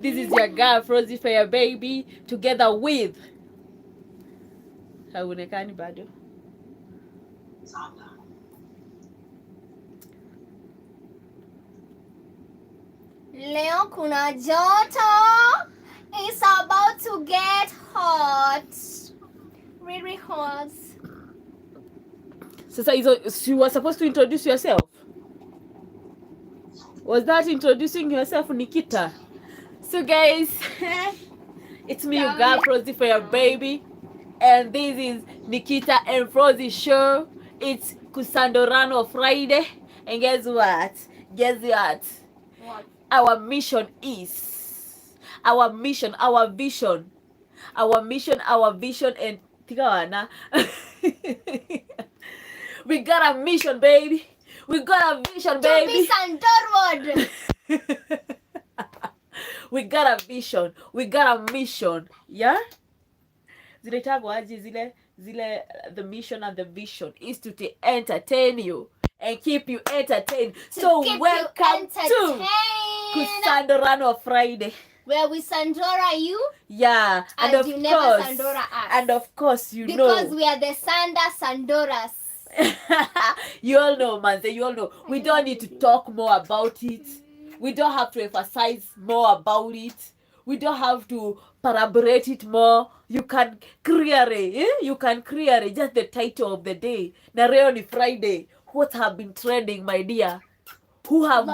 This is your girl Flozie for your baby together with haonekani bado. Leo kuna joto. It's about to get hot. Really hot. Sasa you were supposed to introduce yourself. Was that introducing yourself, Nikita? So guys, it's me, your girl Flozie for your baby, and this is Nikita and Flozie show. It's Kusadurwo Friday, and guess what? What? Our mission is our vision, and tigawana. We got a mission, baby. We got a vision, baby. We got a vision. We got a mission. Yeah? The mission and the vision is to entertain you and keep you entertained. So welcome to Kusadurwo Friday, where we Sandora you. Yeah, and of you course, never Sandora us. And of course, you because know, because we are the Sandoras. You all know, man. You all know. We don't need to talk more about it. We don't have to emphasize more about it. We don't have to parabrate it more. You can clearly, just the title of the day. Na leo ni Friday. What have been trending, my dear? Who have...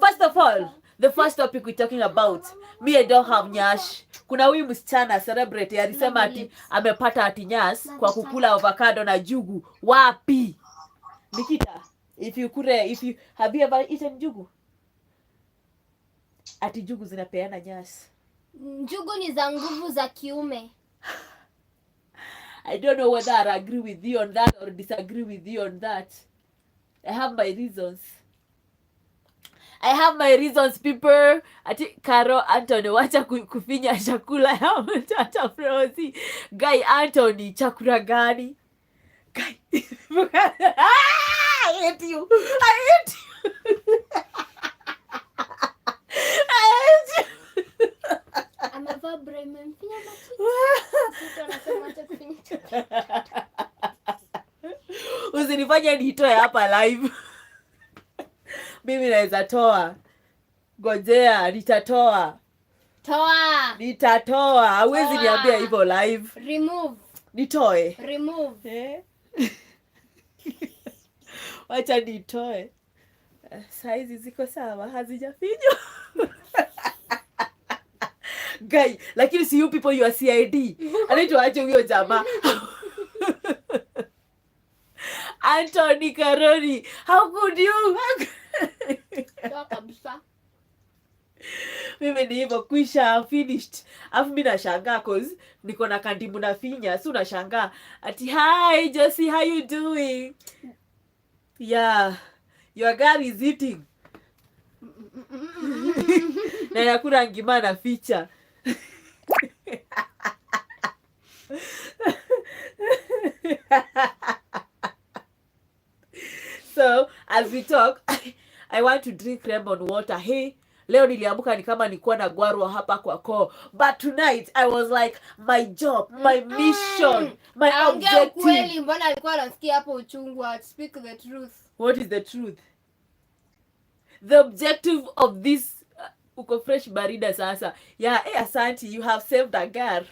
First of all, the first topic we're talking about, me I don't have nyash. Kuna huyu msichana celebrity alisema ati amepata ati nyash kwa kukula avocado na jugu. Wapi? Nikita, have you ever eaten jugu? Ati jugu zinapeana nyash. Jugu ni za nguvu za kiume. I don't know whether I agree with you on that or disagree with you on that. I have my reasons. People. Ati Karo Anthony, wacha kufinya chakula ya mtata Flozie. Guy Anthony, chakula gani? Guy. I hate you. Amevaa Bremen finya usinifanye nitoe hapa live. Mimi naweza toa. Gojea, nitatoa. Nitatoa. Hauwezi niambia hivyo live. Remove. Nitoe. Remove. Wacha nitoe. Saizi ziko sawa, hazijafinywa. Guy, lakini si you people you are CID. Anaitwa aje huyo jamaa? Anthony Karoni, how could you? Mimi ni hivyo kwisha finished. Afu mimi nashangaa cause niko na kandimu na finya. Si unashangaa ati hi Josie, how you doing? Yeah, your girl is eating. Na yakuna ngima na ficha. So as we talk, I want to drink lemon water. Hey, leo niliamka ni kama nilikuwa na gwarwa hapa kwa koo. But tonight I was like, my job, my mission, my objective. Kweli mbona alikuwa anasikia hapo uchungu? Speak the truth. What is the truth? The objective of this uko fresh barida sasa. Yeah, Asante, you have saved a girl.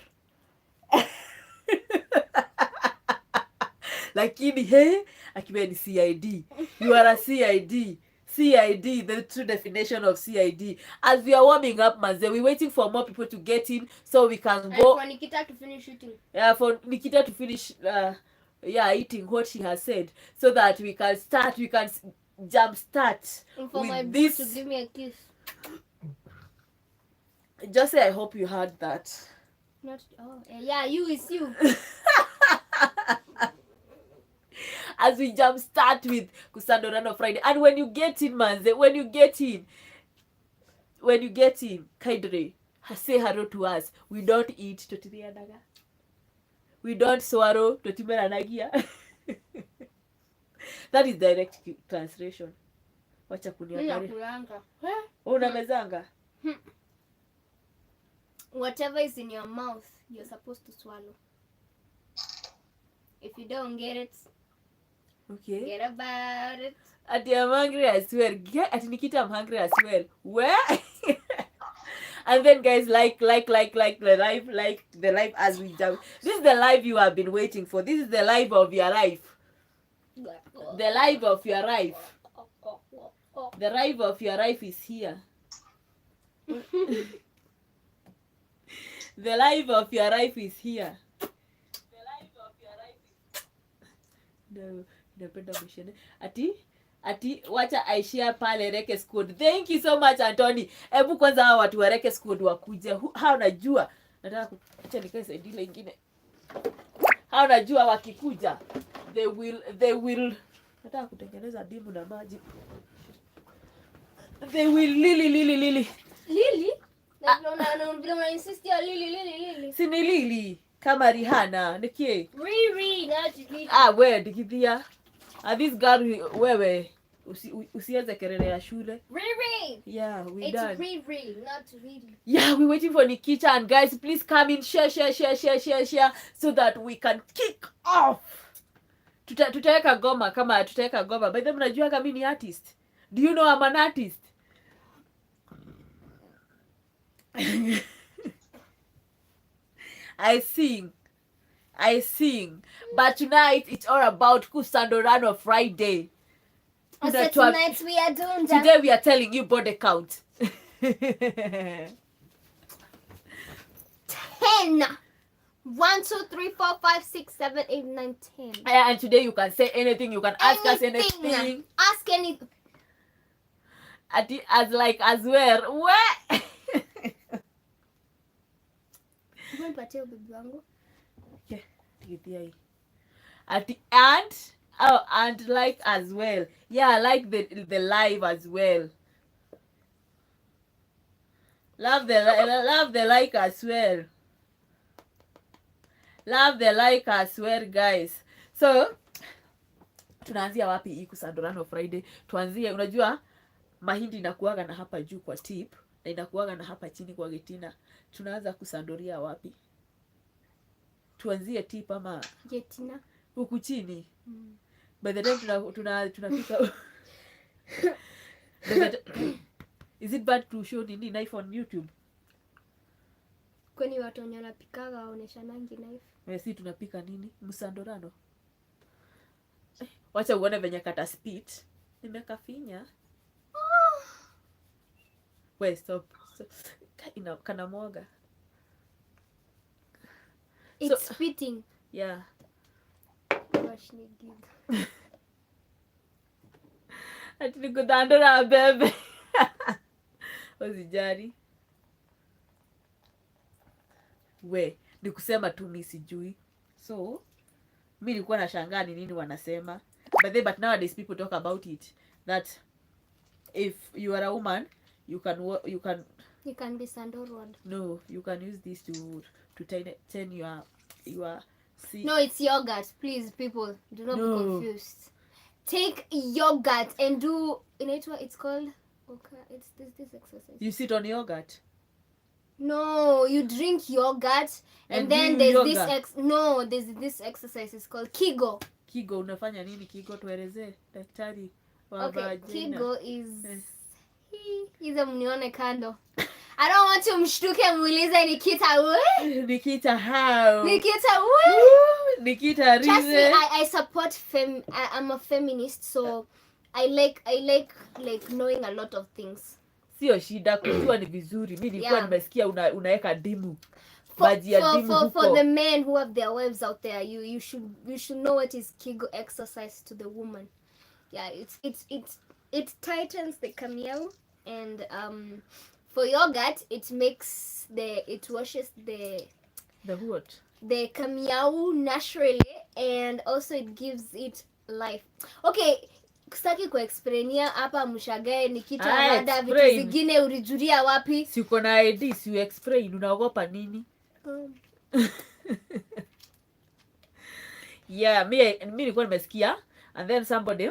Lakini akiwa ni CID. You are a CID. CID, the true definition of CID. As we are warming up, Manze, we're waiting for more people to get in so we can go. For Nikita to finish eating. Yeah, for Nikita to finish eating what she has said, so that we can jump start with this. To give me a kiss. Just say I hope you heard that. Yeah, you is you. As we jump start with Kusadurwo Friday. And when you get in, Manze, when you get in, Kaidre, say hello to us. We don't eat totirianaga. We don't swallow totimeranagia. That is direct translation. Wacha kuniangalia. Unamezanga? whatever is in your mouth, you're supposed to swallow. If you don't get it, Okay. get about it. Ati I'm hungry as well. Ati Nikita, I'm hungry as well. Where? And then guys, like the life as we jump. This is the life you have been waiting for. This is the life of your life. The life of your life. The life of your life is here. The life of your life is here. The life of your life is... No, napenda mshene. Ati wacha aishia pale Rekes Code. Thank you so much Anthony. Hebu kwanza hao watu wa Rekes Code wakuje. Hao najua. Nataka kuacha nikae side ile nyingine. Hao najua wakikuja. They will nataka kutengeneza dimu na maji. They will Lily. Lily? Una insist ya Lily. Si ni Lily kama Rihanna, nikie. Riri, not Lily. Wewe Nikita. This girl wewe usianze kelele ya shule. Riri. Yeah, we it's done. It's Riri, not Riri. Yeah, we're waiting for Nikita, and guys, please come in, share so that we can kick off. Tutaweka goma kama tutaweka goma. By the way, mnajua kama mimi ni artist. Do you know I'm an artist? I sing. But tonight it's all about Kusadurwo Friday. So tonight we are doing that. Today we are telling you body count. 10. 1, 2, 3, 4, 5, 6, 7, 8, 9, 10. And today you can say anything. You can ask us anything. Ask anything. As well. What? Unipatie bibi wangu. Yeah, tikitia hii. And like as well. Yeah, like the live as well. Love the like as well. Love the like as well, guys. So tunaanzia wapi hii Kusadurwo Friday? Tuanzie, unajua mahindi inakuaga na hapa juu kwa tip na inakuaga na hapa chini kwa getina. Tunaanza kusandoria wapi? Tuanzie tip ama getina huku chini? By the time tunapika Is it bad to show nini knife on YouTube? Kwani watu wenye wanapikaga waonesha nangi knife? Si tunapika nini? Msandorano. Wacha uone venye kata spit. Nimekafinya. Wait, stop. Kana mwaga. It's spitting. Yeah. Gosh, nigga. Ati nikudandora bebe. Usijali. We, ni kusema tu mimi sijui. So, mimi nilikuwa nashangaa ni nini wanasema. But nowadays people talk about it that if you are a woman, you can be sandorward. No, you can use this to turn your No, it's yogurt. Please, people, do not be confused. Take yogurt and do it's called. Okay, it's this exercise. You sit on yogurt. No, you drink yogurt and then there's there's this exercise. It's called Kigo. Kigo, unafanya nini Kigo? Tuelezee daktari wa Vagina. Vagina. Kigo is hizo mnione kando. I don't want to mshtuke muulize Nikita. Nikita how? Nikita Nikita trust me, I support I'm a feminist, so I like knowing a lot of things. Sio shida kujua ni vizuri. Mimi nilikuwa nimesikia unaweka dimu. For the men who have their wives out there, you should know what is Kigo exercise to the woman. Yeah, it tightens the camel, and for yogurt it washes the what? The camel naturally, and also it gives it life. Okay, kusaki kuexplainia hapa mshagae Nikita hada vitu zingine ulijulia wapi? Si uko na ID, si explain, unaogopa nini? Yeah, mimi nilikuwa nimesikia, and then somebody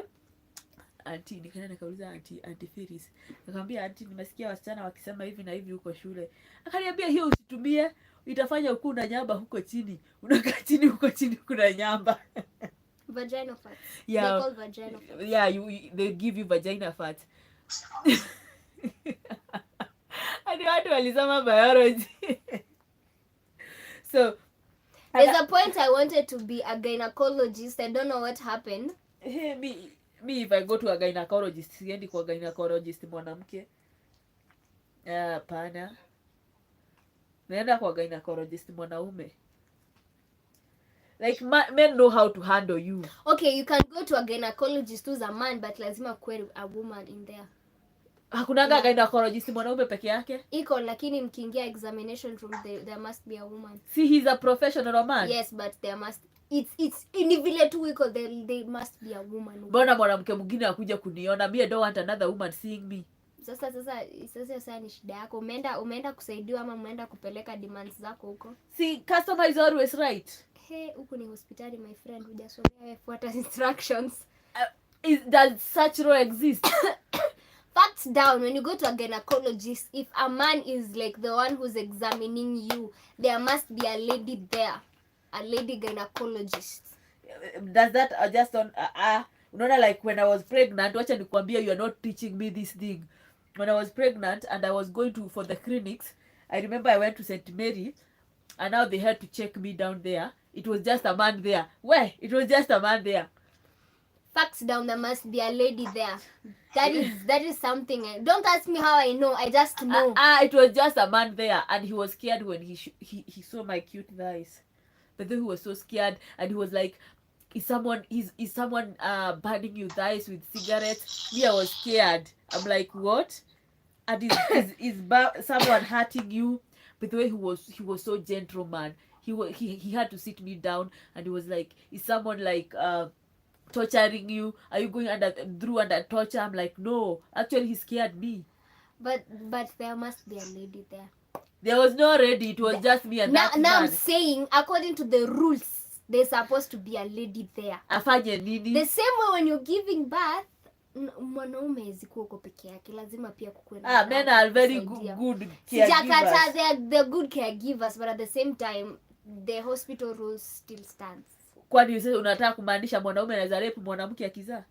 auntie, nikaenda nikauliza auntie Phyllis, nikamwambia auntie, nimesikia wasichana wakisema hivi na hivi huko shule. Akaniambia hiyo usitumie, itafanya ukuu na nyamba huko chini, unakaa chini huko chini kuna nyamba. Vagina fat. Yeah, They're called vagina fat. yeah, they give you vagina fat. Hadi watu walisoma biology. So there's a point I wanted to be a gynecologist. I don't know what happened. Hey, me if I go to a gynecologist, siendi kwa gynecologist mwanamke. Hapana. Naenda kwa gynecologist mwanaume. Like men know how to handle you. Okay, you can go to a gynecologist who's a man, but lazima kuwe a woman in there. Hakunanga gynecologist mwanaume peke yake? Iko, lakini mkiingia examination room there must be a woman. See, he's a professional man. Yes, but there must it's in vile tu iko there must be a woman. Mbona mwanamke mwingine akuja kuniona? Me, I don't want another woman seeing me. Sasa ni shida yako. Umeenda kusaidiwa ama umeenda kupeleka demands zako huko? See, customer is always right. Hey, huku ni hospitali my friend, hujasomea fuata instructions. Does such role exist? Facts down, when you go to a gynecologist, if a man is like the one who's examining you, there must be a lady there, a lady gynecologist. Does that just on unaona, like when I was pregnant, wacha nikwambia, you are not teaching me this thing. When I was pregnant and I was going for the clinics, I remember I went to St. Mary, and now they had to check me down there. It was just a man there. Where? It was just a man there. Facts down, there must be a lady there. That is something. Don't ask me how I know. I just know. It was just a man there, and he was scared when he saw my cute thighs. But then he was so scared, and he was like, "Is someone burning you thighs with cigarettes?" Me, I was scared. I'm like, "What?" And is someone hurting you? But the way he was so gentleman. He had to sit me down, and he was like, "Is someone like torturing you? Are you going under torture?" I'm like, "No, actually he scared me." But there must be a lady there. There was no lady. It was just me and that man. Now I'm saying, according to the rules, there's supposed to be a lady there. Afanye nini? The same way when you're giving birth, mwanaume hawezi kuwa uko peke yake, lazima pia kuwe na men are very good caregivers. They're good caregivers, but at the same time the hospital rules still stands. Kwani unataka kumaanisha mwanaume anaweza rape mwanamke akizaa?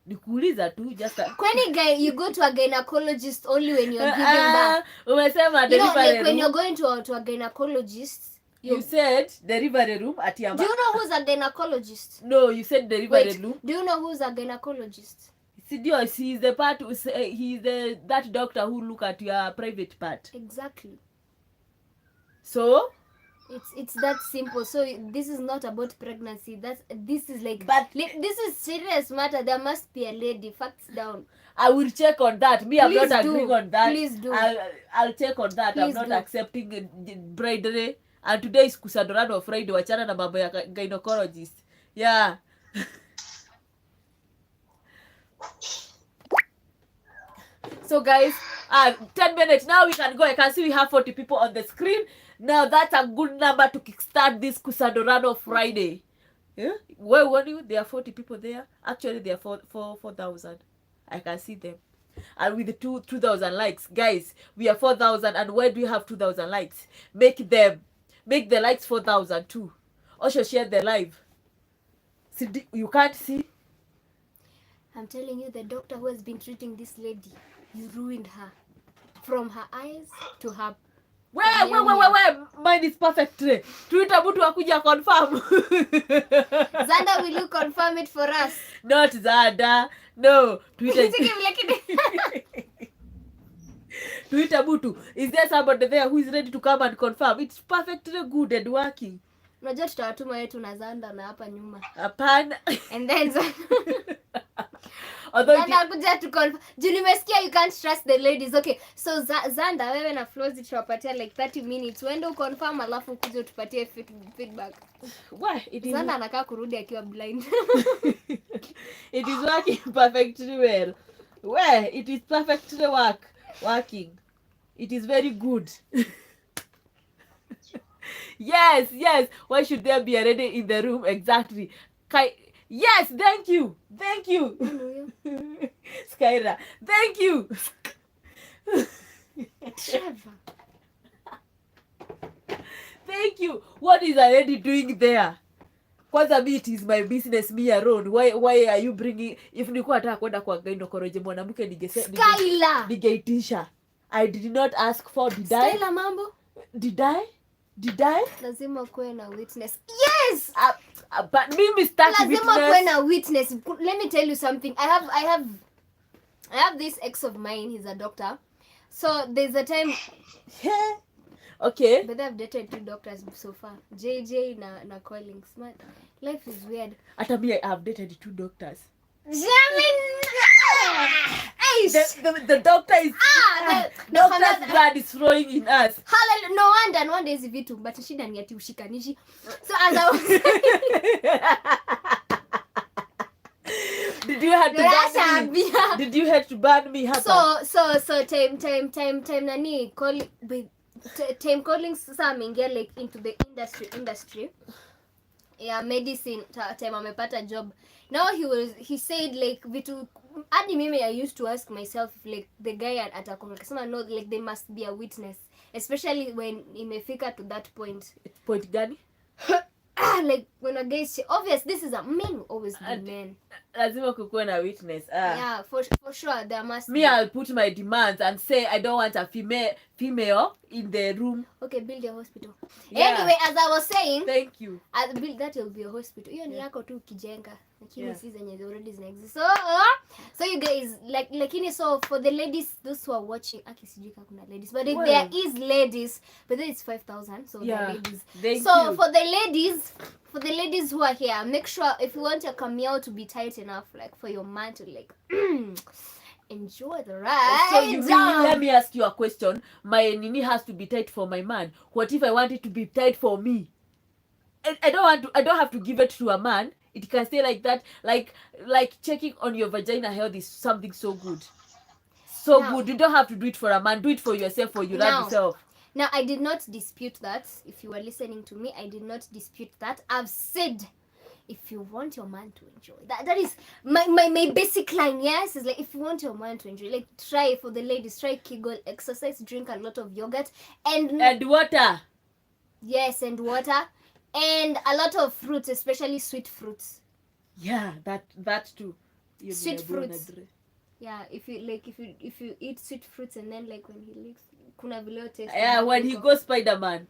Nikuuliza tu just kwani you go to a gynecologist only when you're giving birth? Umesema delivery like when you're going to a gynecologist, you said delivery room at Yamba. Do you know who's a gynecologist? No, you said delivery room. Do you know who's a gynecologist? He's the part he's that doctor who look at your private part. Exactly. So it's that simple. So this is not about pregnancy. This is serious matter. There must be a lady. Facts down. I will check on that. Me, I'm Please not agreeing on that. Please do. I'll check on that. Please I'm not accepting bribery. And today is Kusadurwo Friday. Wachana na mambo ya gynecologist. Yeah. So guys, 10 minutes now, we can go. I can see we have 40 people on the screen. Now that's a good number to kickstart this Kusadurwo Friday. Yeah? Where were you? There are 40 people there. Actually, there are 4,000. I can see them. And with the 2,000 likes, guys, we are 4,000. And where do you have 2,000 likes? Make the likes 4,000 too. Also share the live. See, you can't see. I'm telling you, the doctor who has been treating this lady, you ruined her. From her eyes to her. Where? Mine is perfect. Twitter mtu akuja confirm. Zanda, will you confirm it for us? Not Zanda. No. Twitter. Twitter mtu. Is there somebody there who is ready to come and confirm? It's perfectly good and working. Unajua tutawatuma yetu na Zanda na hapa nyuma. Hapana. And then although Zanda kuja to confirm. Nimesikia you can't trust the ladies. Okay, so Zanda, wewe na Flozie tutawapatia like 30 minutes. Uende uconfirm alafu kuja tupatie feedback. Zanda anakaa kurudi akiwa blind. It is working perfectly well. It is perfectly working. It is very good. Yes. Why should there be a lady in the room? Exactly. Yes, thank you. Skyra, thank you. Trevor. Thank you. What is a lady doing there? Kwanza me, it is my business, me alone. Why are you bringing? If nilikuwa nataka kwenda kwa gynecologist mwanamke Skyla. ningeitisha. I did not ask for. Skyla mambo. Did I? Lazima kuwe na witness. Yes. But mimi start witness. Lazima kuwe na witness. Let me tell you something. I have this ex of mine. He's a doctor. So there's a time. Okay. But I've dated 2 doctors so far. JJ na calling smart. Life is weird. Hata me, I have dated 2 doctors. The doctor is doctor's blood is flowing in us. Hallelujah. No wonder hizi vitu, but shida ni ati ushikanishi. So as I was Did you have to ban me? So time nani time calling sasa ameingia like into the industry. Yeah, medicine time amepata job. Now he said like vitu hadi mimi I used to ask myself if like the guy atakonga kasema no, like there must be a witness, especially when imefika to that point Gani? like when a guy say obvious this is a man will always be men. Lazima kukuwe na witness. Yeah, for sure there must me be. I'll put my demands and say I don't want a female in the room. Okay, build a hospital. Yeah. Anyway, as I was saying, thank you. I'll build that will be a hospital. Hiyo ni yako tu kijenga. Lakini si zenye already exist. So you guys like so for the ladies those who are watching, akisijui kuna ladies, but if there is ladies, but then it's 5,000, so the ladies. So for the ladies who are here, make sure if you want your cameo to be tight enough like for your man to like enjoy the ride. So you mean, let me ask you a question. My nini has to be tight for my man. What if I want it to be tight for me? I don't have to give it to a man. It can stay like that. Like checking on your vagina health is something so good. Good. You don't have to do it for a man. Do it for yourself, for you love yourself. Now, I did not dispute that. If you were listening to me, I did not dispute that. I've said, if you want your man to enjoy, that is my basic line. Yes, is like if you want your man to enjoy, like try for the ladies, try Kegel exercise, drink a lot of yogurt and water. Yes, and water. And a lot of fruits, especially sweet fruits. Yeah, that too. Sweet fruits. Yeah, if you eat sweet fruits and then like when he leaves, kuna vile taste. Yeah, when he goes Spider-Man.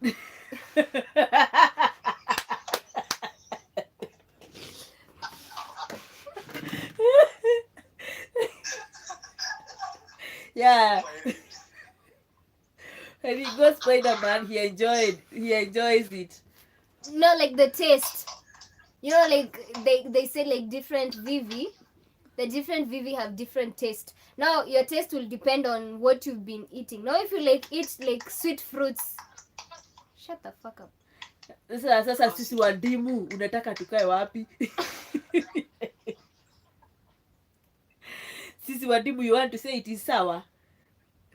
Yeah. When he goes Spider-Man, he enjoys it. No, like the taste. You know, like they say like different Vivi. The different Vivi have different taste. Now your taste will depend on what you've been eating. Now if you like eat like sweet fruits. Shut the fuck up. Sasa sisi wadimu unataka tukae wapi? Sisi wadimu you want to say it is sawa?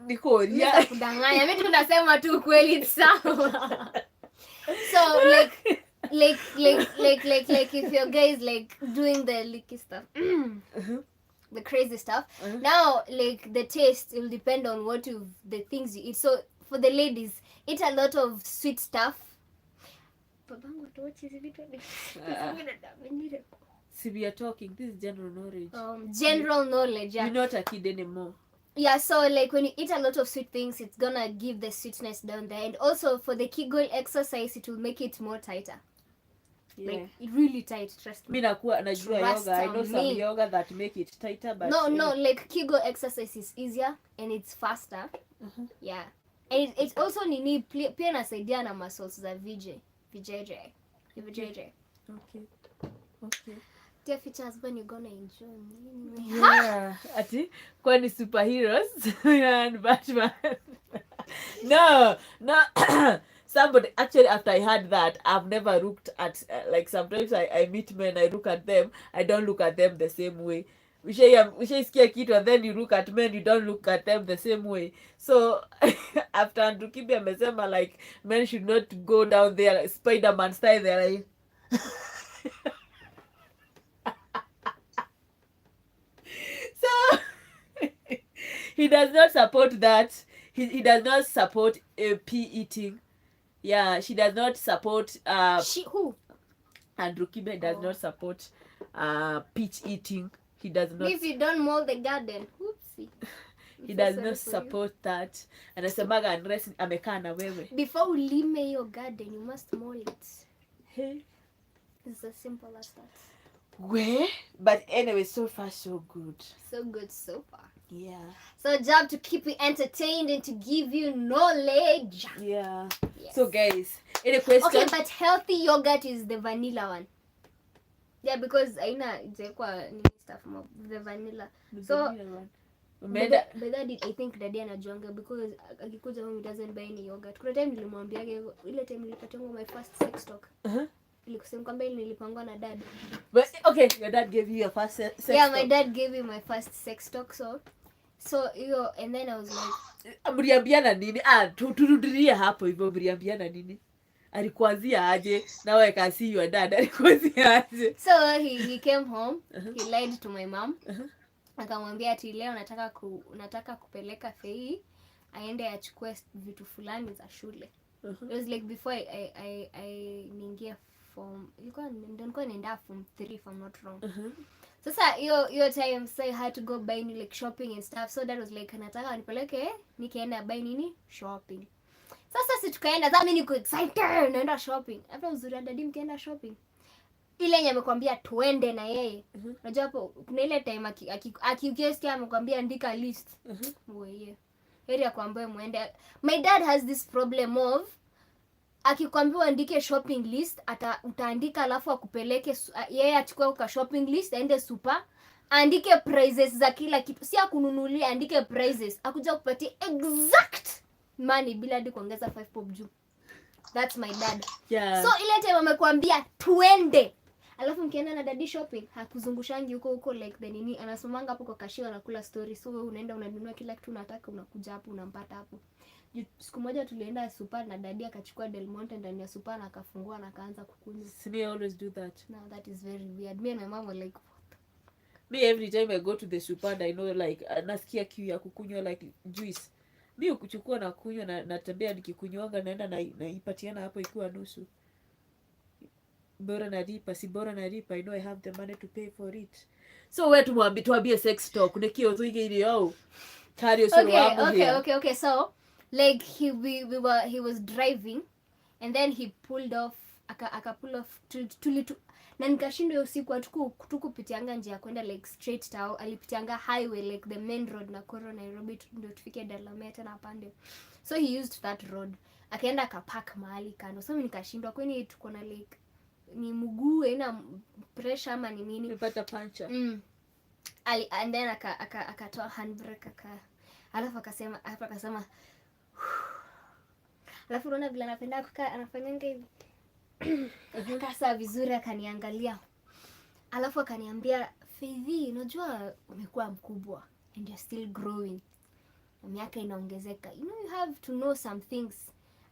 Niko ya kudanganya. Mimi tunasema tu kweli it's sawa. So like if your guy is like doing the licky stuff, the crazy stuff. Now like the taste will depend on the things you eat. So for the ladies, eat a lot of sweet stuff. See, we are talking. This is general knowledge. General knowledge. Yeah. You're not a kid anymore. Yeah, so like when you eat a lot of sweet things, it's gonna give the sweetness down there. And also for the Kegel exercise, it will make it more tighter. Yeah. Like really tight, trust me. Najua yoga. I know some yoga that make it tighter, but no, like Kegel exercise is easier and it's faster. Yeah. And it's also nini pia nasaidia na muscles za VJJ. Okay. Dear future husband, you're gonna enjoy me. Yeah. Ati kwani superheroes and Batman. No. Somebody actually, after I heard that, I've never looked at like sometimes I meet men, I look at them, I don't look at them the same way. Ushaisikia kitu and then you look at men, you don't look at them the same way. So after Andrukibi amesema like men should not go down there Spider-Man style there like he does not support that. He does not support pea eating. Yeah, she does not support She who? Andrew Kibe does not support peach eating. He does not. If you don't mow the garden, whoopsie. He does not support that. Anasemaga unless amekaa na wewe. Before ulime your garden, you must mow it. Hey. It's as simple as that. Where? But anyway, so far so good. So good so far. Yeah. So job to keep you entertained and to give you knowledge. Yeah. Yes. So guys, any question? Okay, but healthy yogurt is the vanilla one. Yeah, because aina itakuwa stuff more the vanilla. So but I think daddy anajuanga because akikuja home he doesn't buy any yogurt. Kuna time nilimwambia hivyo, ile time nilipatiwa my first sex talk. Nilikusema kwamba nilipangwa na dad. But okay, your dad gave you your first sex talk. Yeah, my dad gave me my first sex talk, so hiyo, and then I was like, mliambiana nini? Turudilie hapo hivyo, mliambiana nini? Alikuanzia aje? Now I can see your dad. Alikuanzia aje? So he came home, he lied to my mom. Akamwambia ati leo nataka kupeleka Fei aende achukue vitu fulani za shule. It was like before I niingia form, nilikuwa naenda form 3 if I'm not wrong. Sasa hiyo time, so I had to go buy like shopping and stuff. So that was like nataka nipeleke nikaenda buy nini shopping. Sasa si tukaenda, sasa mimi niko excited naenda shopping. Hata uzuri dadi mkaenda shopping. Ile yenye amekwambia tuende na yeye. Unajua hapo kuna ile time akikesikia amekwambia andika list. Wewe. Heri akwambie muende. My dad has this problem of akikwambia andike shopping list, utaandika alafu akupeleke yeye achukue uka shopping list aende super, andike prices za kila kitu. Si akununulia, andike prices. Akuja kupatia exact money bila hadi kuongeza 5 pop juu. That's my dad. Yeah. So ile time amekwambia tuende. Alafu mkienda na daddy shopping, hakuzungushangi huko like the nini, anasomanga hapo kwa cashier anakula story. So wewe unaenda unanunua kila kitu unataka, unakuja hapo unampata hapo. Siku moja tulienda super na daddy akachukua Del Monte ndani ya super na akafungua na akaanza kukunywa. We always do that. No, that is very weird. Me and my mom were like, what? Me every time I go to the super and I know like nasikia kiu ya kukunywa like juice. Mimi kuchukua na kunywa na natembea nikikunywanga naenda naipatiana hapo ikiwa nusu. Bora nalipa, si bora nalipa, I know I have the money to pay for it. So wewe tuambie sex talk nikio tuige ile yao. Kari usoro hapo here. Okay. So like he was driving and then he pulled off aka pull off to na nikashindwa usiku tukupitianga njia kwenda like straight town, alipitianga highway like the main road na Koro Nairobi ndio tufike Dalamete na pande. So he used that road, akaenda akapark mahali kando. So mimi nikashindwa kwani tuko na like ni mguu ina pressure ama ni nini, nimepata pancha. And then akatoa handbrake alafu akasema alafu unaona vile anapenda kukaa anafanyanga hivi kasa vizuri, akaniangalia alafu akaniambia, Faith, unajua umekuwa mkubwa and you're still growing, miaka inaongezeka, you know you have to know some things,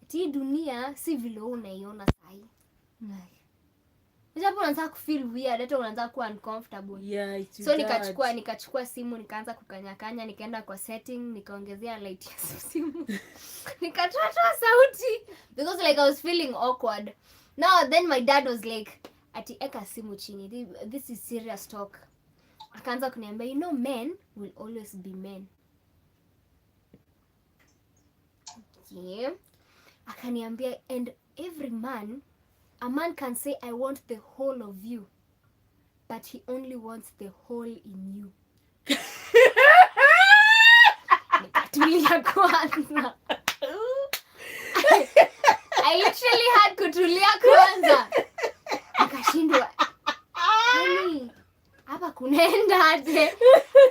ati dunia si vile unaiona sahi. Japo unaanza kufeel weird, hata unaanza kuwa uncomfortable. Yeah, so nikachukua simu nikaanza kukanyakanya, nikaenda kwa setting, nikaongezea light ya simu. Nikatoa sauti because like I was feeling awkward. Now then my dad was like, ati eka simu chini. This is serious talk. Akaanza kuniambia, you know men will always be men. Yeah. Akaniambia, and every man, a man can say I want the whole of you, but he only wants the whole in you. Nikatulia kwanza. I literally had kutulia kwanza. Nikashindwa. Nani? Hapa kunaenda aje?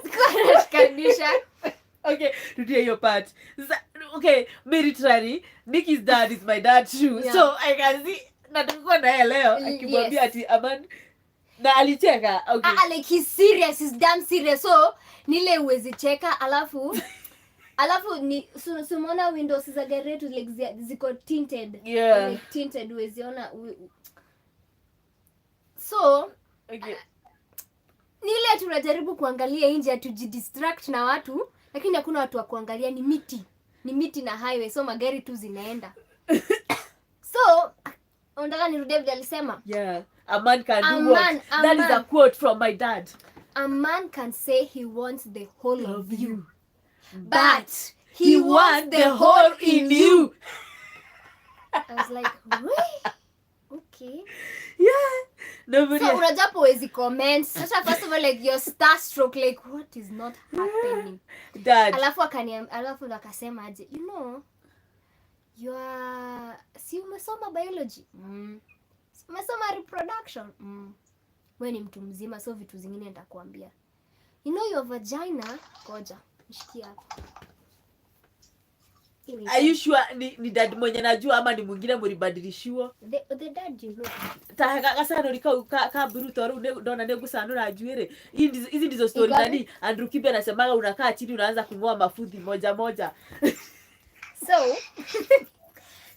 Kwa kanisa. Okay, today your part. Okay, military. Nikki's dad is my dad too. Yeah. So I can see nataka na leo akimwambia ati aman na alicheka. Okay. Like he's serious, he's damn serious. So nile uwezi cheka alafu ni sumeona windows za gari yetu like ziko tinted. Yeah. Like tinted uweziona. So okay. Nile tunajaribu kuangalia nje tujidistract na watu, lakini hakuna watu wa kuangalia, ni miti na highway, so magari tu zinaenda. So unataka nirudie vile alisema? Yeah, a man can do what? That is a quote from my dad. A man can say he wants the whole of you, but he wants the whole in you. I was like, really? Okay. Yeah. Nobody. So unajapo wezi comment. Such a first of all, like you're starstruck, like what is not happening? Dad. Alafu akasema aje, you know, you are, si umesoma biology? Si umesoma reproduction? Wewe ni mtu mzima, so vitu zingine nitakwambia. You know your vagina, koja, nishikia hapo. Are you sure ni dad mwenye najua ama ni mwingine mlibadilishiwa? The dad you know. Tahaka sana nikao ka bruto ru ndona negusa na juere. Hizi ndizo story nani Andrew Kibe anasemaga unakaa chini unaanza kungoa mafudhi moja moja.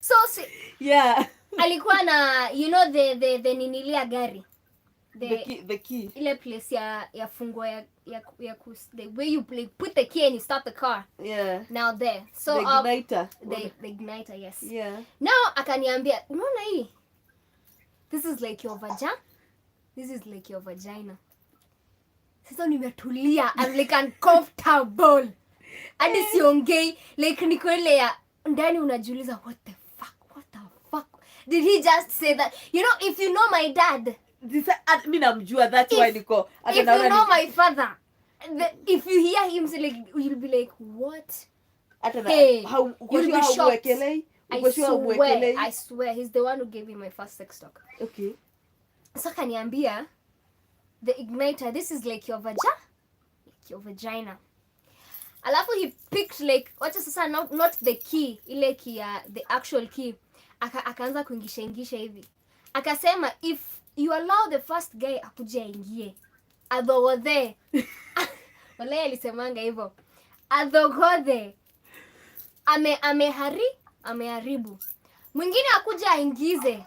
So yeah. Alikuwa na you know the ninilia gari. The key. Ile place ya fungo ya the way you put the key and you start the car. Yeah. Now there. So the igniter. The igniter, yes. Yeah. Now akaniambia, unaona hii? This is like your vagina. This is like your vagina. Sasa nimetulia. I'm like uncomfortable. Hadi siongei, like niko ile ya ndani unajiuliza what the fuck? Did he just say that? You know, if you know my dad, mimi namjua, that's why niko. If you know my father, if you hear him say like, you'll be like, what? Hey, you'll be shocked. I swear, he's the one who gave me my first sex talk. Okay. So kaniambia, the igniter, this is like your vagina. Alafu he picked like, wacha sasa not the key, ile key the actual key. Akaanza kuingisha hivi. Akasema if you allow the first guy akuje aingie, adhogodhe. Wale alisemanga hivyo. Adhogodhe. Ameharibu. Mwingine akuje aingize,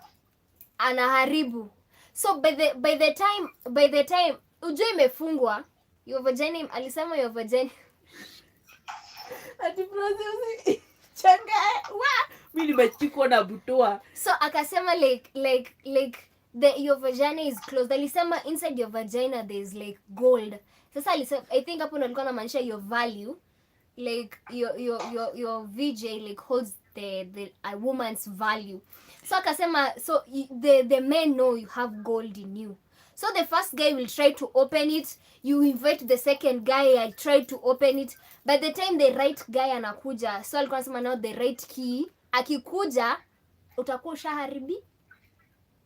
anaharibu. So by the time ujue imefungwa, your vagina, alisema your vagina. Ati Flozie changa. Mimi nimechikwa na butoa. So akasema like your vagina is closed. Alisema inside your vagina there is like gold. Sasa alisema, I think hapo ndo alikuwa anamaanisha your value, like your VJ like holds a woman's value. So akasema, so the men know you have gold in you. So the first guy will try to open it, you invite the second guy, I try to open it. By the time the right guy anakuja, so alikuwa anasema now the right key akikuja utakuwa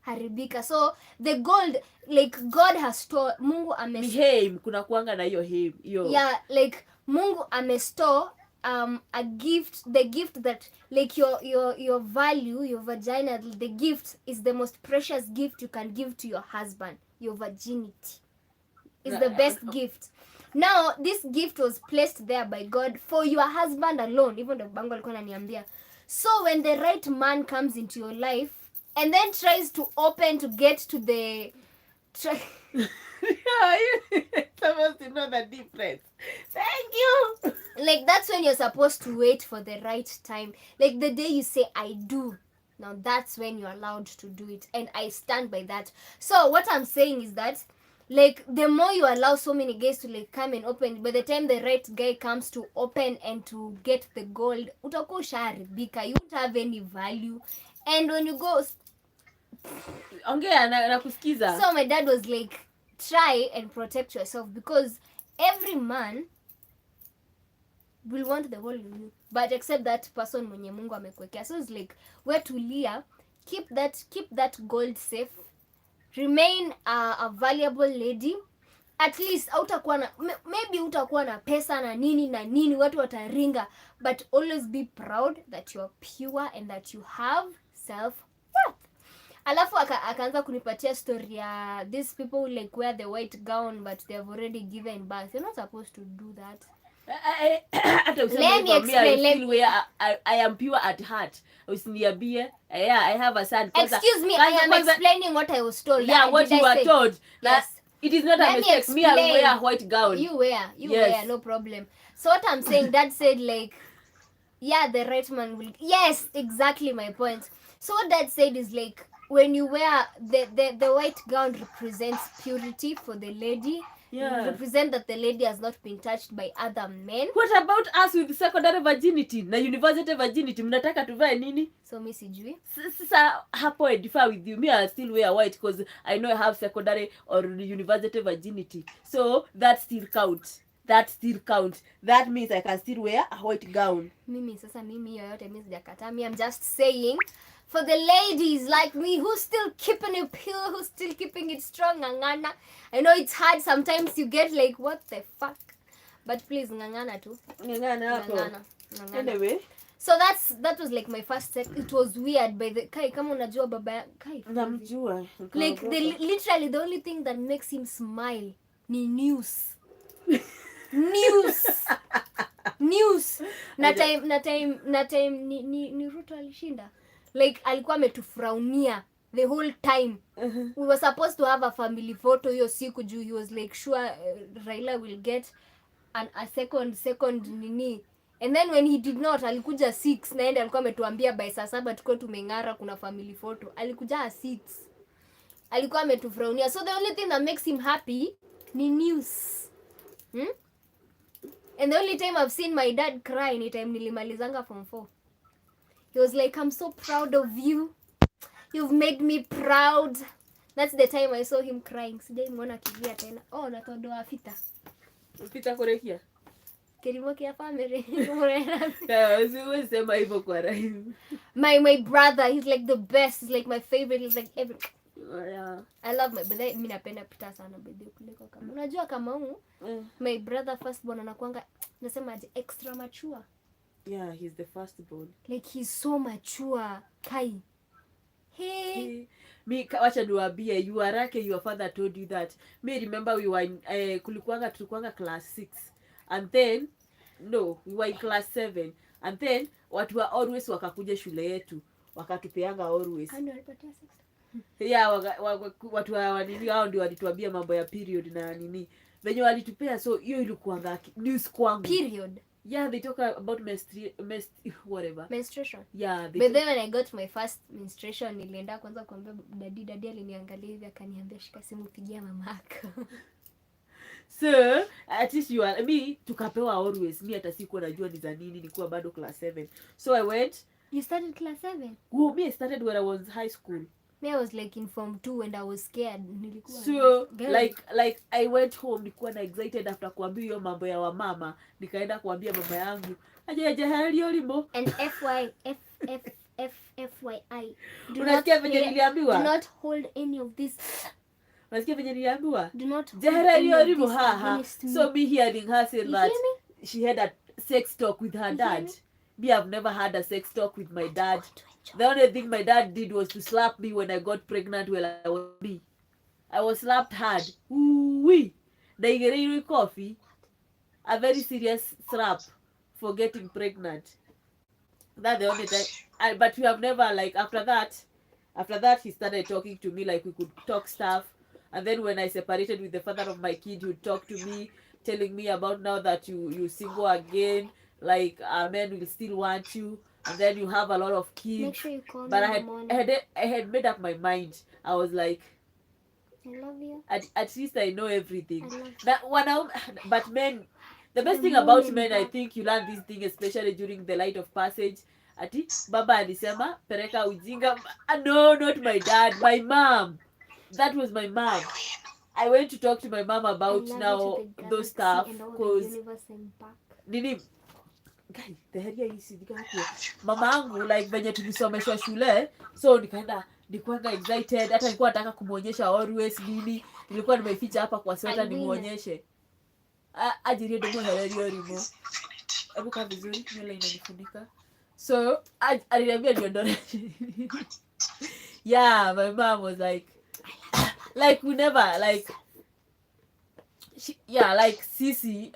haribika. So the gold, like God has stored, Mungu amestore, kuna kuanga na hiyo yeah, like Mungu amestore a gift, the gift that like your value, your vagina, the gift is the most precious gift you can give to your husband. Your virginity is the best gift. Now this gift was placed there by God for your husband alone. Even the bango alikuwa ananiambia. So when the right man comes into your life and then tries to open to get to the you're supposed to know the difference. Thank you. Like that's when you're supposed to wait for the right time. Like the day you say I do, now that's when you're allowed to do it, and I stand by that. So what I'm saying is that like the more you allow so many guys to like come and open, by the time the right guy comes to open and to get the gold, utakuwa ushaharibika, you won't have any value. And when you go ongea na kusikiza. So my dad was like, try and protect yourself, because every man will want the whole of you, but except that person mwenye Mungu amekuwekea. So it's like, wewe tulia, keep that gold safe, remain a valuable lady. At least utakuwa na maybe utakuwa na pesa na nini watu wataringa, but always be proud that you are pure and that you have self-worth. Alafu akaanza kunipatia story ya these people who like wear the white gown but they have already given birth. You're not supposed to do that. Let me explain. I am pure at heart. Usiniambie, yeah, I have a son. Excuse me, I am explaining what I was told. Yeah, what you were told. Yes. It is not a mistake. Me, I wear a white gown. You wear, no problem. So what I'm saying, Dad said like, yeah, the right man will. Yes, exactly my point. So what Dad said is like, when you wear the white gown represents purity for the lady. Yeah. Represent that the lady has not been touched by other men. What about us with secondary virginity na university virginity? Mnataka tuvae nini? So mi sijui. Sasa hapo I differ with you. Me I still wear white because I know I have secondary or university virginity. So that still counts. That still counts. That means I can still wear a white gown. Mimi yoyote mi sijakataa. I'm just saying, for the ladies like me who's still keeping it pure, who's still keeping it strong, ngangana. I know it's hard sometimes, you get like, what the fuck? But please, ngangana tu. Ngangana. Anyway. So that was like my first sex. It was weird by the Kai, kama unajua baba Kai. Namjua. Like literally the only thing that makes him smile ni news. News. Na time ni Ruto alishinda. Like alikuwa ametufraunia the whole time. We were supposed to have a family photo hiyo siku juu he was like sure Raila will get a second nini. And then when he did not, alikuja 6 na ende alikuwa ametuambia by saa 7 tuko tumeng'ara kuna family photo. Alikuja 6. Alikuwa ametufraunia. So the only thing that makes him happy ni news. And the only time I've seen my dad cry ni time nilimalizanga form 4. He was like, I'm so proud of you. You've made me proud. That's the time I saw him crying. Sijai muona kilia tena. Oh, natodoa fita. Fita korekia. Kilimo kia family. Sema hivyo kwa rhyme. My brother, he's like the best. He's like my favorite. He's like every. Yeah. I love my brother. Mimi napenda Peter sana bidii kuliko kama. Unajua kama huyu my brother first born anakuanga nasema aje extra mature. Yeah, he's the first born. Like he's so mature. Kai. Hey. Me wacha niwaambie, you are lucky your father told you that. Me remember we were in tulikuanga class 6 and then we were in class 7 and then watu wa always wakakuja shule yetu wakatupeanga always. Ndio alipatia 6. Yeah, watu wa nini hao ndio walituambia mambo ya period na nini. Venye walitupea, so hiyo ilikuwa news kwangu. Period. Yeah, they talk about menstruation. Yeah, but then when I got my first menstruation nilienda kwanza kuambia daddy aliniangalia hivi akaniambia shika simu pigia mamako. So at least you are me tukapewa always. Me hata sikuwa najua ni za nini, nilikuwa bado class 7. So I went. You started class 7? Oh, me I started when I was high school. Me I was like in form 2 and I was scared. So like I went home nilikuwa na excited after kuambia hiyo mambo ya wamama, nikaenda kuambia mama yangu aje hali olimo. And FYI. Unasikia venye niliambiwa? Do not hold any of this. Unasikia venye niliambiwa? Do not hali olimo ha. So me hearing her say that she had a sex talk with her dad. Me, I've never had a sex talk with my dad. The only thing my dad did was to slap me when I got pregnant while I was me. I was slapped hard. Ooh-wee. They coffee. A very serious slap for getting pregnant. That's the only time. But we have never, like, after that he started talking to me like we could talk stuff. And then when I separated with the father of my kid, he would talk to me, telling me about now that you single again, like a man will still want you. And then you have a lot of kids. Make sure you call but me I had made up my mind. I was like, I love you. At least I know everything. I love But men, the best thing about men, I think you learn this thing, especially during the rite of passage. Ati baba alisema pereka ujinga. No, not my dad, my mom. That was my mom. I went to talk to my mom about now those stuff because nini guy the heria isi mamangu like venye tulisomeshwa shule, so nilikuwa excited, hata nilikuwa nataka kumuonyesha always nini nilikuwa nimeficha hapa kwa sweta nimuonyeshe ajirie domo herio rimo hebu kaa vizuri nywele inanifunika, so aliniambia niondole. Yeah, my mom was like we never like like sisi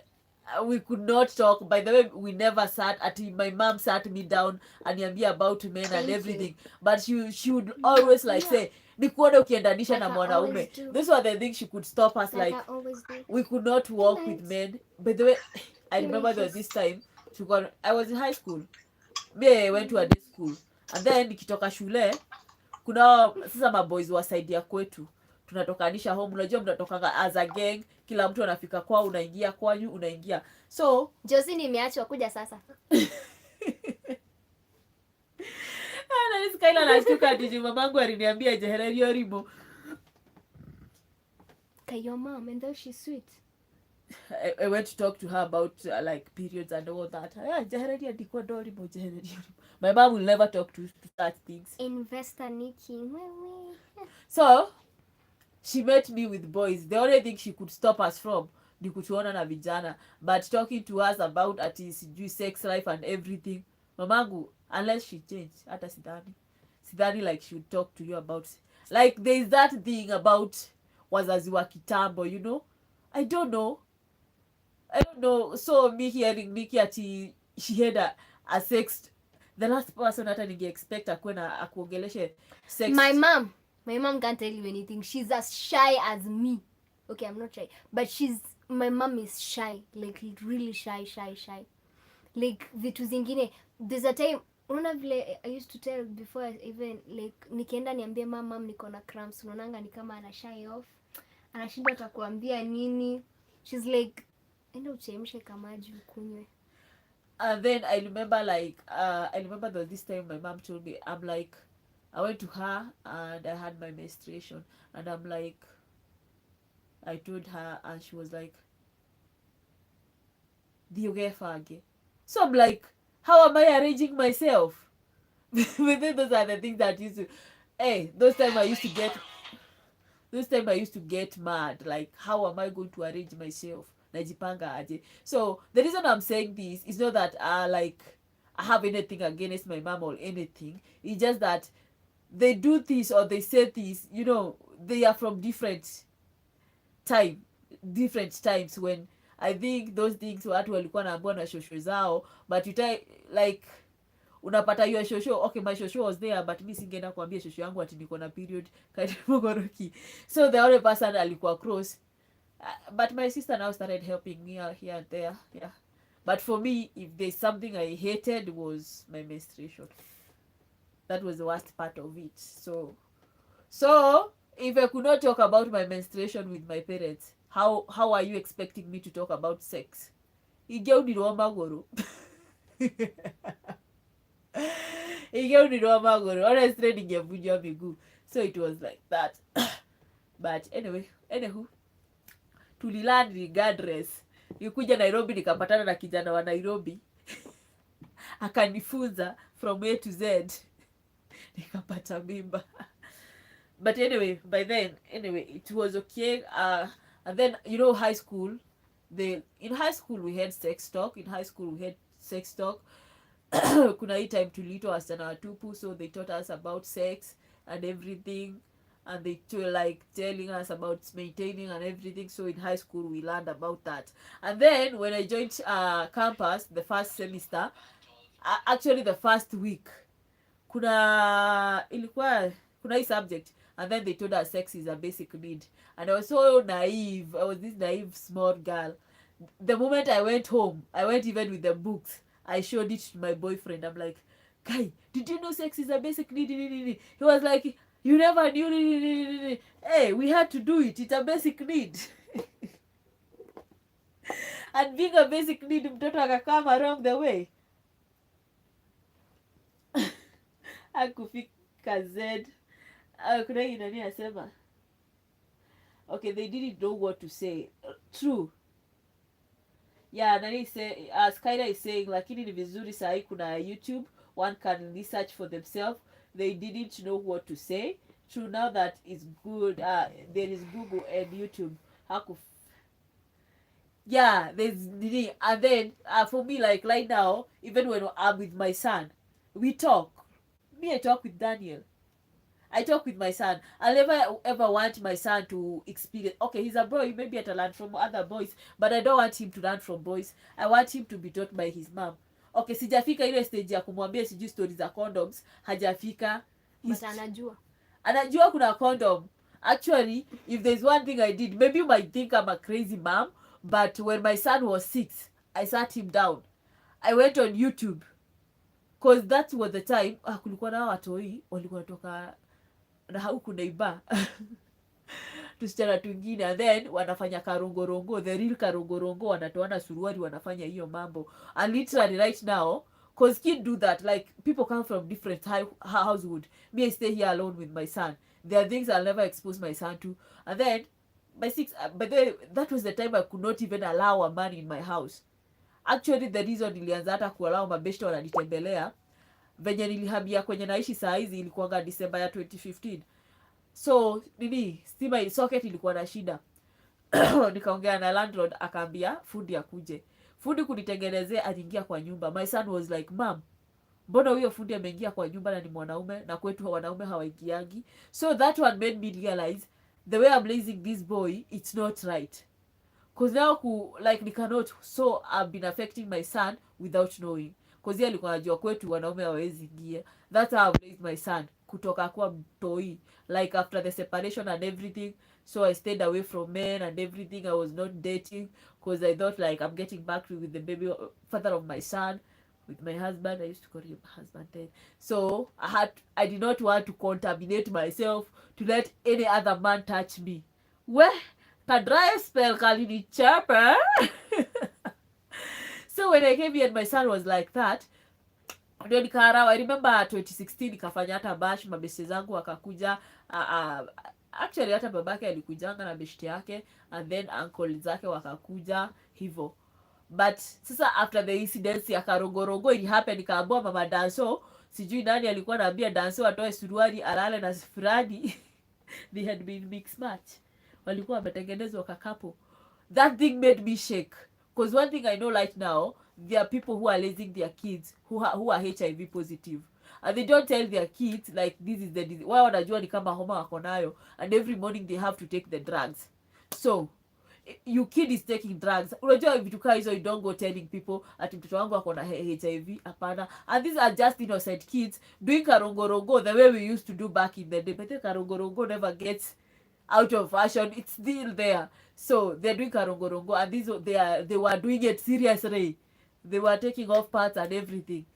we could not talk. By the way, we never sat my mom sat me down and niambia about men and everything. But she would always like say nikuone ukiendanisha na mwanaume. Those were the things she could stop us, like we could not walk with men. By the way, I remember there was this time I was in high school. Me, I went to a day school. And then nikitoka shule, kuna sasa maboys wa side ya kwetu. Tunatokanisha home. Unajua mnatokanga as a gang, kila mtu anafika kwao, unaingia kwanyu, unaingia. So, Josie nimeachwa kuja sasa. na nisikaila nashtuka ati mamangu aliniambia Jehererio Rimo. Your mom, and though she's sweet. I went to talk to her about like periods and all that. Jehererio ndiko dorimo, Jehererio. My mom will never talk to such things. Investor Nikki. So, she met me with boys. The only thing she could stop us from ni kutuona na vijana. But talking to us about sex life and everything, mamangu, unless she changed, hata sidhani like she would talk to you about, like there is that thing about wazazi wa kitambo, you know. I don't know. So me hearing Nikki ati she had a sex, the last person hata ninge expect akuwe na akuongeleshe sex. My mom can't tell you anything. She's as shy as me. Okay, I'm not shy, but my mom is shy, like really shy. Like vitu zingine, there's a time, unaona vile I used to tell before even like nikienda niambie mom niko na cramps, unaonanga ni kama ana shy off, anashindwa atakuambia nini. She's like, enda uchemshe kamaji ukunywe. And then I remember there was this time my mom told me, I'm like, I went to her and I had my menstruation, and I'm like, I told her, and she was like, so I'm like, how am I arranging myself? But then those are the things that used to, those time I used to get mad, like, how am I going to arrange myself? Najipanga aje. So the reason I'm saying this is not that like I have anything against my mom or anything. It's just that they do this or they say this, you know, they are from different times when I think those things watu walikuwa naambiwa na shosho zao, but like unapata your shosho, okay, my shosho was there, but mi singeenda kuambia shosho yangu ati niko na period kati Mogoroki. So the only person alikuwa cross. But my sister now started helping me out here and there, yeah. But for me, if there's something I hated, was my menstruation. That was the worst part of it. So if I could not talk about my menstruation with my parents, how are you expecting me to talk about sex? Honestly, ningevunja miguu. So it was like that. But anywho, tulilearn regardless. Nikuja Nairobi nikapatana na kijana wa Nairobi. Akanifunza from A to Z. Nikapata mimba. But anyway, by then, it was okay. And then, you know, high school, in high school we had sex talk. Kuna hii time tulitwa wasichana watupu, so they taught us about sex and everything, and they were like telling us about maintaining and everything. So in high school we learned about that. And then when I joined campus the first semester, actually the first week, kuna hii subject, and then they told us sex is a basic need. And I was so naive. I was this naive small girl. The moment I went home, I went even with the books, I showed it to my boyfriend. I'm like, guy, did you know sex is a basic need? He was like, you never knew. Hey, we had to do it. It's a basic need. And being a basic need, mtoto akakam along the way. Akufika Z. Kuna hii nani asema? Okay, they didn't know what to say. True. Yeah, nani say, Skylar is saying, lakini ni vizuri sahi kuna YouTube, one can research for themselves. They didn't know what to say. True, now that is good. There is Google and YouTube. Yeah, there's, and then for me, like right now, even when I'm with my son, we talk. I talk with Daniel. I talk with my son. I'll never ever want my son to experience, okay, he's a boy, maybe I learn from other boys, but I don't want him to learn from boys. I want him to be taught by his mom. Okay, sijafika ile stage ya kumwambia sijui stories za condoms, hajafika. But Anajua kuna condom. Actually, if there's one thing I did, maybe you might think I'm a crazy mom, but when my son was 6, I sat him down. I went on YouTube cause that was the time kulikuwa na watoi walikuwa natoka na huku neighbor tusichana twingine, and then wanafanya karongorongo, the real karongorongo, wanatoana suruari, wanafanya hiyo mambo. And literally right now, cause kid do that, like people come from different household. Me, I stay here alone with my son. There are things I'll never expose my son to. And then by the way, that was the time I could not even allow a man in my house. Actually the reason nilianza hata kuallow mabeshte wananitembelea venye nilihamia kwenye naishi saa hizi ilikuwanga December ya 2015. So stima socket ilikuwa na shida. Nikaongea na landlord, akaambia fundi akuje. Fundi kunitengenezea, aliingia kwa nyumba. My son was like, "Mom, mbona huyo fundi ameingia kwa nyumba na ni mwanaume, na kwetu wanaume hawaingiangi?" So that one made me realize the way I'm raising this boy, it's not right. Cause now like ni cannot, so I've been affecting my son without knowing. Cause yeye alikuwa anajua kwetu wanaume hawezi ingia. That's how I've raised my son kutoka kwa mtoi, like after the separation and everything. So I stayed away from men and everything. I was not dating cause I thought like I'm getting back with the baby father of my son, with my husband. I used to call him husband then. So I did not want to contaminate myself to let any other man touch me. Well, kadry spell kalinichapa. So when I came here and my son was like that, ndio nikarau. I remember 2016 nikafanya hata bash, mabeste zangu wakakuja. Actually hata babake alikujanga na beshte yake, and then uncle zake wakakuja hivyo. But sasa after the incidents ya karogorogo it happened, nikaambia mama Danso, sijui nani alikuwa anaambia Danso atoe suruali alale na Frani. They had been mixed match, walikuwa wametengenezwa kakapo. That thing made me shake, because one thing I know right now, there are people who are raising their kids who are HIV positive, and they don't tell their kids like this is the disease. Wao wanajua ni kama homa wako nayo, and every morning they have to take the drugs. So your kid is taking drugs, unajua vitu kama hizo, you don't go telling people ati mtoto wangu ako na HIV. Hapana. And these are just innocent kids doing karongorongo the way we used to do back in the day. But the karongorongo never gets out of fashion, it's still there. So they're doing karongorongo, and they were doing it seriously. They were taking off parts and everything.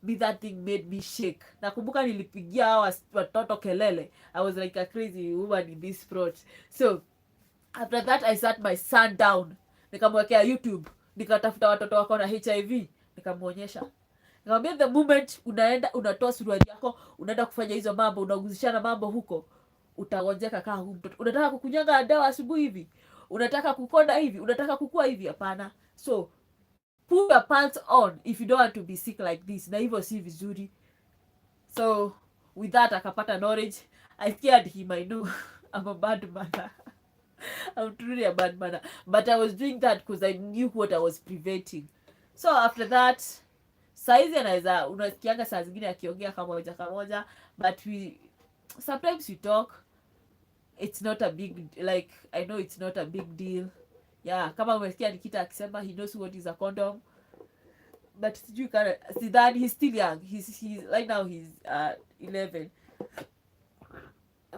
That thing made me shake. Nakumbuka nilipigia hawa watoto kelele. I was like a crazy woman in this plot. So after that I sat my son down, nikamwekea YouTube, nikatafuta watoto wako na HIV, nikamuonyesha. Nikamwambia the moment unaenda unatoa suruali yako, unaenda kufanya hizo mambo, unaguzishana mambo huko, utagonjeka kama huyu mtoto. Unataka kukunyanga dawa asubuhi hivi? Unataka kukonda hivi? Unataka kukua hivi? Hapana. So put your pants on if you don't want to be sick like this. Na hivyo si vizuri. So with that akapata knowledge. I scared him, I know. I'm a bad mother. I'm truly a bad mother. But I was doing that because I knew what I was preventing. So after that, saizi anaweza unasikianga saa zingine akiongea kamoja, but sometimes we talk. It's not a big, like, I know it's not a big deal. Yeah, kama umesikia Nikita akisema he knows what is a condom. But you can see that he's still young. He's right now he's 11.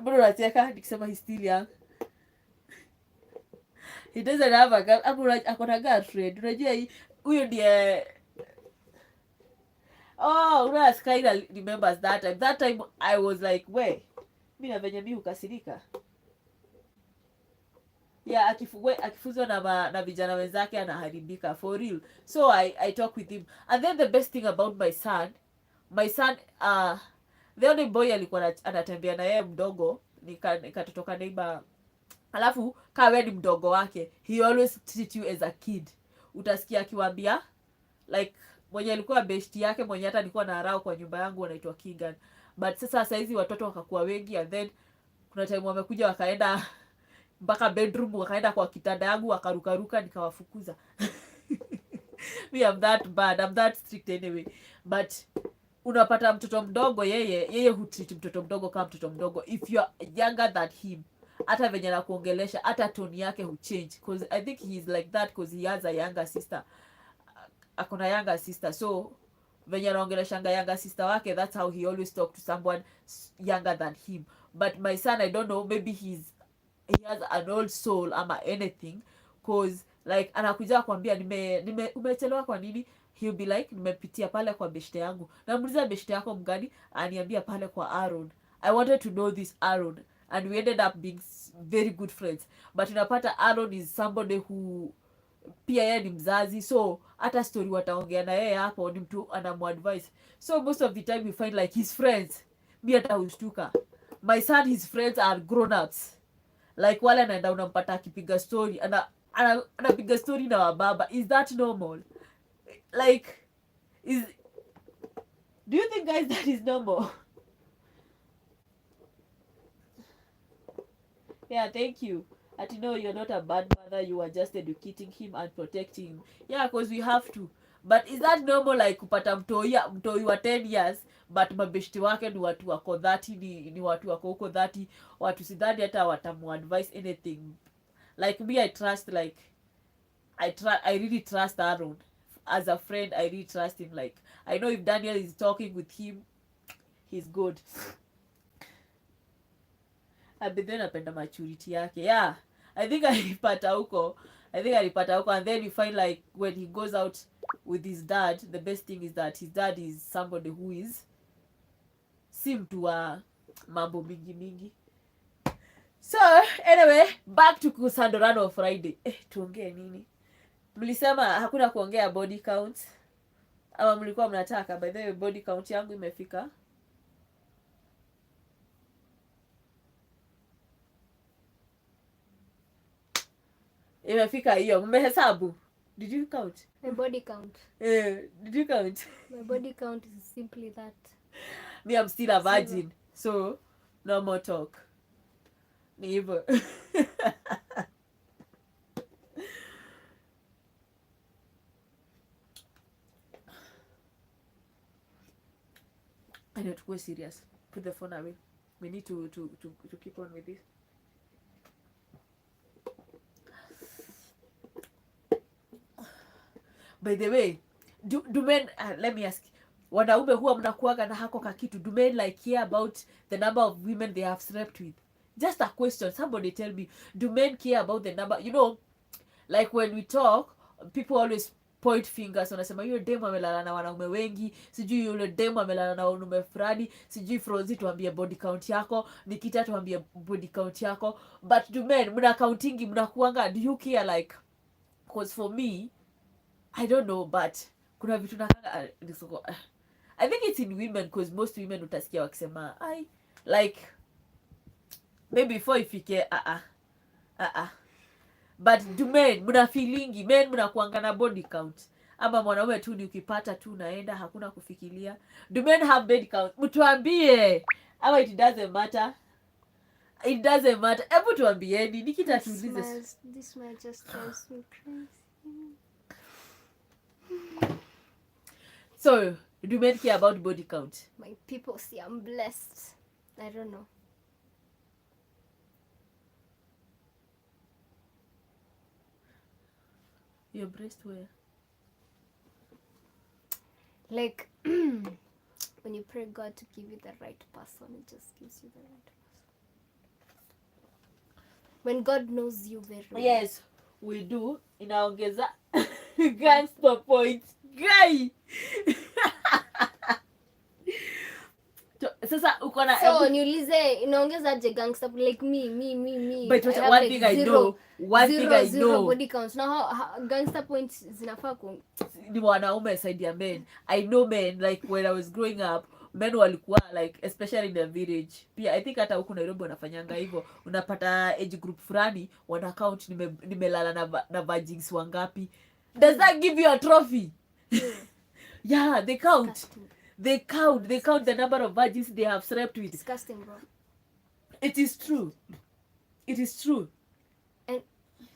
Mbona unacheka nikisema he's still young? He doesn't have a girl. Akona girlfriend. Unajua huyo ndiye. Oh, Skyla remembers that time. That time I was like, we, mimi na venye mimi ukasirika. Yeah, akifuzwa na vijana wenzake anaharibika for real. So I talk with him. And then the best thing about my son, the only boy alikuwa anatembea na yeye mdogo, nikatotoka neighbor. Alafu kawe ni mdogo wake, he always treat you as a kid. Utasikia akiwaambia like mwenye alikuwa besti yake, mwenye hata nilikuwa na harau kwa nyumba yangu, anaitwa Kigan. But sasa hizi watoto wakakuwa wengi, and then kuna time wamekuja wakaenda mpaka bedroom, wakaenda kwa kitanda yangu wakarukaruka, nikawafukuza. Me, I'm that bad, I'm that strict anyway. But unapata mtoto mdogo, yeye hutreat mtoto mdogo kama mtoto mdogo. If you are younger than him, hata venye na kuongelesha, hata tone yake huchange. Because I think he is like that because he has a younger sister. Akona younger sister. So venye naongeleshanga younger sister wake, that's how he always talk to someone younger than him. But my son, I don't know, maybe he has an old soul ama anything, because like anakuja kuambia umechelewa kwa nini, he'll be like nimepitia pale kwa beshte yangu. Namuuliza beshte yako mgani? Aniambia pale kwa Aaron. I wanted to know this Aaron, and we ended up being very good friends. But unapata Aaron is somebody who pia yeye ni mzazi, so hata story wataongea na yeye hapo ni mtu anamuadvise. So most of the time we find like his friends, mi hata ushtuka, my son, his friends are grown ups, like wale anaenda unampata akipiga story anapiga story na wababa. Is that normal? Like, do you think, guys, that is normal? Yeah, thank you. No, you're not a bad mother, you are just educating him and protecting him. Yeah, because we have to. But is that normal, like kupata mtoi wa 10 years but mabeshti wake ni watu wako 30, ni watu wako huko 30, watu sidhani hata watamuadvise anything. Like me, I trust, like I really trust Aaron as a friend. I really trust him. Like, I know if Daniel is talking with him, he's good. But then napenda maturity yake. Yeah, I think alipata huko, and then you find like when he goes out with his dad, the best thing is that his dad is somebody who is si mtu wa mambo mingi. So anyway, back to Kusadurwo Friday. Tuongee nini? Mlisema hakuna kuongea body count, ama mlikuwa mnataka? By the way, body count yangu imefika hiyo. Mmehesabu? Did you count? My body count. Did you count? My body count is simply that. Me, I'm still a virgin. So no more talk. Ni hivyo. I need to go serious. Put the phone away. We need to keep on with this. By the way, do men, let me ask, wanaume huwa mnakuaga na hako kakitu, do men like care about the number of women they have slept with? Just a question, somebody tell me, do men care about the number? You know, like when we talk, people always point fingers, wanasema yule demu amelala na wanaume wengi, sijui yule demu amelala na wanaume fulani, sijui Flozie tuambie body count yako, Nikita tuambie body count yako. But do men, mna countingi, mnakuanga, do you care? Like, because for me, I don't know, but kuna vitu nakanga, I think it's in women, because most women utasikia wakisema like maybe before ifike but do men, muna feelingi, men muna kuanga na body count, ama mwanaume tu ni ukipata tu naenda, hakuna kufikiria? Do men have body count? Mtuambie, ama it doesn't matter? It doesn't matter. Hebu tuambieni. Nikita tuulize. This might just drives me crazy. So, do men care about body count? My people see I'm blessed. I don't know. Your breast where? Like, when you pray God to give you the right person, it just gives you the right person. When God knows you very well. Yes, we do. Inaongeza gangster points. Guy! Sasa uko na so niulize inaongeza je gangster like me but one thing I know body count. Now how gangster points zinafaa ni wanaume side ya men. I know men, like when I was growing up, men walikuwa like, especially in the village, pia I think hata huku Nairobi wanafanyanga hivyo, unapata age group fulani wana count nimelala na virgins wangapi. Does that give you a trophy? Yeah, they count. They count the number of virgins they have slept with. Disgusting, bro. It is true. It is true. And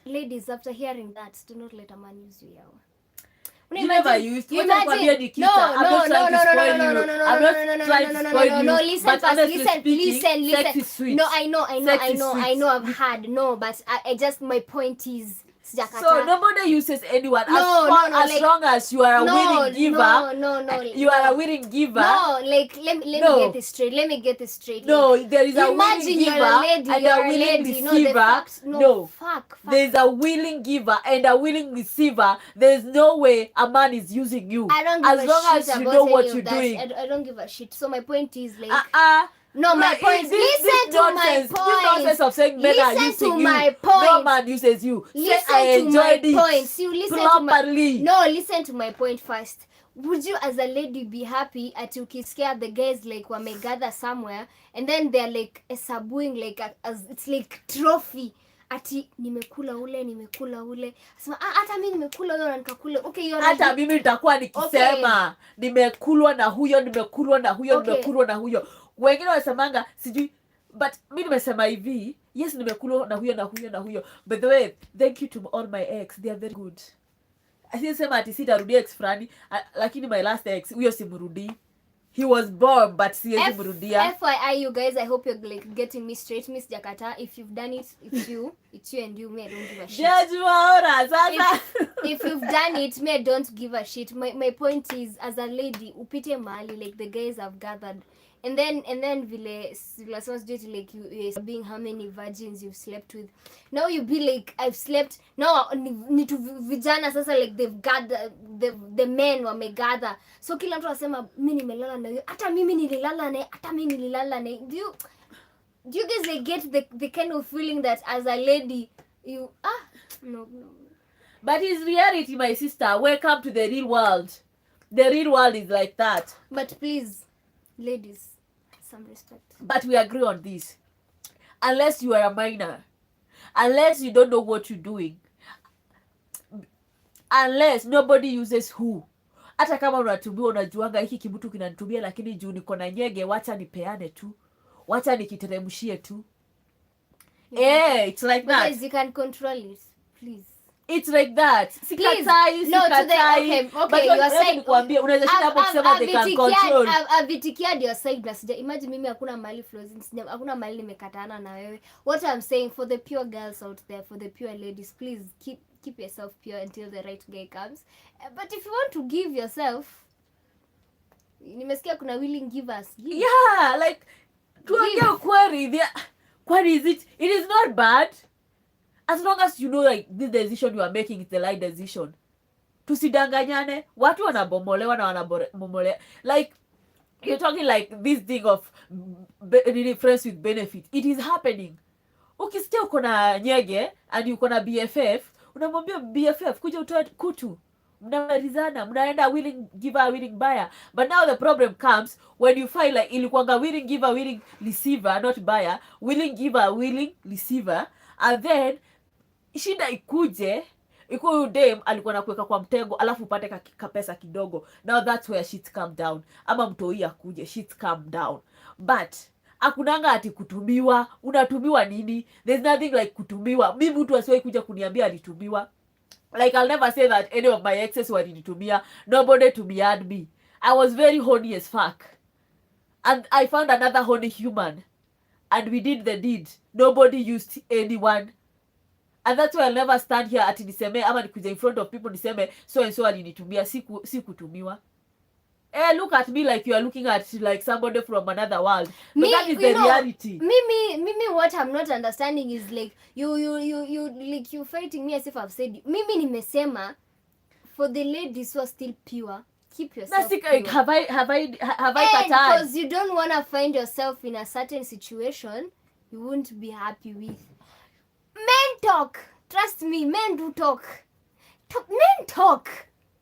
ladies, after hearing that, do not let a man use you, yawa. You never used to. Nikita. No. Listen first. Listen. No, I know. I've had no, but I just, my point is Sijakataa. So nobody uses anyone No, as long as you are a willing giver. You are a willing giver. No, like let me get this straight. Let me get this straight. No, there is a Imagine willing you're giver a lady, and you're a a willing lady. receiver. No, fuck. There is a willing giver and a willing receiver. There is no way a man is using you. I don't give as a long shit as you about know any what of you're that. doing. I don't give a shit. So my point is like No, my point. Listen to my point. This nonsense of saying men are using Listen to you. my point. No man uses you. Listen Say, I to my enjoyed it point. You listen properly. to my listen to my point first. Would you as a lady be happy at ukisikia the guys like wamegather somewhere and then they're like sabuing like as it's like trophy ati nimekula ule sema hata mimi nimekula huyo na nikakula. Okay, you're hata mimi nitakuwa nikisema nimekulwa na huyo nimekulwa na huyo. Wengine wasemanga sijui, but mimi nimesema hivi, yes nimekulwa na huyo. By the way, thank you to all my ex, they are very good. Asisema ati sitarudia ex fulani, lakini my last ex huyo simrudi. He was born but siwezi mrudia. FYI you guys, I hope you're like getting me straight. Miss Jakata, if you've done it, it's you and you. Me, I don't give a shit. If you've done it, me, I don't give a shit. My point is, as a lady, upite mahali like the guys have gathered, and then vile like you being how many virgins you've slept with. Now you be like I've slept. Now ni tu vijana sasa like they've gathered, the men wamegather. So kila mtu anasema mimi nimelala na yeye, hata mimi nililala naye. Do you guys like get the kind of feeling that as a lady you no. But it's reality, my sister. Welcome to the real world. The real world is like that. But please, ladies, some respect. But we agree on this. Unless you are a minor, unless you don't know what you're doing, unless nobody uses who. Hata kama unatumia unajuanga hiki kibutu kinanitumia, lakini juu niko na nyege, wacha nipeane tu, wacha nikiteremshie tu. It's like that. Guys, you can control it, please. It's like that. Sikatai. Okay, your side nikwambia unaweza shida hapo kusema they can control. Avitikia your side plus imagine mimi hakuna mali Flozie, hakuna mali nimekatana na wewe. What I'm saying for the pure girls out there, for the pure ladies, please keep yourself pure until the right guy comes. But if you want to give yourself, nimesikia kuna willing givers. Yeah, like tuongea query. What is it? It is not bad. As long as you know like this decision you are making is the right decision. Tusidanganyane. Watu wanabomolewa na wanabomolea. Like you're talking like this thing of friends with benefit. It is happening. Ukisikia uko na nyege and uko na BFF, unamwambia BFF kuja utoe kutu. Mnarizana, mnaenda willing giver, willing buyer. But now the problem comes when you find like ilikuanga willing giver, willing receiver, not buyer, willing giver, willing receiver, and then shida ikuje iko dem alikuwa nakuweka kwa mtego alafu upate kapesa kidogo. Now that's where shit calm down. Ama mtoi akuje, shit calm down. But akunanga ati kutumiwa. Unatumiwa nini? There's nothing like kutumiwa. Mimi mtu asiwahi kuja kuniambia alitumiwa. Like I'll never say that any of my exes walinitumia. Nobody tumiad me. I was very horny as fuck. And I found another horny human. And we did the deed. Nobody used anyone. And that's why I'll never stand here ati niseme ama nikuja in front of people niseme so and so alinitumia. Si kutumiwa. Look at me like you are looking at like somebody from another world. But that is the reality. Mimi what I'm not understanding is like you like you fighting me as if I've said mimi nimesema for the ladies who are still pure, keep yourself pure. Have I kataed? Because you don't want to find yourself in a certain situation you won't be happy with. Men talk. Trust me, men do talk. Men talk.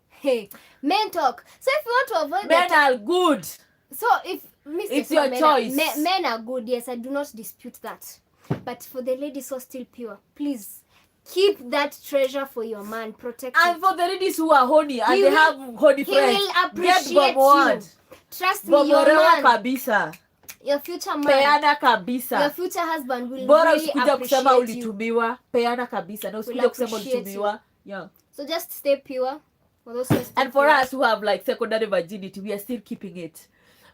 Hey, men talk. So if you want to avoid men are good. So if it's your choice. Men are good. Yes, I do not dispute that. But for the ladies who are still pure, please keep that treasure for your man. Protect it. And for the ladies who are horny and they have horny friends, he will appreciate you. Trust me, your man. Kabisa. Your future man. Peana kabisa. Your future husband will Bora really appreciate kusema ulitumiwa. Peana kabisa. Na usikuja kusema ulitumiwa. Yeah. So just stay pure. And for us who have like secondary virginity, we are still keeping it.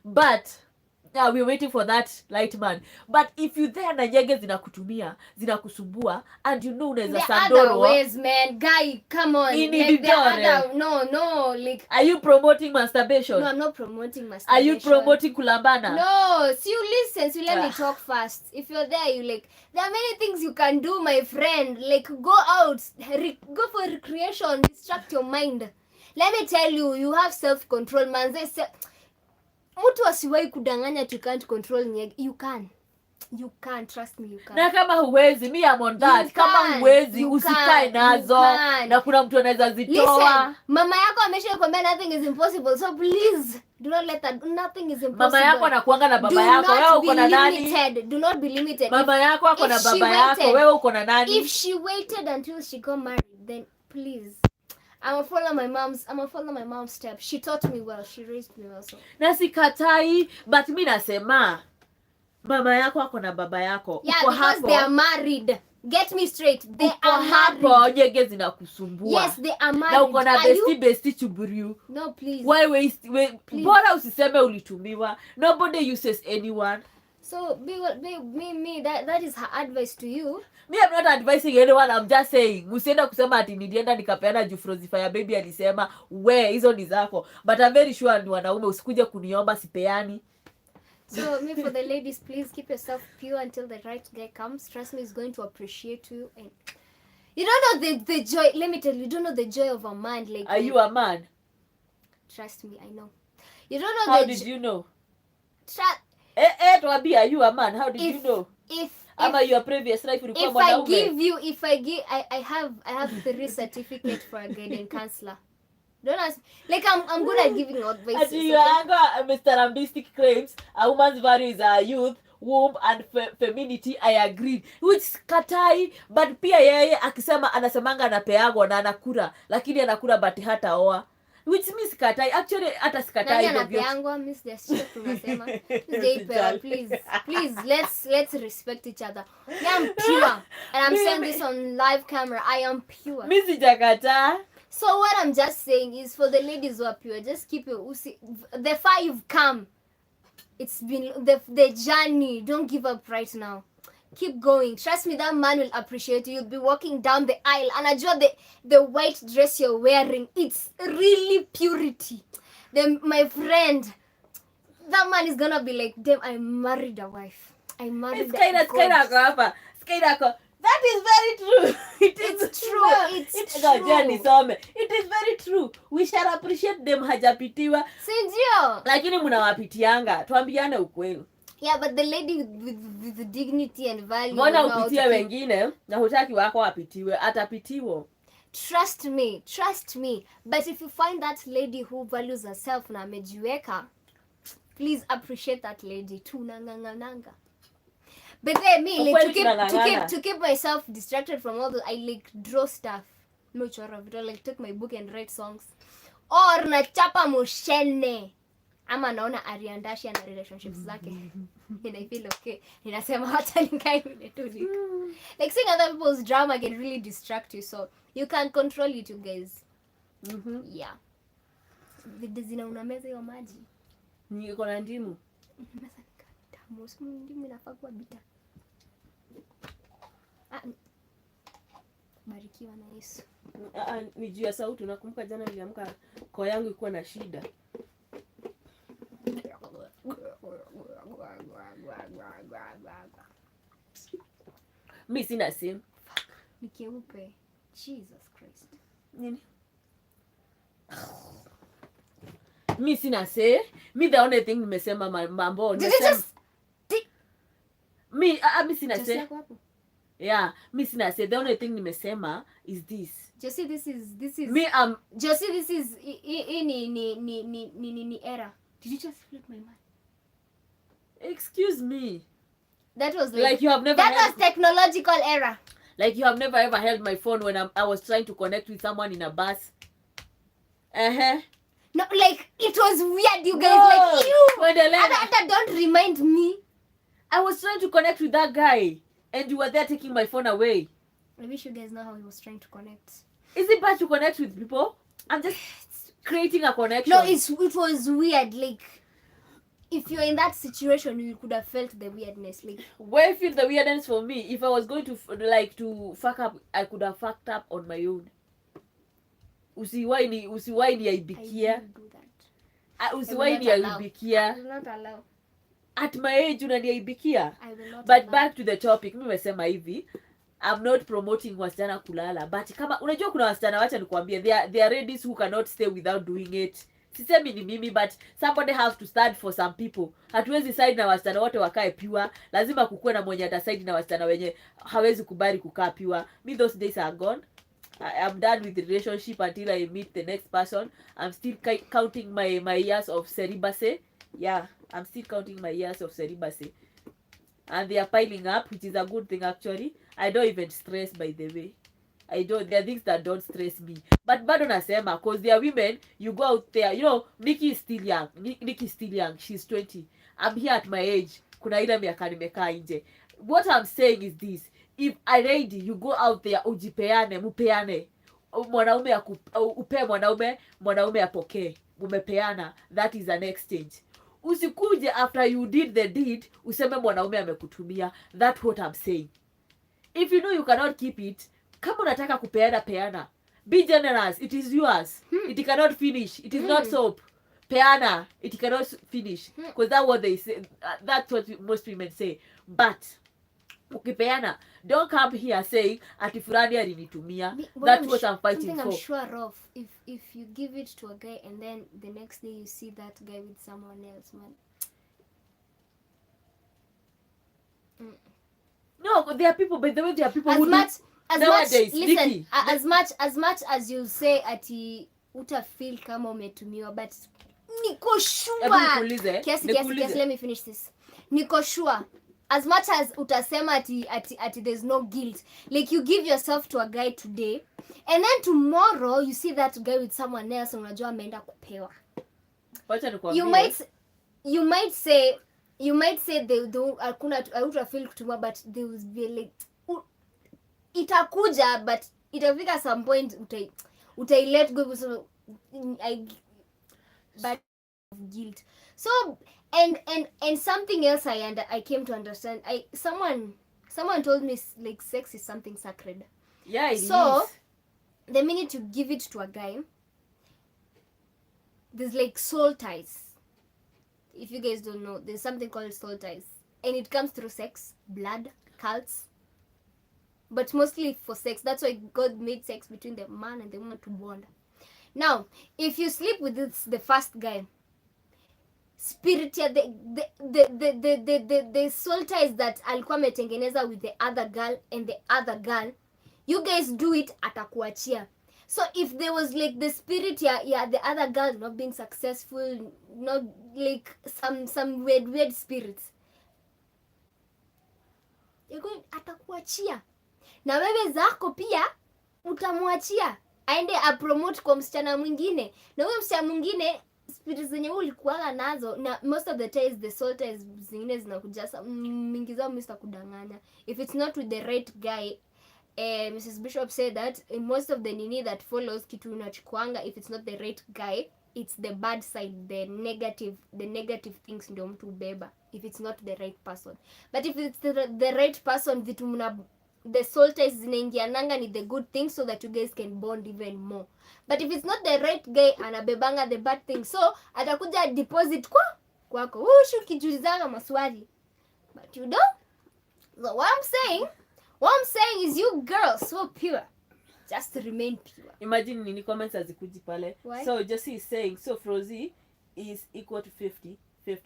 But Yeah, we're waiting for that light man. But if you there na nyege zinakutumia, zinakusumbua, and you know there's a There Sandoro. are other ways, man. Guy, come on. Like, there are other, no. Like, are you promoting masturbation? No, I'm not promoting masturbation. Are you promoting kulambana? No, so let me talk first. If you're there, you like, there are many things you can do, my friend. Like, go out, go for recreation, distract your mind. Let me tell you, you have self-control, man. Mtu asiwahi kudanganya you can't control nyege. You can, trust me, you can. Na kama huwezi, me I'm on that. Kama huwezi, usikae nazo. Na kuna mtu anaweza zitoa. Listen, mama yako ameshakwambia nothing is impossible. So please, do not let that, nothing is impossible. Mama yako anakuanga na baba yako. Wewe uko na nani? Do not be limited. Mama yako ako na baba yako. Wewe uko na nani? If she waited until she got married, then please. I'm gonna follow my mom's steps. She taught me well. She raised me well. So. Na sikatai, but mi nasema mama yako ako na baba yako. Yeah, uko because hapo, they are married. Get me straight. They are married. Hapo nyege zinakusumbua. Yes, they are married. Na uko na bestie chuburiu. No, please. Why bora usiseme ulitumiwa. Nobody uses anyone. So me that is her advice to you. Me, I'm not advising anyone, I'm just saying. Usienda kusema ati nilienda nikapeana juu Flozie Fire baby alisema we hizo ni zako. But I'm very sure ni wanaume usikuje kuniomba sipeani. So me, for the ladies, please keep yourself pure until the right guy comes. Trust me, he's going to appreciate you. And you don't know the joy. Let me tell you, you don't know the joy of a man. Like, are you a man? Trust me, I know. You don't know. How did you know? Tuambie, are you a man? How did you know? If your previous life ulikuwa mwanaume? I have 3 certificate for a guidance counselor. Don't ask. Like, I'm good at giving advice. As you are Mr. Ambistic claims a woman's value is her youth, womb and femininity. I agree. Which katai, but pia yeye akisema anasemanga anapeagwa na anakura, lakini anakura but hata oa. Which means katai. Actually hata sikatai hivyo. Nani anapeangwa? Miss the shit tunasema. Please let's respect each other. I am pure. And I'm saying this on live camera. I am pure. Miss Jakata. So what I'm just saying is, for the ladies who are pure, just keep your the far you've come. It's been the journey. Don't give up right now. Keep going. Trust me, that man will appreciate you. You'll be walking down the aisle, and the white dress you're wearing, it's really purity. Then my friend, that man is gonna be like, damn, I married a wife. I married a God. That is very true. It's true. It's true. It is very true. We shall appreciate them hajapitiwa. Sindio. Lakini mnawapitianga. Tuambiane ukweli. Yeah, but the lady with the dignity and value. Mbona upitie wengine na hutaki wako apitiwe? Atapitiwo. Trust me. But if you find that lady who values herself na amejiweka, please appreciate that lady too. Nanga. But then me, like, to keep myself distracted from all the, I like draw stuff. No chora video, like take my book and write songs. Or na chapa moshene. Ama naona Ariandashi na relationships zake. And I feel okay. Ninasema hata nikai nimetulia. Like, seeing other people's drama can really distract you, so you can control it, you guys. Yeah. Videzina unameza hiyo maji. Niko na ndimu. Ndimu inafaa kuwa bita. Barikiwa na Yesu. Ni juu ya sauti. Nakumbuka jana niliamka koo yangu ilikuwa na shida. Mimi sina simu. Ni keupe. Jesus Christ. Nini? Mimi sina say. Me the only thing nimesema mambo. Mimi sina say. Yeah, mimi sina say. The only thing nimesema is this. Just see, this is me. Just see, this is ni era. Did you just flip my mind? Excuse me. That was like you have never. That was technological era. Like you have never ever held my phone when I was trying to connect with someone in a bus. No, like it was weird, you guys. No. Like you. Don't remind me. I was trying to connect with that guy, and you were there taking my phone away. I wish you guys know how he was trying to connect. Is it bad to connect with people? I'm just creating a connection. No, it was weird. Like if you're in that situation, you could have felt the weirdness. Like, where feel the weirdness for me, if I was going to to fuck up, I could have fucked up on my own. Usiwahi I niaibikia. will do that. Usiwahi I will niaibikia. not allow. At my age unaniaibikia. I will not But allow. back to the topic, mimi nimesema hivi, I'm not promoting wasichana kulala, but kama unajua kuna wasichana, wacha nikwambie, there are ladies who cannot stay without doing it. Sisemi ni mimi, but somebody has to stand for some people. Hatuwezi side na wasichana wote wakae pure, lazima kukuwe na mwenye ataside na wasichana wenye hawezi kubali kukaa pure. Me, those days are gone. I'm done with the relationship until I meet the next person. I'm still counting my years of celibacy. Yeah, I'm still counting my years of celibacy. And they are piling up, which is a good thing actually. I don't even stress, by the way. There are things that don't stress me. But bado nasema, because there are women, you go out there, you know, Nikki is still young. Nikki is still young. She's 20. I'm here at my age. Kuna ile miaka nimekaa nje. What I'm saying is this. If a lady, you go out there, ujipeane, mupeane. Mwanaume upe mwanaume apokee. Mumepeana. That is the next stage. Usikuje after you did the deed, useme mwanaume amekutumia. That's what I'm saying. If you know you cannot keep it, kama unataka kupeana, peana. Be generous. It is yours. It cannot finish. It is not soap. Peana. It cannot finish. Because that's what they say. That's what most women say. But ukipeana, don't come here saying ati fulani alinitumia. That's what I'm fighting something for. I'm sure of. If you give it to a guy and then the next day you see that guy with someone else, man. No, there are people, by the way, there are people As who much nowadays, listen, Nikki, as much as you say ati utafeel kama umetumiwa, but niko sure. Kiasi, let me finish this. Niko sure. As much as utasema ati there's no guilt, like you give yourself to a guy today and then tomorrow you see that guy with someone else and unajua ameenda kupewa. You might say they don't hakuna feel kutumwa, but they will be like itakuja, but itafika some point utai let go, so but of guilt. So and something else I came to understand. Someone told me like sex is something sacred. Yeah, it so is. The minute you give it to a guy, there's like soul ties. If you guys don't know, there's something called soul ties, and it comes through sex, blood, cults, but mostly for sex. That's why God made sex between the man and the woman to bond. Now, if you sleep with the first guy, spirit ya the soul ties that alikuwa ametengeneza with the other girl and the other girl, you guys do it, atakuachia. So if there was like the spirit ya the other girl not being successful, not like some weird spirits, you're going, atakuachia. Na wewe zako pia utamwachia aende apromote kwa msichana mwingine, na huyo msichana mwingine spirits zenye ulikuwa nazo, na most of the times the soul ties zingine zinakuja mingi zao Mr. kudanganya. If it's not with the right guy, Mrs. Bishop said that most of the nini that follows kitu unachukuanga, if it's not the right guy, it's the bad side, the negative things ndio mtu ubeba, if it's not the right person. But if it's the right person, vitu muna the soul ties zinaingiananga ni the good things, so that you guys can bond even more. But if it's not the right guy, anabebanga the bad things, so atakuja deposit kwako ushu kijulizanga maswali, but you don't. So what I'm saying is, you girls so pure, just remain pure. Imagine nini comments azikuji pale. Why? So Josie is saying, so Flozie is equal to 50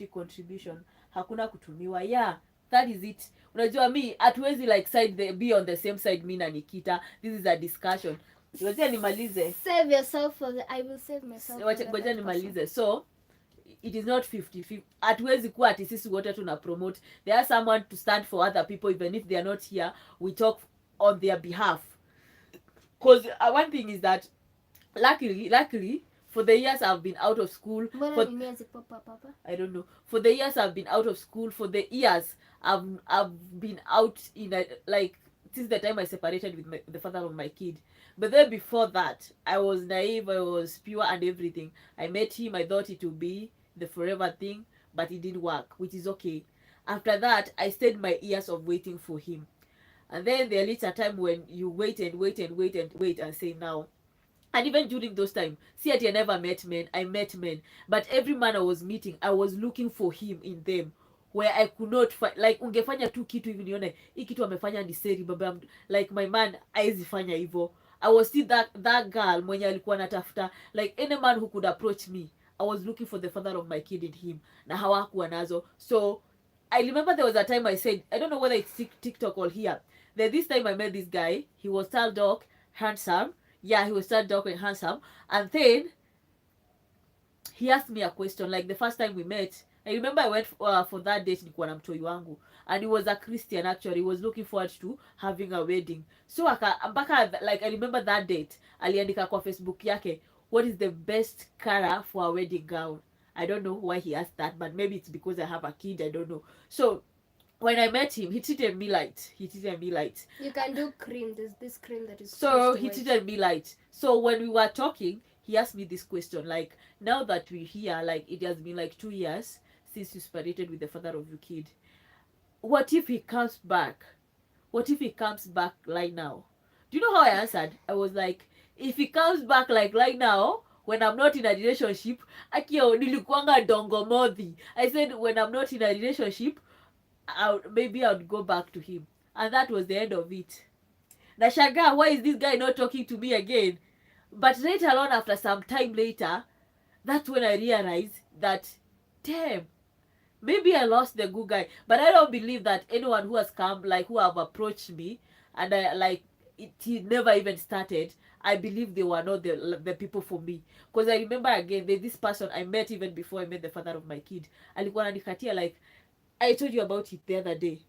contribution, hakuna kutumiwa. Yeah, that is it. Unajua mi hatuwezi like be on the same side, mi na Nikita. This is a discussion. Ngoja nimalize. Save yourself for the I will save myself. Ngoja nimalize. So it is not 50-50. Hatuwezi kuwa ati sisi wote tuna promote. There are someone to stand for other people, even if they are not here. We talk on their behalf. Because one thing is that luckily for the years I've been out of school, I don't know. For the years I've been out of school, for the years I've been out in like since the time I separated with the father of my kid. But then before that, I was naive, I was pure and everything. I met him, I thought it would be the forever thing. but it didn't work, which is okay. After that, I stayed my years of waiting for him. And then there is a time when you wait and wait and wait and wait and say now. And even during those times, see, I never met men. I met men, but every man I was meeting, I was looking for him in them, where I could not find. Like ungefanya tu kitu hivi nione hii kitu amefanya ni seri baba, like my man haezi fanya hivyo. I was still that girl mwenye alikuwa natafuta, like any man who could approach me, I was looking for the father of my kid in him, na hawakuwa nazo. So I remember there was a time I said, I don't know whether it's TikTok or here, that this time I met this guy. He was tall, dark, handsome. Yeah, he was tall, dark, and handsome. And then he asked me a question. Like the first time we met, I remember I went for that date nilikuwa na mtoi wangu, and he was a Christian. Actually, he was looking forward to having a wedding. So mpaka like I remember that date aliandika kwa Facebook yake, what is the best color for a wedding gown? I don't know why he asked that, but maybe it's because I have a kid, I don't know. So when I met him, he treated me light. He treated me light. You can do cream. There's this cream that is so he treated me light. So when we were talking, he asked me this question, like, now that we're here, like it has been like 2 years since you separated with the father of your kid, what if he comes back? What if he comes back right now? Do you know how I answered? I was like, if he comes back like right now, when I'm not in a relationship, akio nilikuanga dongo modhi. I said, when I'm not in a relationship, maybe I would go back to him. And that was the end of it. Nashangaa, why is this guy not talking to me again? But later on, after some time later, that's when I realized that, damn, maybe I lost the good guy. But I don't believe that anyone who has come, like who have approached me, and he never even started, I believe they were not the people for me. Because I remember again, there's this person I met even before I met the father of my kid. Alikuwa ananikatia, like I told you about it the other day.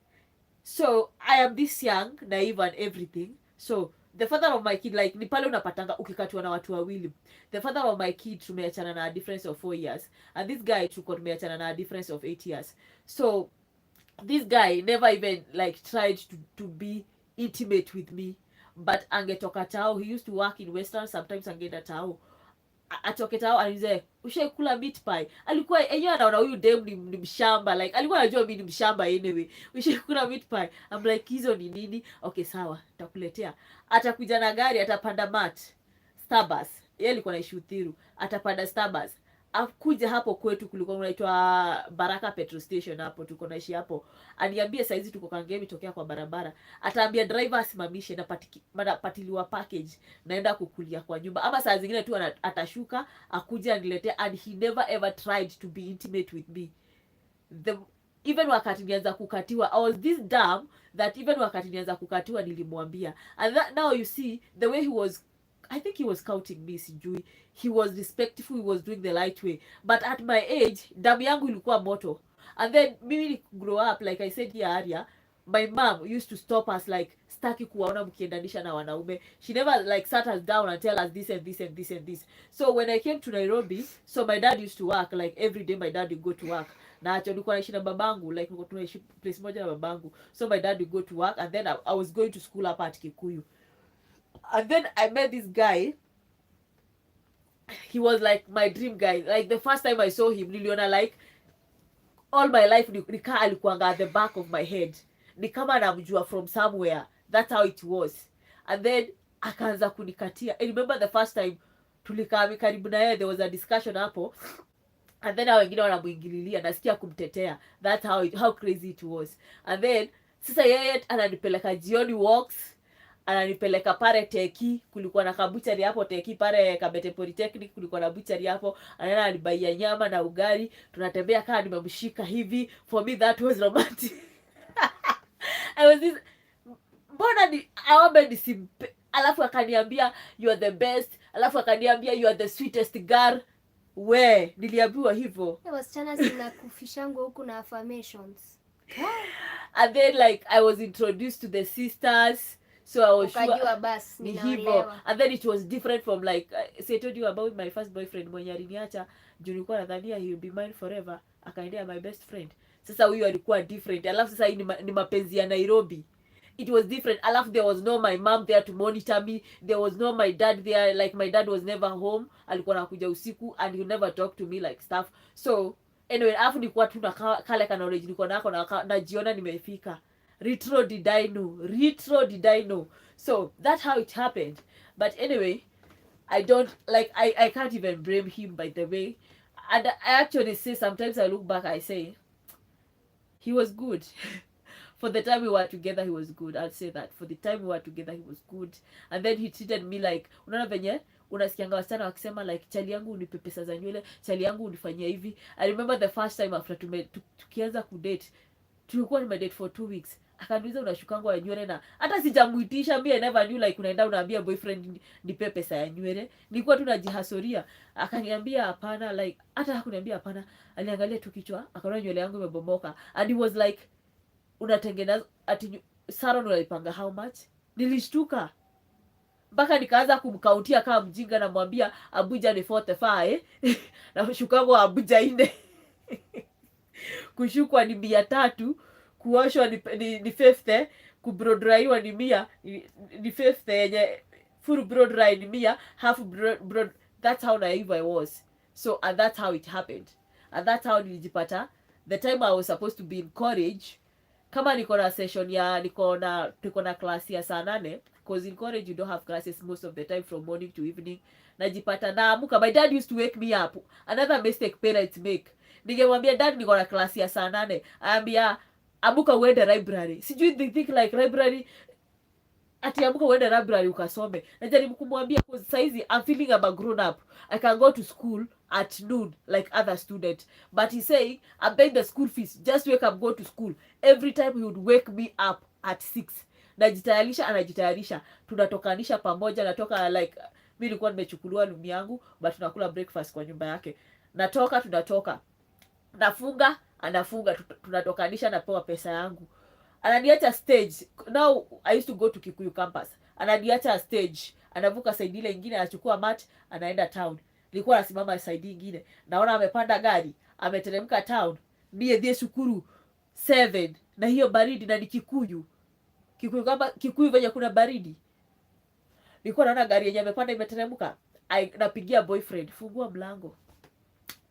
So I am this young, naive and everything. So the father of my kid, like ni pale unapatanga ukikatiwa na watu wawili. The father of my kid tumeachana na a difference of 4 years, and this guy tumeachana na a difference of 8 years. So this guy never even like tried to be intimate with me, but angetoka tao. He used to work in Western. Sometimes angeenda tao, atoke tao anize ushaikula meat pie. Alikuwa yenyewe anaona huyu dem ni mshamba, like alikuwa anajua mimi ni mshamba anyway. Ushaikula meat pie. I'm like, hizo ni nini? Okay, sawa, nitakuletea. Atakuja na gari, atapanda mat Starbucks. Yeye alikuwa anaishi Uthiru. Atapanda Starbucks. Akuja hapo kwetu, kulikuwa unaitwa Baraka petrol station, hapo tuko naishi hapo. Aniambie saizi tuko Kangemi, tokea kwa barabara. Ataambia driver asimamishe na patiliwa package, naenda kukulia kwa nyumba. Ama saa zingine tu atashuka akuja aniletea, and he never ever tried to be intimate with me. Even wakati nianza kukatiwa, I was this dumb that even wakati nianza kukatiwa nilimwambia. And that, now you see the way he was, I think he was scouting me, sijui. He was respectful, he was doing the right way. But at my age, damu yangu ilikuwa moto. And then mimi grow up, like I said here earlier, my mom used to stop us, like, staki kuwaona mkiendanisha na wanaume. She never like sat us down and tell us this and this and this and this. So when I came to Nairobi, so my dad used to work, like every day my dad would go to work. Na acho nilikuwa naishi na babangu, like nilikuwa tunaishi place moja na babangu. So my dad would go to work, and then I was going to school up at Kikuyu. And then I met this guy. He was like my dream guy. Like the first time I saw him, niliona like all my life nika alikuanga at the back of my head. Ni kama namjua from somewhere. That's how it was. And then akaanza kunikatia. I remember the first time tulikaa karibu na yeye, there was a discussion hapo. And then wengine wanamuingililia, nasikia kumtetea. That's how crazy it was. And then sasa yeye ananipeleka jioni walks. Ananipeleka pale Teki, kulikuwa na kabuchari hapo Teki pale Kabete Polytechnic, kulikuwa na buchari hapo. Anaenda anibaia nyama na ugali, tunatembea kama nimemshika hivi. For me that was romantic. I was this, mbona ni aombe nisimpe, alafu akaniambia you are the best, alafu akaniambia you are the sweetest girl. We niliambiwa hivyo. Wasichana zinakufishangu huku na affirmations. And then like I was introduced to the sisters. So I was sure ni hivyo. And then it was different from like, say I told you about my first boyfriend mwenye aliniacha juu nilikuwa nadhania he will be mine forever, akaendea my best friend. Sasa huyu alikuwa different. Alafu sasa hii ni mapenzi ya Nairobi. It was different. Alafu there was no my mom there to monitor me. There was no my dad there. Like my dad was never home. Alikuwa anakuja usiku and he never talked to me like stuff. So Anyway, afu nilikuwa tu na kale ka knowledge niko nako na najiona nimefika. Retro did I know. So that's how it happened. But anyway, I don't like I can't even blame him, by the way. And I actually say sometimes I look back, I say he was good. For the time we were together, he was good. I'll say that. For the time we were together, he was good. And then he treated me like, unaona venye unasikianga wasichana wakisema like, chali yangu unipe pesa za nywele, chali yangu unifanyia hivi. I remember the first time after tukianza kudate, tulikuwa nimedate for 2 weeks. Akaniuliza unashukangwa ya nywele, na hata sijamuitisha. Me I never knew like unaenda unaambia boyfriend nipe pesa ya nywele. Nilikuwa tu najihasoria. Akaniambia hapana, like hata hakuniambia hapana. Aliangalia tu kichwa, akaona nywele yangu imebomoka. And he was like, unatengeneza ati salon unaipanga how much? Nilishtuka. Mpaka nikaanza kumkauntia kama mjinga, na mwambia Abuja ni 45 na shukangwa Abuja 4. Kushukwa ni 300, kuoshwa ni 50, kublow drywa ni 100, ni 50 yenye full blow dry ni 100, half blow. That's how naive I was. So and that's how it happened. And that's how nilijipata the time I was supposed to be in college. Kama niko na session ya tuko na class ya saa 8, because in college you don't have classes most of the time from morning to evening. Najipata naamuka. My dad used to wake me up. Another mistake parents make. Ningemwambia dad niko na class ya saa 8, aambia amuka uende library. Sijui they think like library ati amuka uende library ukasome. Najaribu kumwambia because saizi I'm feeling I'm a grown up. I can go to school at noon like other students. But he's saying I'm paying the school fees. Just wake up, go to school. Every time he would wake me up at 6. Najitayarisha, anajitayarisha. Tunatokanisha pamoja, natoka like mimi nilikuwa nimechukuliwa room yangu, but tunakula breakfast kwa nyumba yake. Tunatoka. Nafunga, anafunga, tunatokanisha, napewa pesa yangu. Ananiacha stage. Now I used to go to Kikuyu campus. Ananiacha stage. Anavuka side ile nyingine, anachukua mat, anaenda town. Nilikuwa nasimama side nyingine. Naona amepanda gari, ameteremka town. Ndiye shukuru 7 na hiyo baridi, na ni Kikuyu kama Kikuyu venye kuna baridi. Nilikuwa naona gari yenye amepanda imeteremka. Napigia boyfriend, fungua mlango.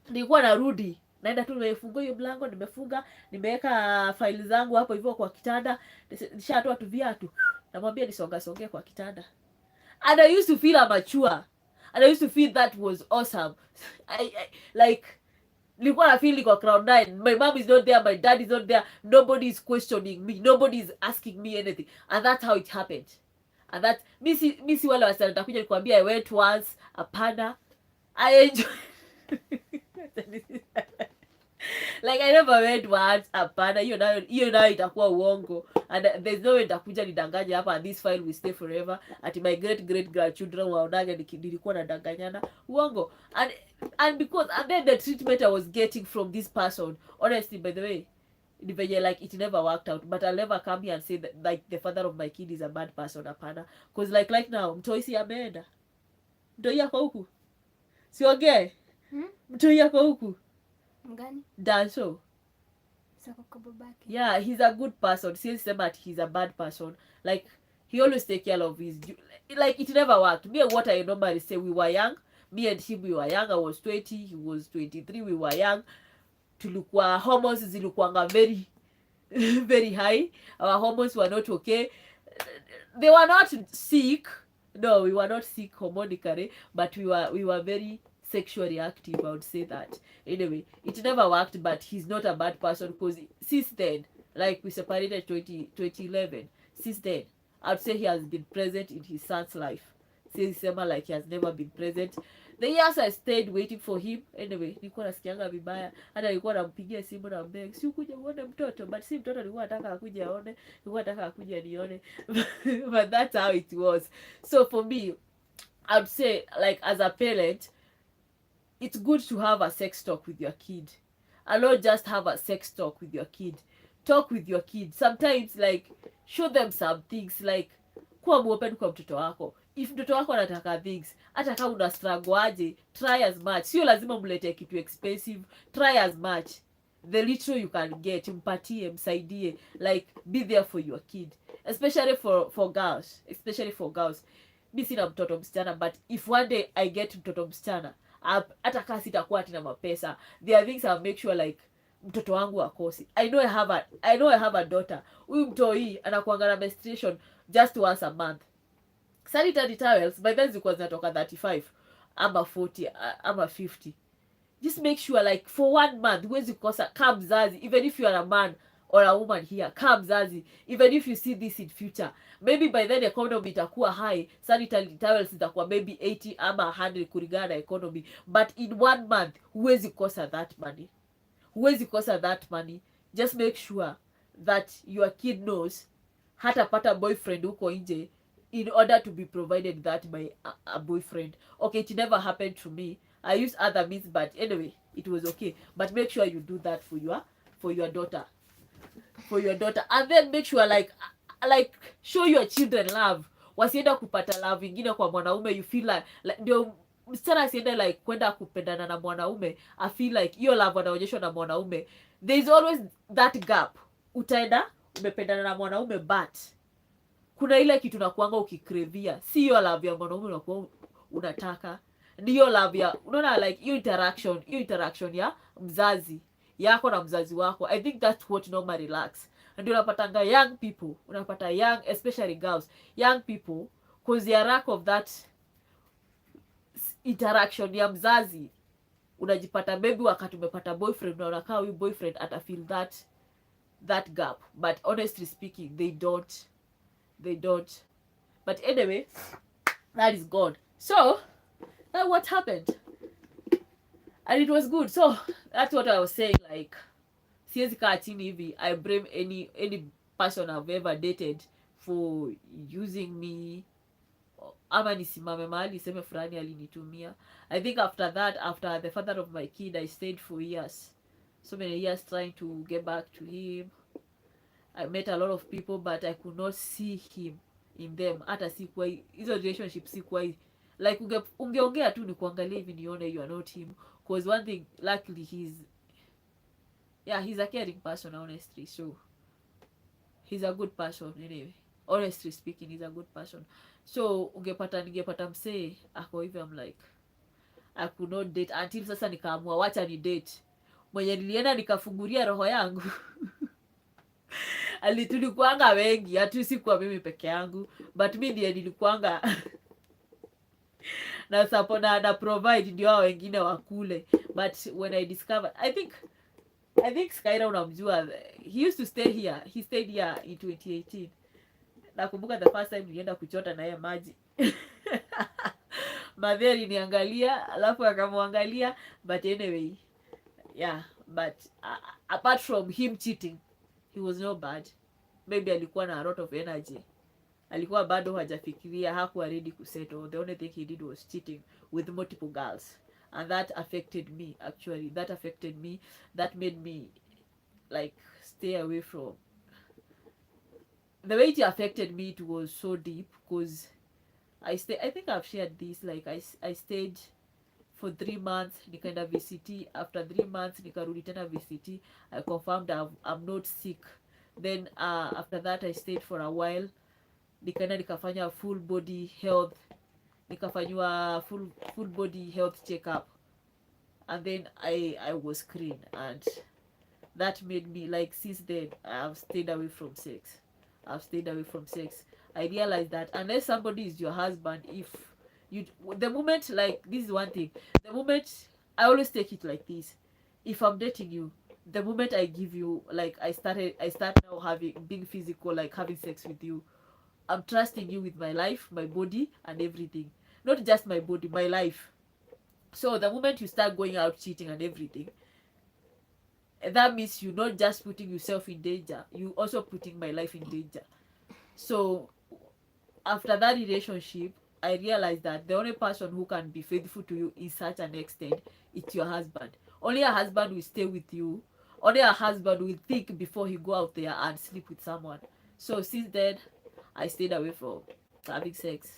Nilikuwa narudi, naenda tu nimefungua hiyo mlango, nimefunga, nimeweka file zangu hapo hivyo kwa kitanda, nishatoa tu viatu, namwambia nisonga kwa kitanda. And I used to feel mature. And I used to feel that was awesome. I like nilikuwa na feel kwa crowd 9. My mom is not there, my dad is not there, nobody is questioning me, nobody is asking me anything. And that's how it happened. And that misi wale wasichana nitakuja nikwambia I went once, hapana. I enjoy like I never went once, hapana. Hiyo nayo itakuwa uongo. And there's no way nitakuja nidanganya hapa and this file will stay forever. Ati my great grandchildren waonaga nilikuwa nadanganyana. Uongo. And because and then the treatment I was getting from this person, honestly, by the way, like it never worked out. But I'll never come here and say that like the father of my kid is a bad person, hapana. Because like now mtoisi ameenda, mtoi yako huku siongee. Mtoi yako huku mgani Danso. Yeah, he's a good person. Since that he's a bad person, like he always take care of his, like it never worked. Me and what I normally say, we were young. Me and him, we were young. I was 20, he was 23. We were young. Tulikuwa hormones zilikuwanga very very high. Our hormones were not okay. They were not sick. No, we were not sick hormonically, but we were very sexually active, I would say that. Anyway, it never worked, but he's not a bad person because since then, like we separated 2011, since then, I would say he has been present in his son's life. Since sema like he has never been present. The years I stayed waiting for him. Anyway, nilikuwa nasikianga vibaya. Hata nilikuwa nampigia simu na mbeg, si ukuje uone mtoto, but si mtoto nilikuwa nataka akuje aone, nilikuwa nataka akuje nione. But that's how it was. So for me, I would say like as a parent, it's good to have a sex talk with your kid. And not just have a sex talk with your kid. Talk with your kid. Sometimes like show them some things, like kuwa open kwa mtoto wako. If mtoto wako anataka things, hata kama una struggle aje, try as much. Sio lazima mlete kitu expensive. Try as much. The little you can get, mpatie, msaidie. Like be there for your kid. Especially for girls. Especially for girls. Mi sina mtoto msichana, but if one day I get mtoto msichana, hata kama sitakuwa tina mapesa, there are things I'll make sure like mtoto wangu akosi. I know I have a daughter. Huyu mtoi anakuanga na menstruation just once a month. Sanitary towels by then zilikuwa zinatoka 35 ama 40 ama 50. Just make sure like for 1 month huwezi kosa. Kama mzazi, even if you are a man or a woman here, kama mzazi, even if you see this in future, maybe by then economy itakuwa high, sanitary towels itakuwa maybe 80 ama 100 kulingana na economy, but in 1 month huwezi kosa that money. Huwezi kosa that money. Just make sure that your kid knows hata pata boyfriend huko nje in order to be provided that by a boyfriend. Okay, it never happened to me. I used other means, but anyway, it was okay. But make sure you do that for your daughter. For your daughter. And then make sure like show your children love. Wasienda kupata love ingine kwa mwanaume, you feel like ndio msichana asiende like kwenda kupendana na mwanaume, I feel like hiyo love anaonyeshwa na mwanaume. There is always that gap. Utaenda umependana na mwanaume, but kuna ile kitu nakuanga ukikrevia, si hiyo love ya mwanaume unakuwa unataka, ndiyo love ya, unaona like hiyo interaction ya mzazi yako na mzazi wako. I think that's what normally lacks. Ndio unapatanga young people, unapata young, especially girls, young people, cause their lack of that interaction ya mzazi, unajipata maybe wakati umepata boyfriend na unakaa huyu boyfriend ata feel that gap, but honestly speaking they don't. But anyway, that is gone. So what happened, and it was good. So that's what I was saying, like siwezi kaa chini hivi I blame any person I've ever dated for using me, ama nisimame mahali seme fulani alinitumia. I think after that, after the father of my kid, I stayed for years, so many years trying to get back to him. I met a lot of people, but I could not see him in them. Hata sikuwa hizo relationship, sikuwa like ungeongea tu ni kuangalia hivi nione you are not him, because one thing luckily he's a caring person, honestly. So he's a good person anyway, honestly speaking, he's a good person. So ningepata msee ako hivi, I'm like I could not date until sasa nikaamua wacha ni date mwenye nilienda nikafungulia roho yangu. Tulikuanga wengi, hatu sikuwa mimi peke yangu, but mimi ndiye nilikuanga na support na provide ndio hao wengine wakule. But when I discovered, I think Skyra unamjua, he used to stay here, he stayed here in 2018. Nakumbuka the first time nilienda kuchota na yeye maji. Madheri niangalia, alafu akamwangalia, but anyway, yeah, but apart from him cheating, he was no bad. Maybe alikuwa na a lot of energy, alikuwa bado hajafikiria, hakuwa ready kusettle. The only thing he did was cheating with multiple girls, and that affected me. Actually, that made me like stay away from the way it affected me. It was so deep, because I think I've shared this, like I stayed for 3 months, nikaenda VCT. After 3 months nikarudi tena VCT, I confirmed I'm not sick. Then after that I stayed for a while, nikaenda nikafanya full body health, nikafanywa full body health checkup, and then I was clean, and that made me like, since then I've stayed away from sex. I realized that unless somebody is your husband, if you, the moment, like, this is one thing, the moment, I always take it like this, if I'm dating you, the moment I give you, like, I start now being physical, like having sex with you, I'm trusting you with my life, my body, and everything. Not just my body, my life. So the moment you start going out cheating and everything, that means you're not just putting yourself in danger, you also putting my life in danger. So after that relationship, I realized that the only person who can be faithful to you in such an extent, it's your husband. Only a husband will stay with you. Only a husband will think before he go out there and sleep with someone. So since then, I stayed away from having sex.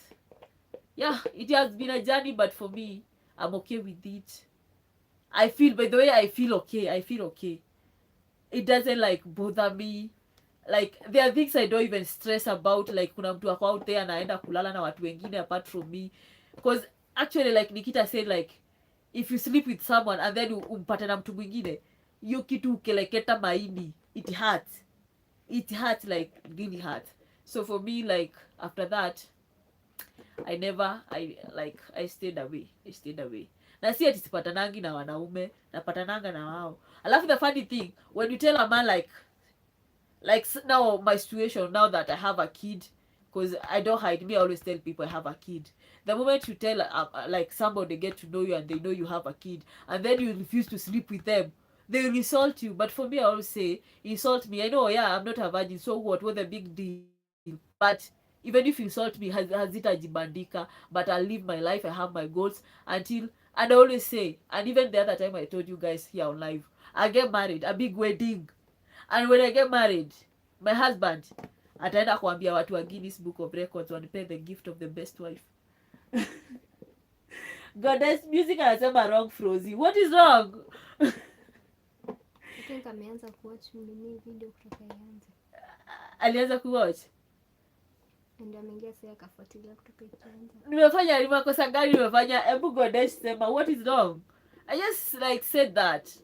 Yeah, it has been a journey, but for me, I'm okay with it. I feel okay. It doesn't like bother me. Like, there are things I don't even stress about, like kuna mtu wako out there anaenda kulala na watu wengine apart from me. Because actually, like Nikita said, like if you sleep with someone and then umpate na mtu mwingine, hiyo kitu ukeleketa maini, it hurts like really hurts. So for me, like after that I stayed away. Na si ati sipatanangi na wanaume, napatananga na wao. Alafu the funny thing, when you tell a man like now my situation, now that I have a kid, because I don't hide, me I always tell people I have a kid. The moment you tell like somebody get to know you and they know you have a kid, and then you refuse to sleep with them, they will insult you. But for me, I always say, insult me, I know, yeah, I'm not a virgin, so what the big deal? But even if you insult me, hazitajibandika, but I'll live my life. I have my goals until, and I always say, and even the other time I told you guys here on live, I get married, a big wedding, and when I get married, my husband ataenda kuambia watu wa Guinness Book of Records wanipe the gift of the best wife. Goddess music anasema wrong, Flozie. What is wrong? I think ameanza kuwatch mimi video kutoka ianze. Alianza kuwatch? Ndio ameingia sasa akafuatilia kutoka ianze. Nimefanya makosa gani nimefanya? Hebu Goddess sema what is wrong? I just like said that.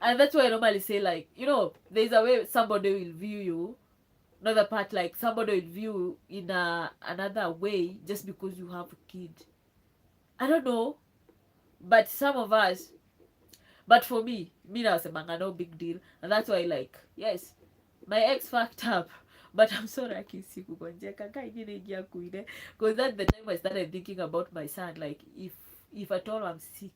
And that's why I normally say, like, you know, there's a way somebody will view you, another part, like somebody will view you in another way just because you have a kid. I don't know, but some of us, but for me now semanga no big deal, and that's why, like, yes, my ex fucked up, but I'm sorry akisikugonjeka kaingia kuine, because that's the time I started thinking about my son, like if at all I'm sick,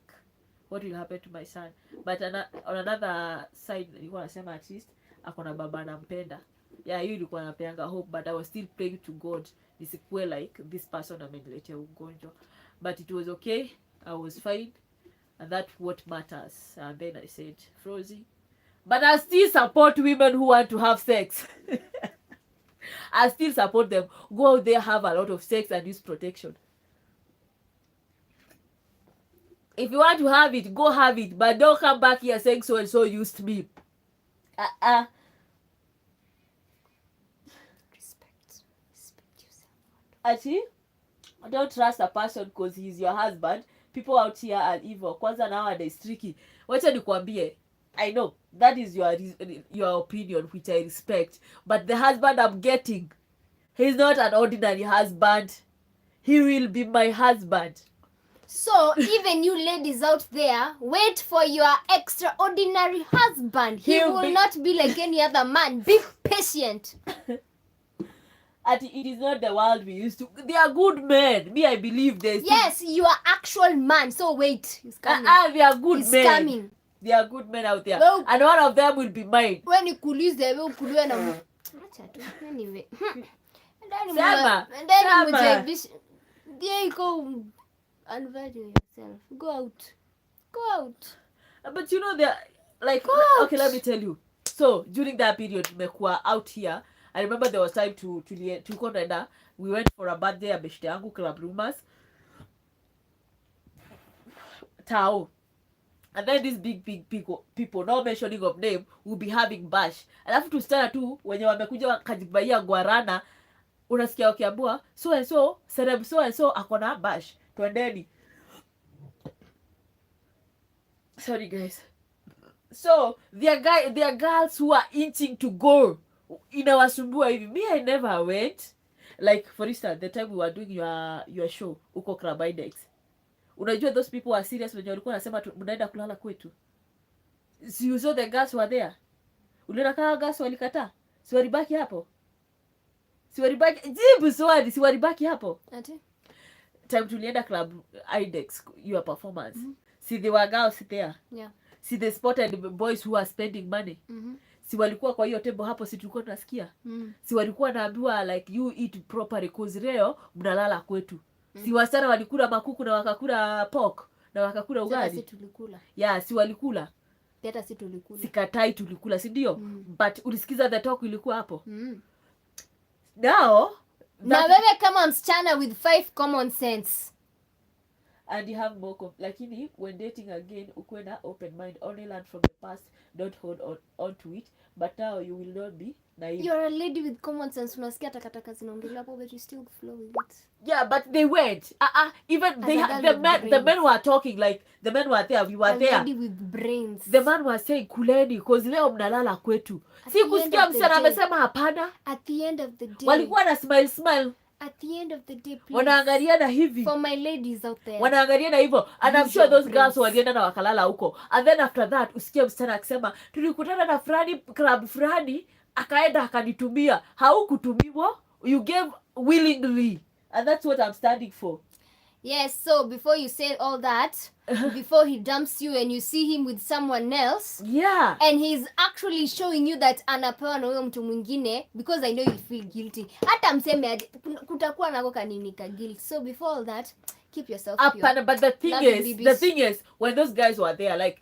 what will happen to my son? But on another side, nilikuwa nasema at least akona baba anampenda. Yeah, hiyo ilikuwa napeanga hope, but I was still praying to God nisikuwe like this person ameniletea ugonjwa. But it was okay, I was fine, and that's what matters. And then I said, Flozie, but I still support women who want to have sex. I still support them. Go out there, have a lot of sex and use protection. If you want to have it, go have it, but don't come back here saying so and so used me. Respect yourself. Ati, don't trust a person because he's your husband. People out here are evil. Kwanza nowadays tricky. Wacha nikwambie, I know that is your opinion, which I respect, but the husband I'm getting, he's not an ordinary husband. He will be my husband. So even you ladies out there, wait for your extraordinary husband. He will not be like any other man. Be patient. It is not the world we used to. They are good men. Me, I believe this. Yes, you are actual man. So wait, he's coming. They are good he's men. Coming. They are good men out there, well, and one of them will be mine. When you could use the will kuliwa na acha tu anyway. Sama. Go unvalue yourself. Go out. But you know, they're like, okay, let me tell you. So during that period, tumekuwa out here. I remember there was time to Konenda. We went for a birthday at beshte yangu Club Rumors Tao. And then these big people, no mentioning of name, will be having bash. Alafu tustana tu wenye wamekuja wakajibaia guarana, unasikia wakiambua so and so celeb so and so akona bash, twendeni. Sorry guys. So there are girls who are inching to go. Inawasumbua hivi. Me, I never went. Like for instance, the time we were doing your show uko Krabidex, unajua those people are serious when walikuwa nasema mnaenda kulala kwetu. You saw the girls were there. Uliona kama girls walikataa? Si walibaki hapo? Jibu swali, si walibaki hapo? Ati? Time tulienda Club Idex, your performance. See, there were girls there. Yeah. See, they spotted boys who are spending money. Si walikuwa kwa hiyo table hapo, si tulikuwa tunasikia. Si walikuwa naambiwa like you eat properly cause leo mnalala kwetu. Si wasichana walikula makuku na wakakula pork na wakakula ugali. Sisi tulikula. Yeah, si walikula. Hata si tulikula. Sikatai tulikula, si ndio? But ulisikiza the talk ilikuwa hapo. Now, na wewe kama msichana with 5 common sense and you have more lakini when dating again ukuwe na open mind, only learn from the past, don't hold on to it, but now you will not be naive. You're a lady with common sense. Unasikia takataka zinaongelewa hapo, but you still flow with it. Yeah, but they went. Even the men were talking, like the men were there. We were there. A lady with brains. The man was saying kuleni, cause leo mnalala kwetu. Si kusikia msichana amesema hapana. At the end of the day. Walikuwa na smile. At the end of the day, please. Wanaangaliana hivi. For my ladies out there. Wanaangaliana hivyo. And I'm sure those girls walienda na wakalala huko. And then after that, usikia msichana akisema, tulikutana na fulani, club fulani, akaenda akanitumia. Haukutumiwa. You gave willingly. And that's what I'm standing for. Yes, so before you say all that, before he dumps you and you see him with someone else, yeah, and he's actually showing you that anapewa na huyo mtu mwingine, because I know you feel guilty. Hata mseme kutakuwa nako kanini ka guilt. So before all that, keep yourself pure. But the thing is, when those guys were there, like,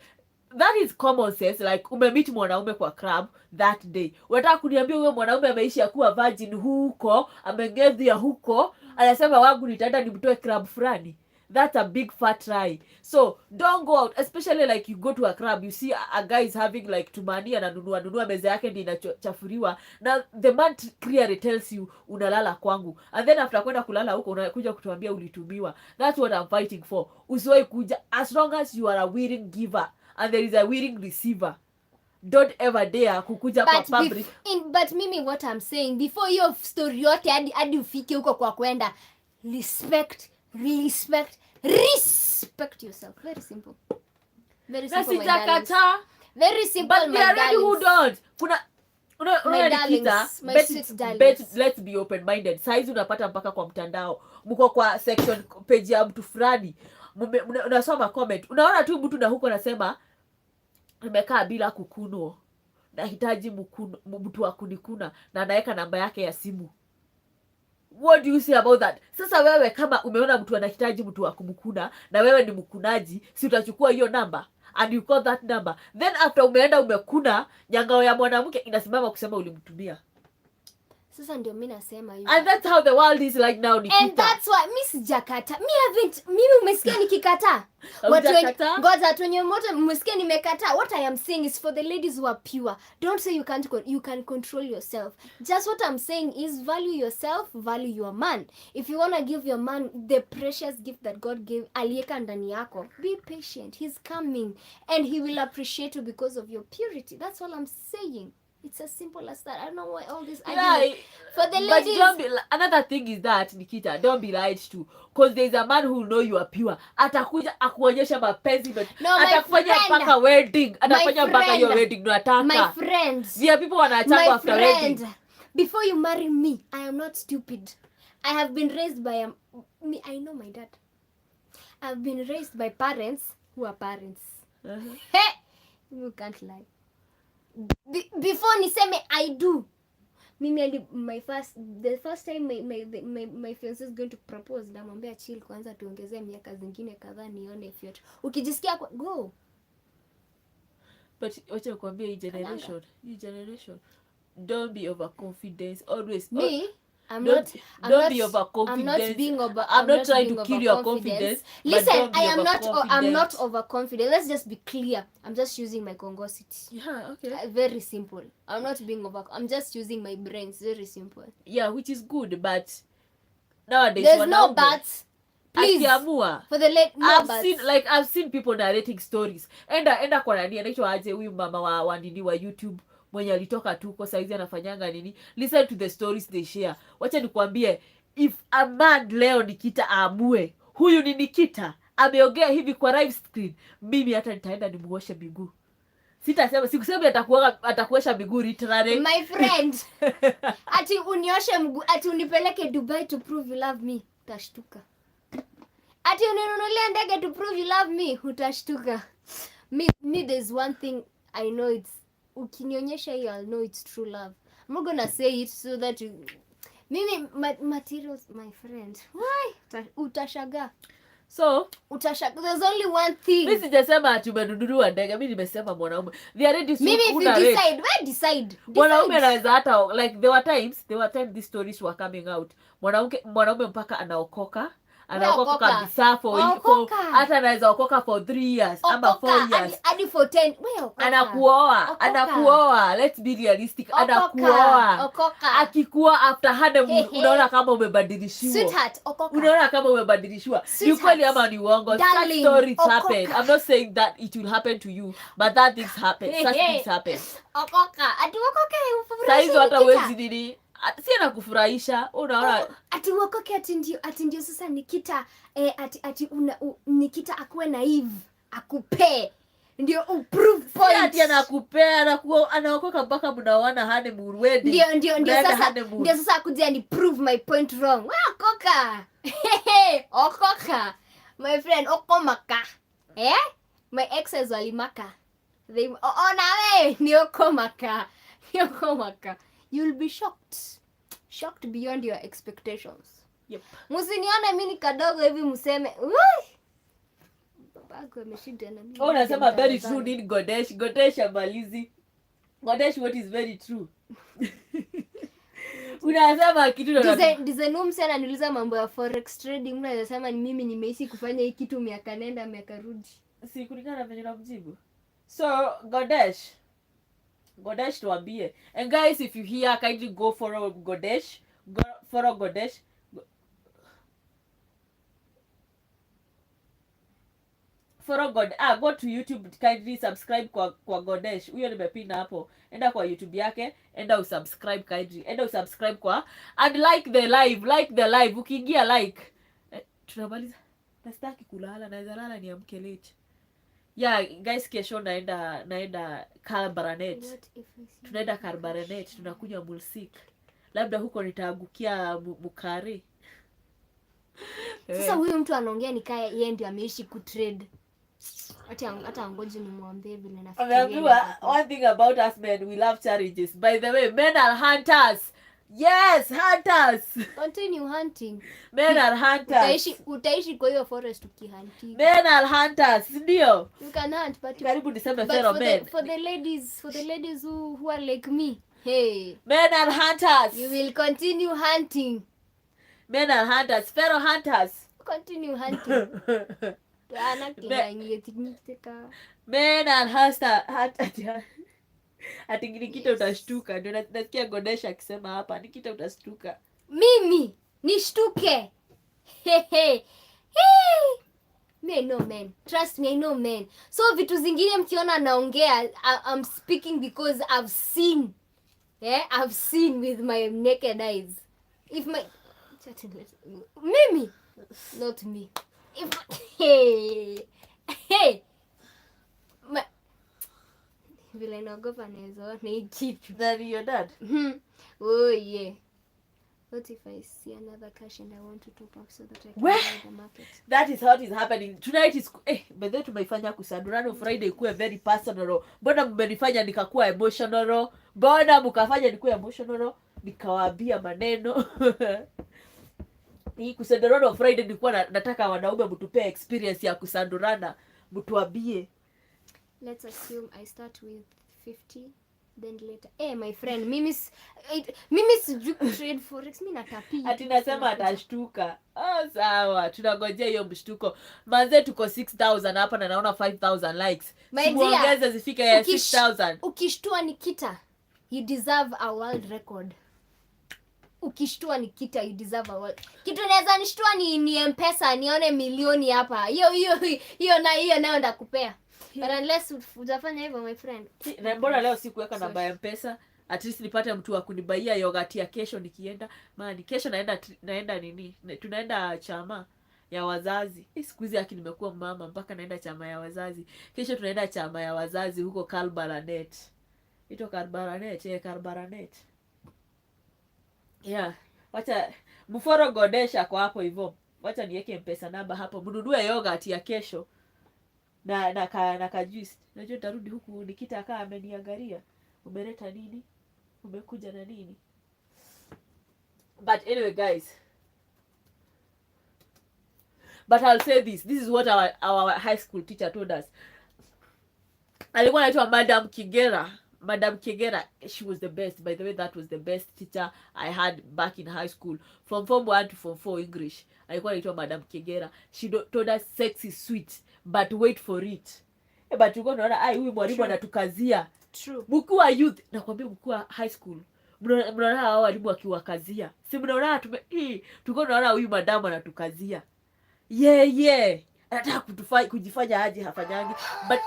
that is common sense. Like, umemeet mwanaume kwa club that day, unataka kuniambia huyo mwanaume ameishi akuwa virgin huko, amengezia huko, anasema wangu nitaenda nimtoe club fulani? That's a big fat lie. So don't go out, especially like you go to a club, you see a guy is having like tumani, ananunua meza yake ndio inachafuriwa. Now the man clearly tells you unalala kwangu, and then after kwenda kulala huko unakuja kutuambia ulitumiwa. That's what I'm fighting for. Usiwahi kuja, as long as you are a willing giver and there is a willing receiver, don't ever dare kukuja kwa public. But mimi, what I'm saying, before your story yote hadi ufike huko kwa kwenda, respect yourself. Very simple. Very simple, my darlings. Very simple, but my darlings. Who don't? My darlings, my sweet darlings. Let's be open-minded. Saizi unapata mpaka kwa mtandao. Mko kwa section page ya mtu fulani. Unasoma comment. Unaona tu mtu na huko anasema nimekaa bila kukunwa, nahitaji mtu wa kunikuna, na anaweka namba yake ya simu. What do you say about that? Sasa wewe kama umeona mtu anahitaji mtu wa kumkuna na wewe ni mkunaji, si utachukua hiyo namba and you call that number, then after umeenda umekuna, nyangao ya mwanamke inasimama kusema ulimtumia. Sasa ndio mimi nasema hiyo. And that's how the world is like now, Nikita. And that's why Miss Jakata, mimi umesikia nikikata. Ngoja tuenye moto umesikia nimekata. What I am saying is for the ladies who are pure, don't say you can control yourself. Just what I'm saying is value yourself, value your man. If you want to give your man the precious gift that God gave alieka ndani yako, be patient. He's coming and he will appreciate you because of your purity. That's all I'm saying. It's as simple as that. I don't know why all this argument. For the ladies. But another thing is that, Nikita, don't be lied to. Because there's a man who know you are pure. Atakuja akuonyesha mapenzi. Atakufanya mpaka wedding. Atafanya mpaka your wedding. No ataka. My friends. There are people wanataka after wedding. Before you marry me, I am not stupid. I have been raised by me. I know my dad. I've been raised by parents who are parents. Hey, you can't lie. Before niseme I do, mimi the first time my fiance is going to propose, namwambia chill kwanza tuongezee miaka zingine kadhaa nione future. Ukijisikia go. But wacha nikwambie hii generation, don't be overconfident always. Me? I'm not be overconfident. I'm not trying to kill your confidence. Listen, I'm not overconfident. Let's just be clear. I'm just using my congosity. Yeah, okay. Very simple. I'm not being I'm just using my brains. Very simple. Yeah, which is good, but nowadays there's no buts. Please. For the I've seen people narrating stories. Enda kwa nani anaitwa aje huyu mama wa YouTube mwenye alitoka tu kwa saizi anafanyanga nini. Listen to the stories they share. Wacha nikwambie, if a man leo Nikita aamue huyu ni Nikita ameongea hivi kwa live screen, mimi hata nitaenda nimuoshe miguu. Sikusema atakuosha miguu literally. My friend. Ati unioshe mguu, ati unipeleke Dubai to prove you love me, utashtuka. Ati uninunulia ndege to prove you love me, utashtuka. Me there's one thing I know, it's ukinionyesha hiyo I'll know it's true love. I'm not gonna say it so that mimi materials, my friend. Why? Utashaga. So there's only one thing. Mimi sijasema ati umenunua ndege, mimi nimesema mwanaume. They are ready to decide. Mwanaume anaweza hata like there were times these stories were coming out. Mwanaume mpaka anaokoka, anaokoka kabisa for hata anaweza okoka for 3 years ama 4 years hadi for 10. Anakuoa. Let's be realistic. Anakuoa. Akikuwa after honeymoon unaona kama umebadilishiwa. Sweetheart, unaona kama umebadilishiwa. Ni kweli ama ni uongo? Such stories happen. I'm not saying that it will happen to you, but that things happen. Such things happen. Ati Saizo hata wezi nini si anakufurahisha, unaona ati wakoke ati ndio sasa Nikita Nikita akuwe naive akupe ndio proof point. Ati anakupea anaokoka mpaka mnaoana honeymoon wedding. Ndio sasa kuja ni prove my point wrong. Okoka my friend, okomaka my exes walimaka they nawe ni okomaka you'll be shocked beyond your expectations. Yep. Musinione mimi kadogo hivi mseme babako ameshinda na mimi. Unasema very true nini Godesh amalizi. Godesh, what is very true? Unasema kitu ndo design msana ananiuliza mambo ya forex trading, unasema ni mimi nimeishi kufanya hii kitu miaka nenda miaka rudi. Si kulingana na venye namjibu. So Godesh tuambie. And guys, if you hear, kindly go follow Godesh. Follow Godesh. Go to YouTube, kindly subscribe kwa Godesh. Huyo nimepina hapo. Enda kwa YouTube yake, enda usubscribe kindly. Enda usubscribe kwa and like the live. Ukiingia like. Tunamaliza. Nastaki kulala, naweza lala niamke late. Yeah, guys, kesho naenda Karbanet. Tunaenda Karbanet, tunakunywa mulsik. Labda huko nitaagukia Bukari. Sasa huyu mtu anaongea nikae yeye ndio ameishi kutrade. Hata ngoje nimwambie vile nafikiria. One thing about us men, we love challenges. By the way, men are hunters. Yes, hunters. Continue hunting. Men are hunters. Utaishi kwa hiyo forest ukihunting. Men are hunters, ndio. You can hunt but karibu niseme fellow men. For the ladies who are like me. Hey. Men are hunters. You will continue hunting. Men are hunters, fellow hunters. Continue hunting. Men are hunters. Ati Nikita utashtuka. Ndio nasikia Godesha akisema hapa, Nikita utashtuka. Mimi nishtuke. Me no man. Trust me, I know men. So vitu zingine mkiona naongea, I'm speaking because I've seen. I've seen with my naked eyes. If my Mimi, not me. Vile naogopa naweza na hii kitu. That your dad? Oh yeah. What if I see another cash and I want to top up so that I can buy the market? That is what is happening. Tonight is by the way tumeifanya Kusadurwo Friday kuwe very personal. Mbona mmenifanya nikakuwa emotional? Mbona mkafanya nikuwe emotional? Nikawaambia maneno. Hii Kusadurwo Friday nilikuwa nataka wanaume mtupe experience ya Kusadurwo, mtuambie. Let's assume I start with 50, then later. My friend, mimi sijui trade forex, mimi natapia. Ati nasema atashtuka. Sawa, tunangojea hiyo mshtuko. Manze tuko 6000 hapa na naona 5000 likes. Muongeze zifike ya 6000. Ukishtua Nikita, you deserve a world record. Ukishtua Nikita, you deserve a world. Kitu naweza nishtua ni M-Pesa nione milioni hapa. Hiyo nayo ndakupea. But unless utafanya hivyo my friend. Na mbona leo sikuweka namba ya M-Pesa? At least nipate mtu wa kunibaia yogurt ya kesho nikienda. Maana kesho naenda nini? Tunaenda chama ya wazazi. Siku hizi haki nimekuwa mama mpaka naenda chama ya wazazi. Kesho tunaenda chama ya wazazi huko Karbanet. Ito Karbanet. Yeah. Wacha mforo Godesha kwa hapo hivyo. Wacha niweke M-Pesa namba hapo. Mnunue yogurt ya kesho. Na juice. Najua tarudi huku Nikita akaa ameniangalia. Umeleta nini? Umekuja na nini? But anyway guys. But I'll say this. This is what our high school teacher told us. Alikuwa anaitwa Madam Kigera. Madam Kegera, she was the best. By the way, that was the best teacher I had back in high school. From Form 1 to Form 4 English. Alikuwa anaitwa Madam Kegera. She told us sex is sweet, but wait for it. But tulikuwa tunaona huyu mwalimu anatukazia. True. Mkuu youth, nakwambia mkuu high school. Mnaona hao walimu akiwakazia. Si mnaona tulikuwa tunaona huyu madam anatukazia. Yeah. Anataka kujifanya aje hafanyangi. But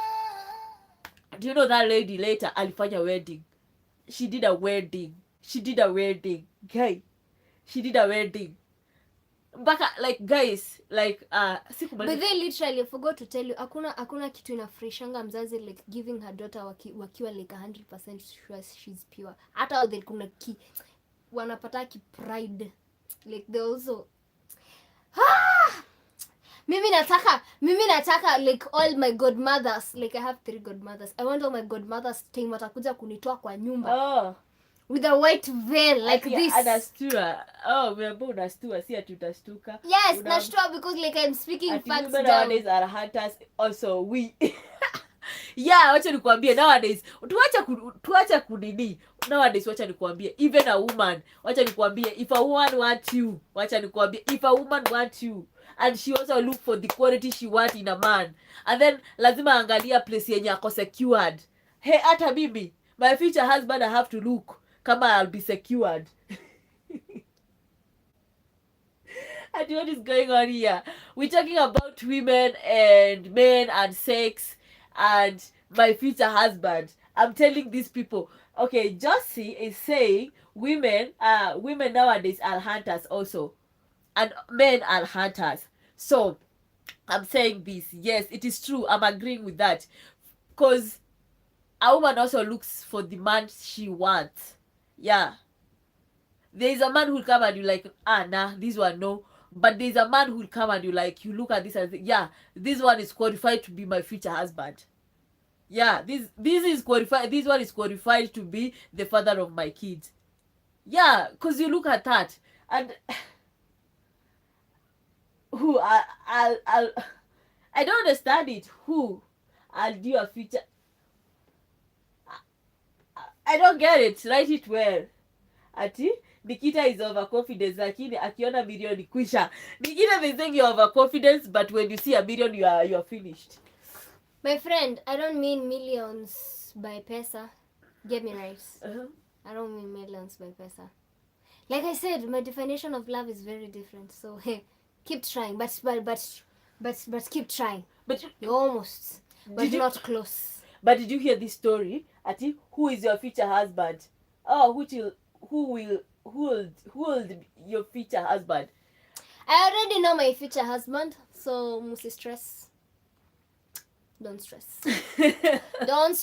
do you know that lady later alifanya wedding? She did a wedding. Guy. She did a wedding. Mpaka like guys like but they literally, I forgot to tell you, hakuna kitu inafreshanga mzazi like giving her daughter wakiwa like 100% sure she's pure. Hata they kuna wanapata pride like they also mimi nataka like all my godmothers, like I have 3 godmothers. I want all my godmothers time watakuja kunitoa kwa nyumba with a white veil like this. Anastua. Wewe unastua, si ati utastuka. Yes, nashtua because like I'm speaking facts down. Nowadays are hunters also we. Yeah, wacha nikwambie nowadays tuacha kunini. Nowadays wacha nikwambie even a woman, wacha nikwambie if a woman wants you, wacha nikwambie if a woman wants you and she also look for the quality she want in a man, and then lazima angalia place yenye ako secured. Hey, hata mimi my future husband I have to look kama I'll be secured. And what is going on here? We're talking about women and men and sex and my future husband. I'm telling these people, okay, Josie is saying women nowadays are hunters also, and men are hunters. So I'm saying this, yes, it is true. I'm agreeing with that, because a woman also looks for the man she wants. Yeah, there is a man who'll come and you like, nah, this one no. But there's a man who'll come and you look at this and say, yeah, this one is qualified to be my future husband. Yeah, this is qualified. This one is qualified to be the father of my kids. Yeah, because you look at that and who I don't understand it. Who I'll do a future. I don't get it. Write it well. Ati Nikita is overconfident, lakini akiona milioni kwisha. Nikita, they think you're overconfident, but when you see a million, you are finished. My friend, I don't mean millions by pesa. Get me right. I don't mean millions by pesa. Like I said, my definition of love is very different. So hey, keep trying, but keep trying. But you're almost, but not close. But did you hear this story? Ati, who is your future husband? Oh, who will your future husband? I already know my future husband, so musi stress. Don't stress. Don't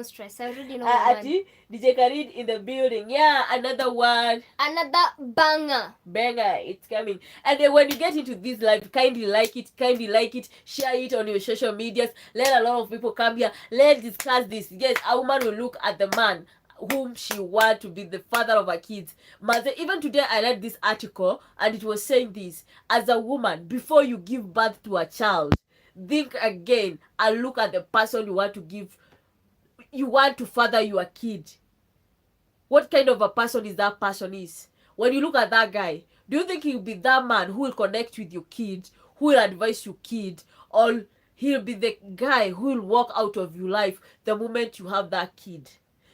stress. I already know. Ati, DJ Karid in the building. Yeah, another one. Another banger. It's coming. And then when you get into this live, kindly like it, share it on your social medias. Let a lot of people come here. Let's discuss this. Yes, a woman will look at the man whom she wants to be the father of her kids. Even today I read this article and it was saying this: as a woman, before you give birth to a child, think again and look at the person you want to father your kid. What kind of a person is that person is? When you look at that guy, do you think he'll be that man who will connect with your kid, who will advise your kid, or he'll be the guy who will walk out of your life the moment you have that kid?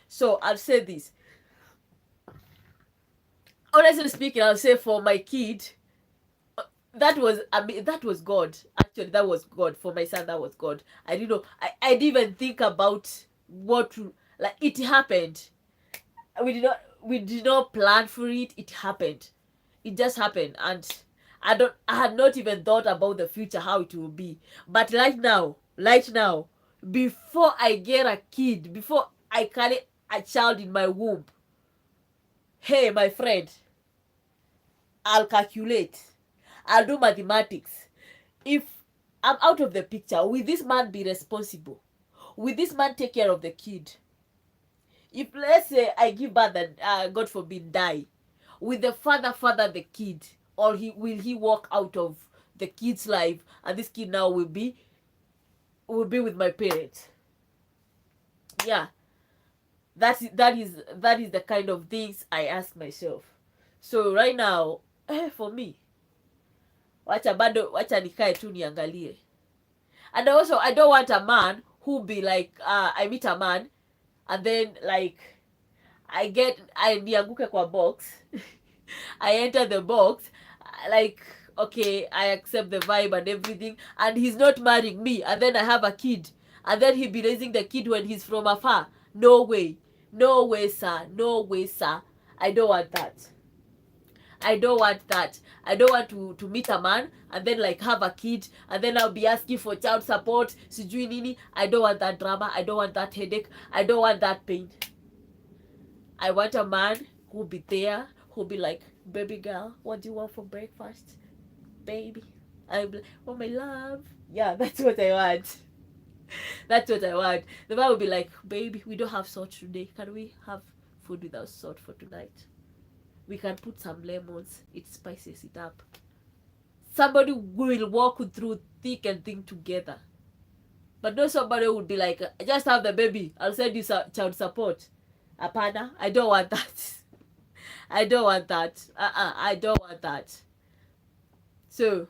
So I'll say this. Honestly speaking, I'll say for my kid, that was God. Actually, that was God. For my son, that was God. I didn't know. I didn't even think about what to, like, it happened. We did not plan for it. It happened. It just happened, and I had not even thought about the future, how it will be. But right now, before I get a kid, before I carry a child in my womb, hey, my friend, I'll calculate. I'll do mathematics. If I'm out of the picture, will this man be responsible? Will this man take care of the kid? If, let's say, I give birth and God forbid die, will the father the kid, or will he walk out of the kid's life and this kid now will be with my parents? Yeah. that is the kind of things I ask myself. So right now, for me, wacha nikae tu niangalie. And also, I don't want a man who be like, I meet a man and then like I nianguke kwa box. I enter the box, like, okay, I accept the vibe and everything, and he's not marrying me, and then I have a kid, and then he be raising the kid when he's from afar. No way, sir, no way, sir. I don't want that. I don't want that. I don't want to meet a man and then like have a kid and then I'll be asking for child support, sijui nini. I don't want that drama. I don't want that headache. I don't want that pain. I want a man who'll be there, who'll be like, baby girl, what do you want for breakfast? Baby. I'm like, oh my love. Yeah, that's what I want. That's what I want. The man will be like, baby, we don't have salt today. Can we have food without salt for tonight? We can put some lemons. It spices it up. Somebody will walk through thick and thin together. But not somebody would be like, just have the baby. I'll send you child support. Apana, I don't want that. I don't want that. I don't want that. So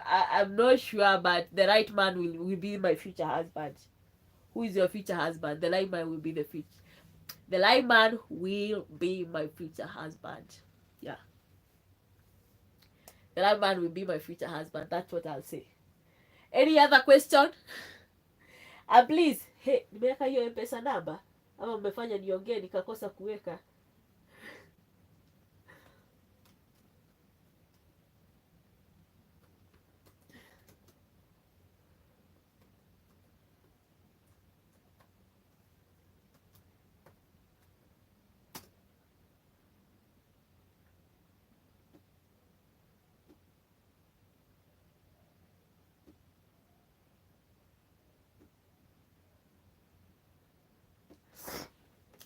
I'm not sure, but the right man will be my future husband. Who is your future husband? The right man will be the right man will be my future husband. Yeah. The right man will be my future husband. That's what I'll say. Any other question? And please, hey, nimeweka hiyo M-Pesa namba ama mmefanya niongee nikakosa kuweka?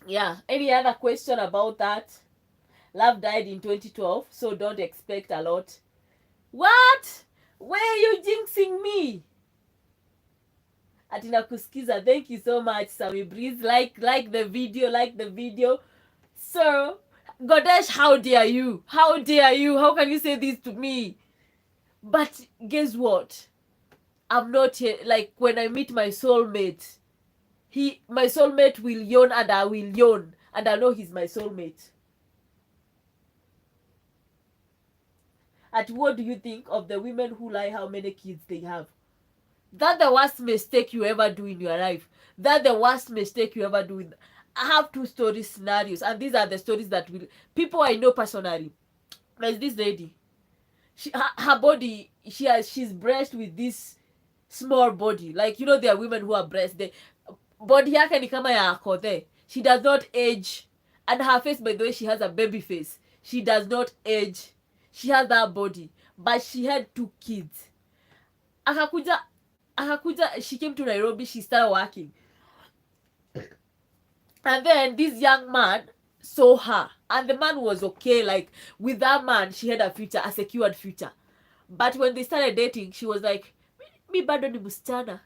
Yeah, any other question about that? Love died in 2012, so don't expect a lot. What? Where are you jinxing me? Atina kusikiza. Thank you so much, Sammy Breeze. Like the video. So, Godesh, how dare you? How dare you? How can you say this to me? But guess what? I'm not here. Like, when I meet my soulmate, my soulmate will yawn and I will yawn. And I know he's my soulmate. And what do you think of the women who lie how many kids they have? That's the worst mistake you ever do in your life. That's the worst mistake you ever do. I have 2 story scenarios, and these are the stories that people I know personally. There's this lady. Her body, she's blessed with this small body. Like, you know, there are women who are blessed. Body yake ni kama ya akothe. She does not age. And her face, by the way, she has a baby face. She does not age. She has that body. But she had 2 kids. Akakuja, she came to Nairobi, she started working. And then this young man saw her. And the man was okay. Like, with that man, she had a future, a secured future. But when they started dating, she was like, mi bado ni msichana.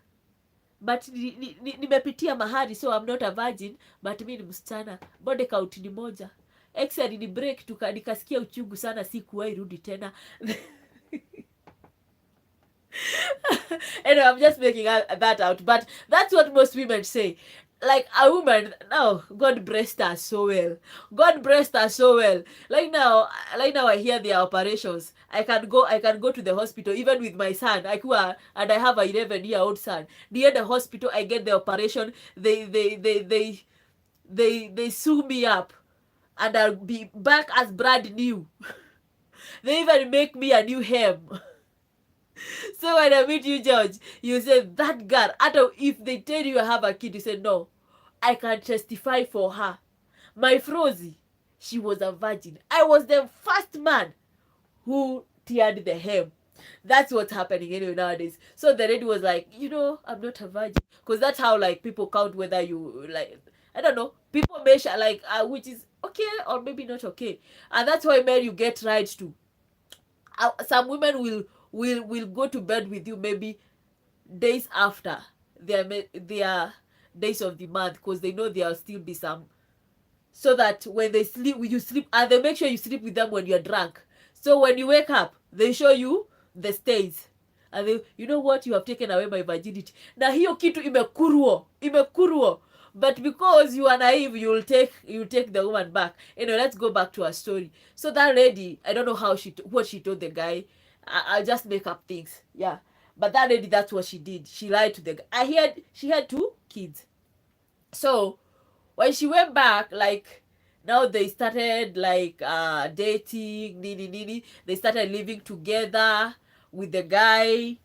But nimepitia mahari, so I'm not a virgin, but mi ni msichana. Body count ni moja. Ex ni break, nikasikia uchungu sana, sikuwahi rudi tena. Anyway, I'm just making that out. But that's what most women say. Like, a woman, now, God blessed her so well. God blessed her so well. Like now I hear their operations. I can go to the hospital, even with my son. And I have a 11-year-old son. Near the hospital, I get the operation. They sew me up. And I'll be back as brand new. They even make me a new hem. So when I meet you, George, you say, that girl, if they tell you I have a kid, you say, no, I can testify for her. My Flozie, she was a virgin. I was the first man who teared the hem. That's what's happening anyway nowadays. So the lady was like, you know, I'm not a virgin. Because that's how, like, people count whether you, like, I don't know. People measure, like, which is okay or maybe not okay. And that's why, men, you get right to. Some women will go to bed with you maybe days after their days of the month, because they know there'll still be some, so that when they sleep, you sleep, and they make sure you sleep with them when you're drunk. So when you wake up, they show you the stains, and they, you know what, you have taken away my virginity. Na hiyo kitu imekuruo. But because you are naive, you'll take the woman back. Anyway, let's go back to our story. So that lady, I don't know what she told the guy. I'll just make up things. Yeah. But that lady, that's what she did. She lied to the guy. I heard she had 2 kids. So when she went back, like, now they started like dating, nini. They started living together with the guy.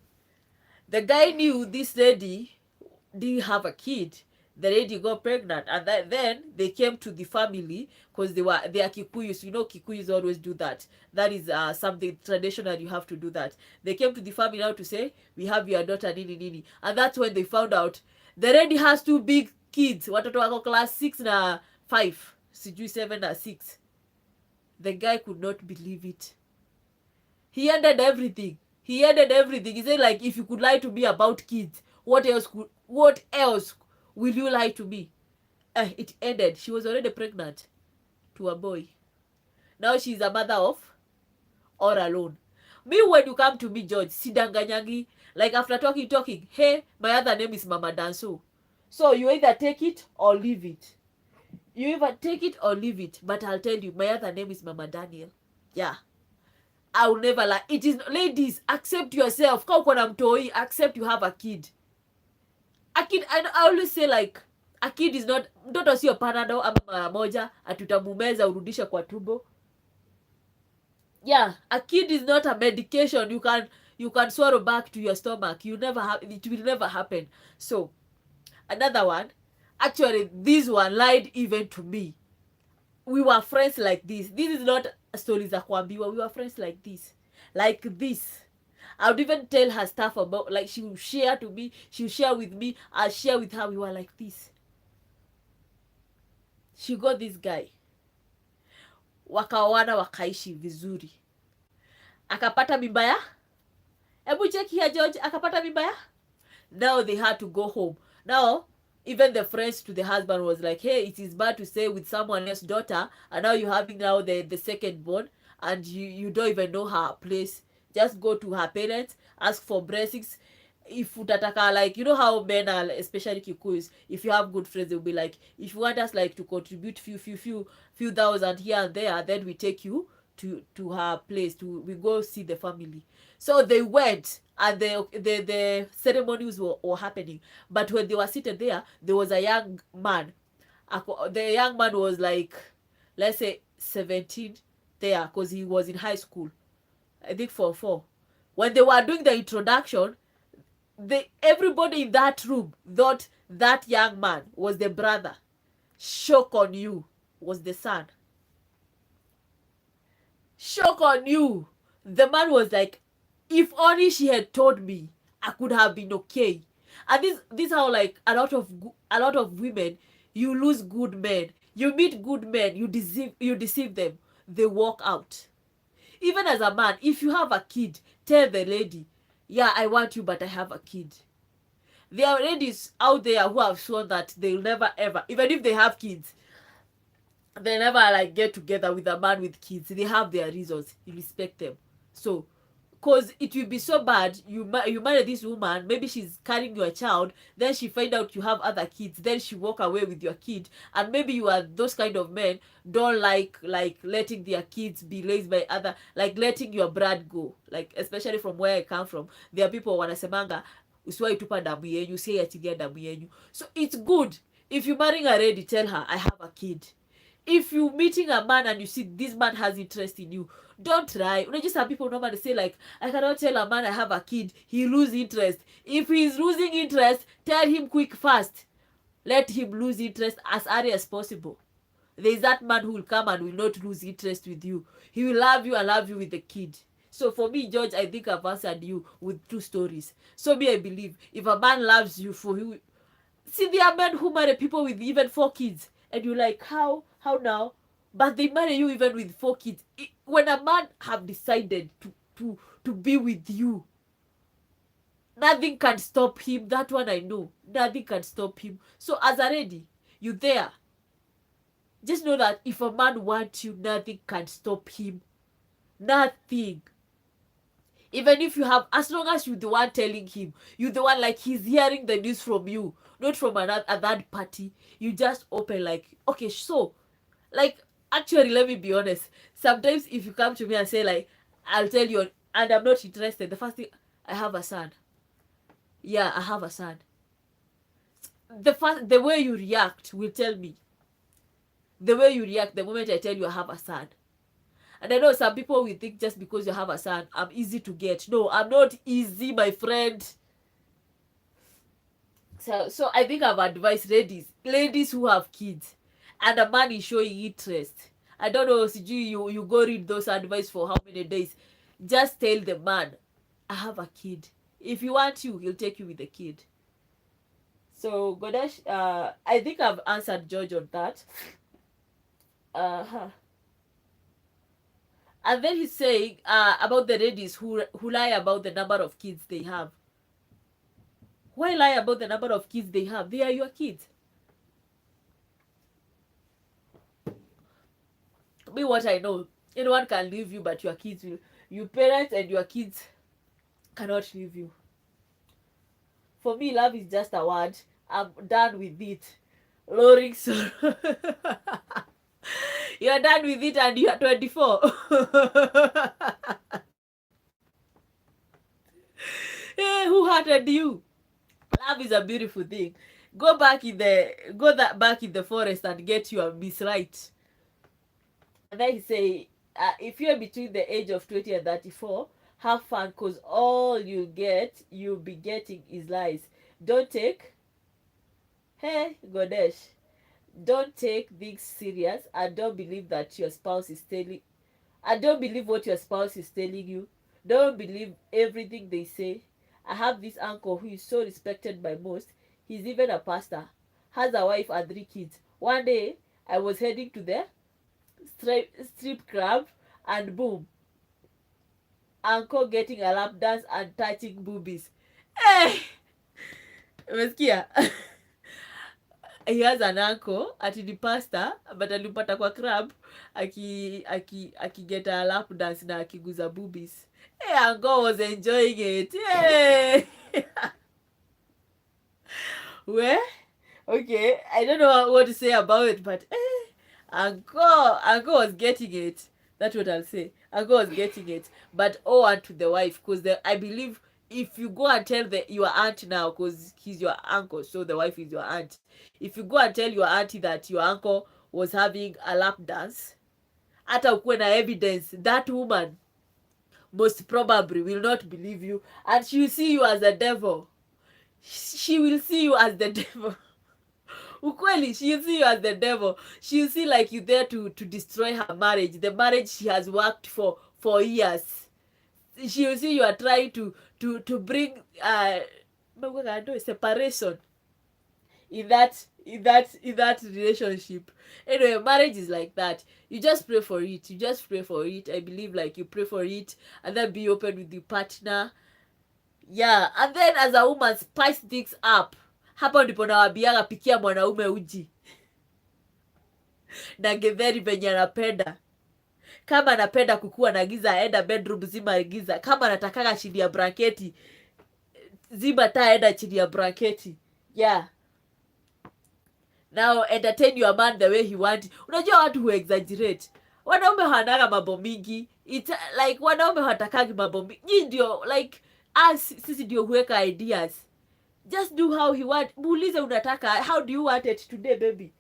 The guy knew this lady didn't have a kid. The lady got pregnant, and then they came to the family, because they are Kikuyus. You know, Kikuyus always do that. That is something traditional. You have to do that. They came to the family now to say, we have your daughter, nini, and that's when they found out the lady has 2 big kids. Watoto wako class 6 na 5, sijui 7 na 6. The guy could not believe it. He ended everything. He said, like, if you could lie to me about kids, what else will you lie to me? It ended. She was already pregnant to a boy. Now she's a mother of all alone. Me, when you come to me, George, sidanganyangi. Like, after talking, hey, my other name is Mama Danso. So you either take it or leave it. But I'll tell you, my other name is Mama Daniel. Yeah. I will never lie. It is, ladies, accept yourself. Kama uko na mtoi, accept you have a kid. A kid, I always say, like, a kid is not, mtoto sio panado ama mara moja atutamumeza urudishe kwa tumbo. Yeah, a kid is not a medication you can swallow back to your stomach. It will never happen. So another one, actually this one lied even to me. We were friends like this. This is not stories za kuambiwa. We were friends like this. I would even tell her stuff about, like, she will share to me, she will share with me, I'll share with her. We were like this. She got this guy, wakaoana wakaishi vizuri, akapata mimba ya, hebu check here George, akapata mimba ya. Now they had to go home. Now even the friends to the husband was like, hey, it is bad to stay with someone else's daughter, and now you're having now the second born, and you don't even know her place. Just go to her parents, ask for blessings. If utataka, like, you know how men are, especially Kikuyus, if you have good friends, they'll be like, if you want us, like, to contribute few thousand here and there, then we take you to her place, we go see the family. So they went, and the ceremonies were happening. But when they were seated there was a young man. The young man was like, let's say 17 there, because he was in high school, I think Form 4. When they were doing the introduction, everybody in that room thought that young man was the brother. Shock on you was the son. Shock on you. The man was like, if only she had told me, I could have been okay. And this how, like, a lot of women, you lose good men. You meet good men, you deceive them, they walk out. Even as a man, if you have a kid, tell the lady, yeah, I want you, but I have a kid. There are ladies out there who have shown that they'll never ever, even if they have kids, they never, like, get together with a man with kids. They have their reasons. You respect them. So, because it will be so bad, you marry this woman, maybe she's carrying your child, then she find out you have other kids, then she walk away with your kid, and maybe you are those kind of men, don't like letting their kids be raised by other, like, letting your blood go. Like, especially from where I come from, there are people wanasemanga, usiwahi tupa damu yenyu, usiachilia damu yenyu. So it's good, if you marrying a lady, tell her, I have a kid. If you meeting a man and you see this man has interest in you, don't try. You know, just have people normally say, like, I cannot tell a man I have a kid, he lose interest. If he's losing interest, tell him quick, fast. Let him lose interest as early as possible. There is that man who will come and will not lose interest with you. He will love you and love you with the kid. So for me, George, I think I've answered you with 2 stories. So me, I believe, if a man loves you for you, see, there are men who marry people with even 4 kids, and you're like, how now? But they marry you even with 4 kids. When a man have decided to be with you, Nothing can stop him. That one I know. Nothing can stop him. So as a lady, you there. Just know that if a man wants you, nothing can stop him. Nothing. Even if you have, as long as you're the one telling him, you're the one, like, he's hearing the news from you, not from a third party. You just open, like, okay, so, like, actually, let me be honest. Sometimes if you come to me and say, like, I'll tell you, and I'm not interested, the first thing, I have a son. Yeah, I have a son. The way you react will tell me. The way you react the moment I tell you I have a son. And I know some people will think just because you have a son, I'm easy to get. No, I'm not easy, my friend. So I think I've advised ladies who have kids, and a man is showing interest. I don't know, you go read those advice for how many days. Just tell the man, I have a kid. If you want you, he'll take you with the kid. So Godash, I think I've answered George on that. And then he's saying about the ladies who lie about the number of kids they have. Why lie about the number of kids they have? They are your kids. Me, what I know, anyone can leave you, but your kids will. Your parents and your kids cannot leave you. For me, love is just a word. I'm done with it. Lowering sorrow. You're done with it and you're 24. Hey, who hurted you? Love is a beautiful thing. Go back in the forest and get your miss right. And then he say, if you're between the age of 20 and 34, have fun, cause all you'll be getting is lies. Don't take don't take things serious, and don't believe that your spouse is telling and don't believe what your spouse is telling you. Don't believe everything they say. I have this uncle who is so respected by most. He's even a pastor, has a wife and 3 kids. One day I was heading to the strip club, and boom, uncle getting a lap dance and touching boobies. Hey, umesikia? He has an uncle ati ni pastor, but alimpata kwa club get a lap dance na akiguza boobies. Hey, uncle was enjoying it. Hey. Well, okay, I don't know what to say about it, but uncle was getting it. That's what I'll say. Uncle was getting it, but and to the wife, because I believe if you go and tell your aunt now, because he's your uncle, so the wife is your aunt. If you go and tell your auntie that your uncle was having a lap dance, hata ukuwe na evidence, that woman most probably will not believe you, and she will see you as the devil. She will see you as the devil. Ukweli, she'll see you as the devil. She'll see like you there to destroy her marriage, the marriage she has worked for years. She'll see you are trying to bring separation in that relationship. Anyway, marriage is like that. You just pray for it. I believe, like, you pray for it and then be open with your partner. Yeah, and then as a woman, spice things up. Hapo ndipo nawaambiaga pikia mwanaume uji na githeri venye anapenda. Kama anapenda kukua na giza, aenda bedroom zima giza. Kama anatakaga chini ya blanketi, zima taa, aenda chini ya blanketi. Yeah. Now entertain your man the way he want. Unajua watu who exaggerate. Wanaume hawanaga mambo mingi. It's like wanaume hawatakagi mambo mingi. Nyinyi ndio like sisi ndio huweka ideas. Just do how he want. Muulize unataka, how do you want it today, baby?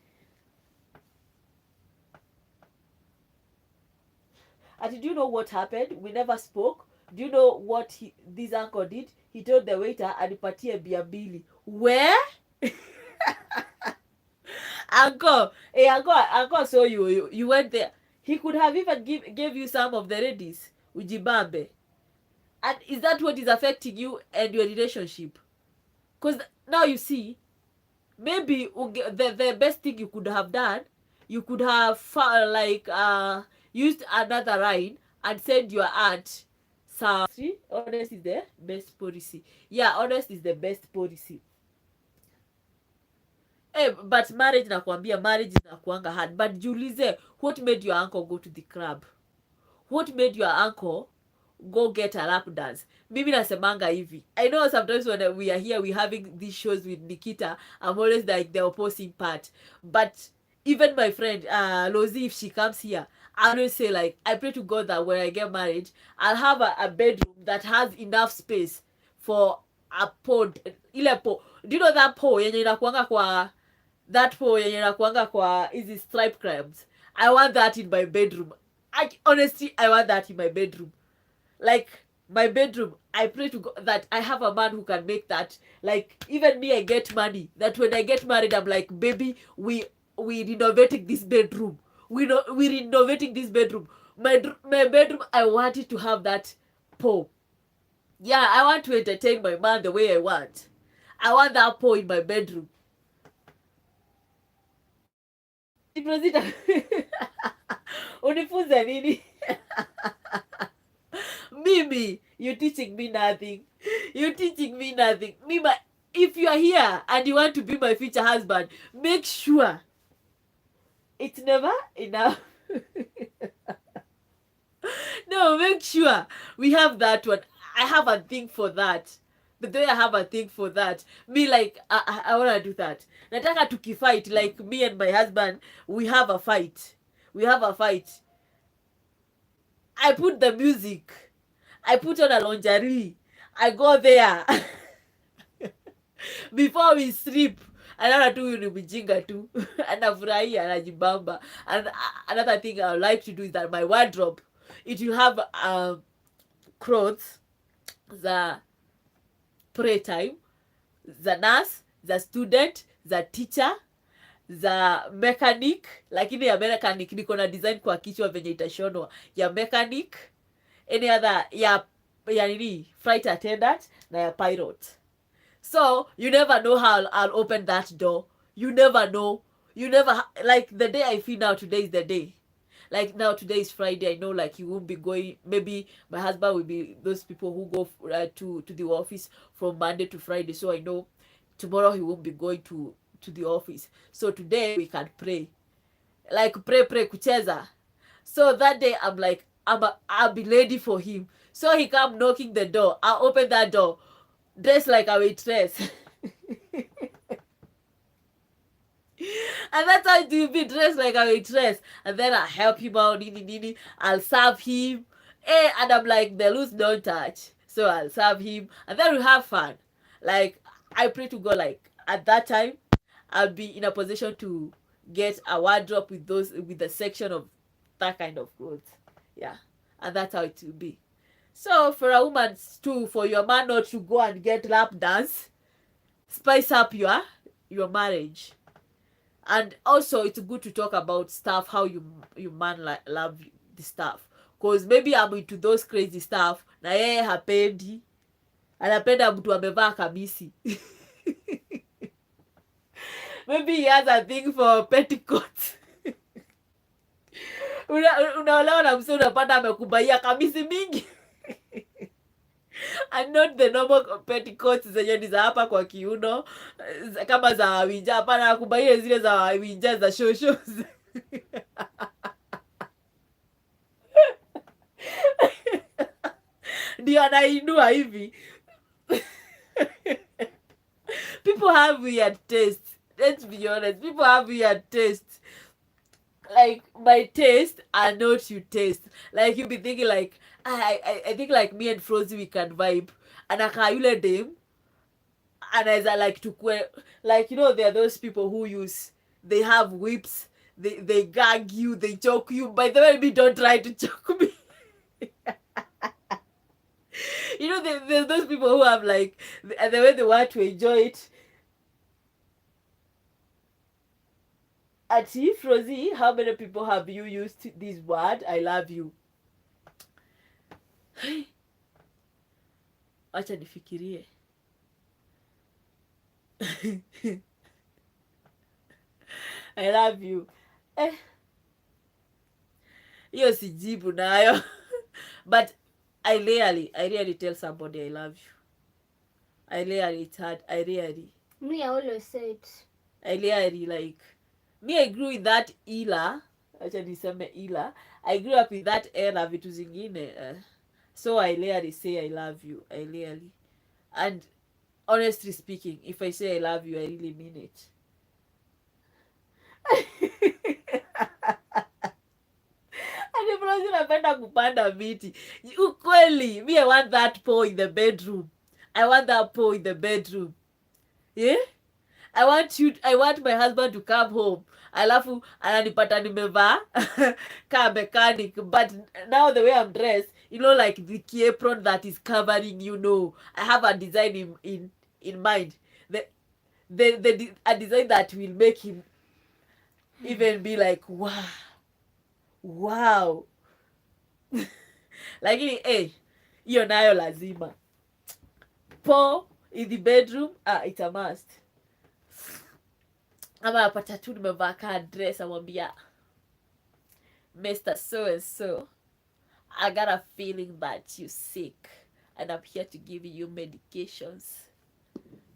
And do you know what happened? We never spoke. Do you know what this uncle did? He told the waiter anipatie bia mbili. Where? Uncle, so you went there. He could have even gave you some of the ladies. Ujibambe. And is that what is affecting you and your relationship? Because now you see, maybe the best thing you could have done, you could have used another line and send your aunt So honest is the best policy. Yeah, honest is the best policy. But marriage nakwambia, marriage inakuanga hard. But jiulize, what made your uncle go to the club? What made your uncle go get a lap dance? Mimi nasemanga hivi, I know sometimes when we are here, we having these shows with Nikita, I'm always like the opposing part. But even my friend Flozie, if she comes here, I always say, like, I pray to God that when I get married, I'll have a bedroom that has enough space for a pod. Ile po, do you know that po yenye inakuanga kwa, that po yenye inakuanga kwa hizi stripe crabs? I want that in my bedroom. Honestly, I want that in my bedroom. Like, my bedroom, I pray to God that I have a man who can make that. Like, even me, I get money, that when I get married, I'm like, baby, we renovating this bedroom. We renovating this bedroom. My bedroom, I want it to have that pole. Yeah, I want to entertain my man the way I want. I want that pole in my bedroom. Unifunza nini? Mimi, you're teaching me nothing. You're teaching me nothing. Mima, if you are here and you want to be my future husband, make sure it's never enough. No, make sure we have that one. I have a thing for that. The day I have a thing for that. Me, like, I want to do that. Nataka tukifight, like me and my husband, we have a fight. We have a fight. I put the music. I put on a lingerie. I go there. Before we sleep, anaona tu ni mjinga tu. Anafurahia, anajibamba. And another thing I would like to do is that my wardrobe, it will have clothes za pray time, za nurse, za student, za teacher, za mechanic. Lakini ya mechanic niko na design kwa kichwa venye itashonwa. Ya mechanic, any other, ya nini, flight attendant, na ya pilot. So you never know how I'll open that door. You never know. You never, like, the day I feel now, today is the day. Like, now today is Friday, I know, like, he won't be going, maybe my husband will be those people who go to the office from Monday to Friday. So I know tomorrow he won't be going to the office. So today we can pray. Like, pray kucheza. So that day I'm like, I'll be ready for him. So he come knocking the door. I'll open that door, dressed like a waitress. And that's how it will be, dressed like a waitress. And then I help him out, nini. I'll serve him. And I'm like, the loose don't touch. So I'll serve him. And then we have fun. Like, I pray to God, like, at that time, I'll be in a position to get a wardrobe with the section of that kind of clothes. Yeah. And that's how it will be. So for a woman too, for your man not to go and get lap dance, spice up your marriage. And also, it's good to talk about stuff, how you man love the stuff. Because maybe I'm into those crazy stuff, na yeye hapendi. Anapenda mtu amevaa kamisi. Maybe he has a thing for petticoats. Unaolewa na mse unapata amekubaia kamisi mingi. And not the normal petticoats zenye ni za hapa kwa kiuno, kama za winja. Hapana, akubaie zile za winja za shosho. Ndio anainua hivi. People have weird taste. Let's be honest. People have weird taste. Like, my taste are not your taste. Like, you be thinking like, I think like me and Flozie, we can vibe. And aka yule dem, and as I like to like, you know, there are those people who they have whips, they gag you, they choke you. By the way, me, don't try to choke me. You know, there's those people who have like, the way they want to enjoy it. Ati, Flozie, how many people have you used this word, I love you? Acha nifikirie. I love you. Hiyo sijibu nayo. But I rarely tell somebody I love you. I rarely, it's hard. I rarely. Me, I always say it. I rarely, like, me, I grew with that ila. Acha niseme ila. I grew up with that era, vitu zingine. So I rarely say I love you. I rarely. And honestly speaking, if I say I love you, I really mean it. Hadi Flozie napenda kupanda miti. Ukweli, me, I want that pole in the bedroom. I want that pole in the bedroom. Yeah? I want my husband to come home. Alafu ananipata nimevaa kaa mechanic, but now the way I'm dressed, you know, like the key apron that is covering, you know, I have a design in mind. A design that will make him even be like, wow. Lakini hiyo nayo lazima. Po in the bedroom, it's a must. Ama napata tu nimevaa kaa dress, amwambia Mr. So and so, I got a feeling that you sick and I'm here to give you medications.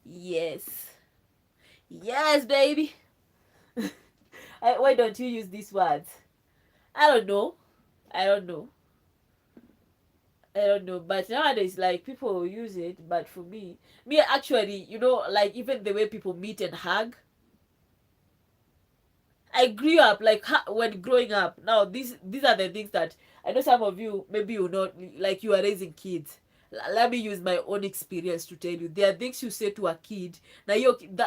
Yes, baby. Why don't you use these words? I don't know, but nowadays, like, people use it, but for me actually, you know, like, even the way people meet and hug, I grew up like when growing up. Now these are the things that I know some of you maybe you not, like, you are raising kids. Let me use my own experience to tell you. There are things you say to a kid. Now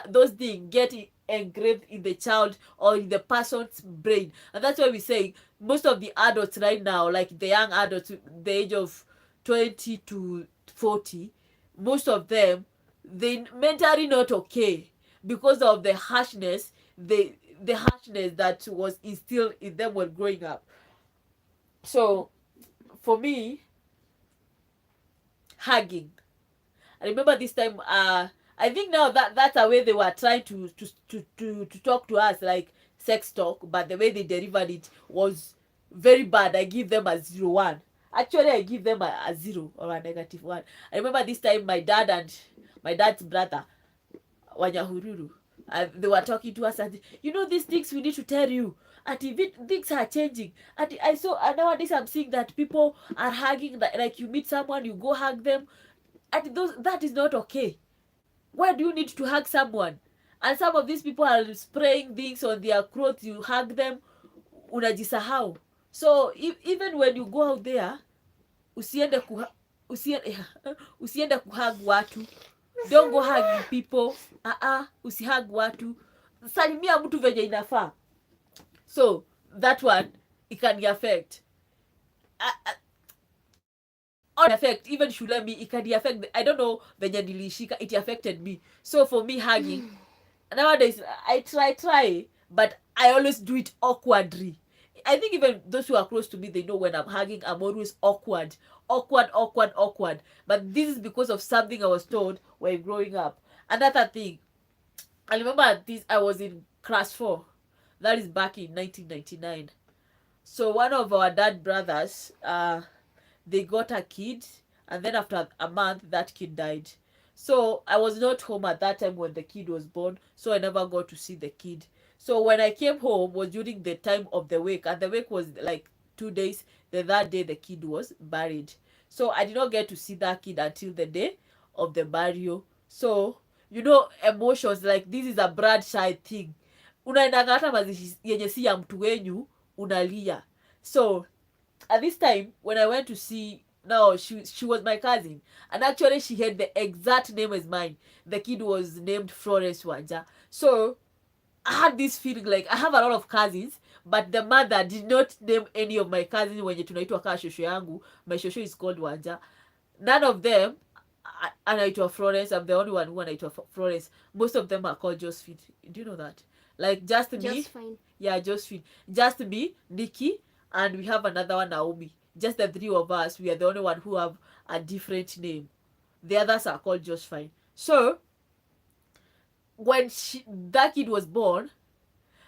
those things get engraved in the child or in the person's brain, and that's why we say most of the adults right now, like the young adults, the age of 20 to 40, most of them, they mentally not okay because of the harshness that was instilled in them when growing up. So for me, hugging, I remember this time, I think now that's a way they were trying to talk to us, like sex talk, but the way they delivered it was very bad. I give them a 0-1. Actually, I give them a 0 or a -1. I remember this time my dad and my dad's brother, Wanyahururu, they were talking to us, and you know, these things we need to tell you. Things are changing. I saw, and nowadays I'm seeing that people are hugging, like you meet someone, you go hug them. That is not okay. Why do you need to hug someone? And some of these people are spraying things on their clothes. You hug them, unajisahau. So even when you go out there, usiende kuhug watu. Don't go hugging people. Usihug watu. Salimia mtu venye inafaa. So that one, it can affect. On effect, even shulemi, it can affect. I don't know venye nilishika, it affected me. So for me, hugging nowadays, I try, but I always do it awkwardly. I think even those who are close to me, they know when I'm hugging, I'm always awkward. But this is because of something I was told when growing up. Another thing, I remember this, I was in class 4. That is back in 1999. So one of our dad brothers, they got a kid, and then after a month, that kid died. So I was not home at that time when the kid was born, so I never got to see the kid. So when I came home was during the time of the wake, and the wake was like 2 days. The third day the kid was buried. So I did not get to see that kid until the day of the burial. So, you know, emotions, like, this is a blood side thing. Unaendanga hata mazishi yenye si ya mtu wenyu, unalia. So at this time when I went to see, no, she was my cousin, and actually she had the exact name as mine. The kid was named Florence Wanja. So I had this feeling like I have a lot of cousins, but the mother did not name any of my cousins wenye tunaitwa kaa shosho yangu. My shosho is called Wanja. None of them anaitwa Florence. I'm the only one who anaitwa Florence. Most of them are called Josephine. Do you know that? Like, just me. Yeah, Josephine. Just me, Nikki, and we have another one, Naomi. Just the 3 of us. We are the only one who have a different name. The others are called Josephine. So when that kid was born,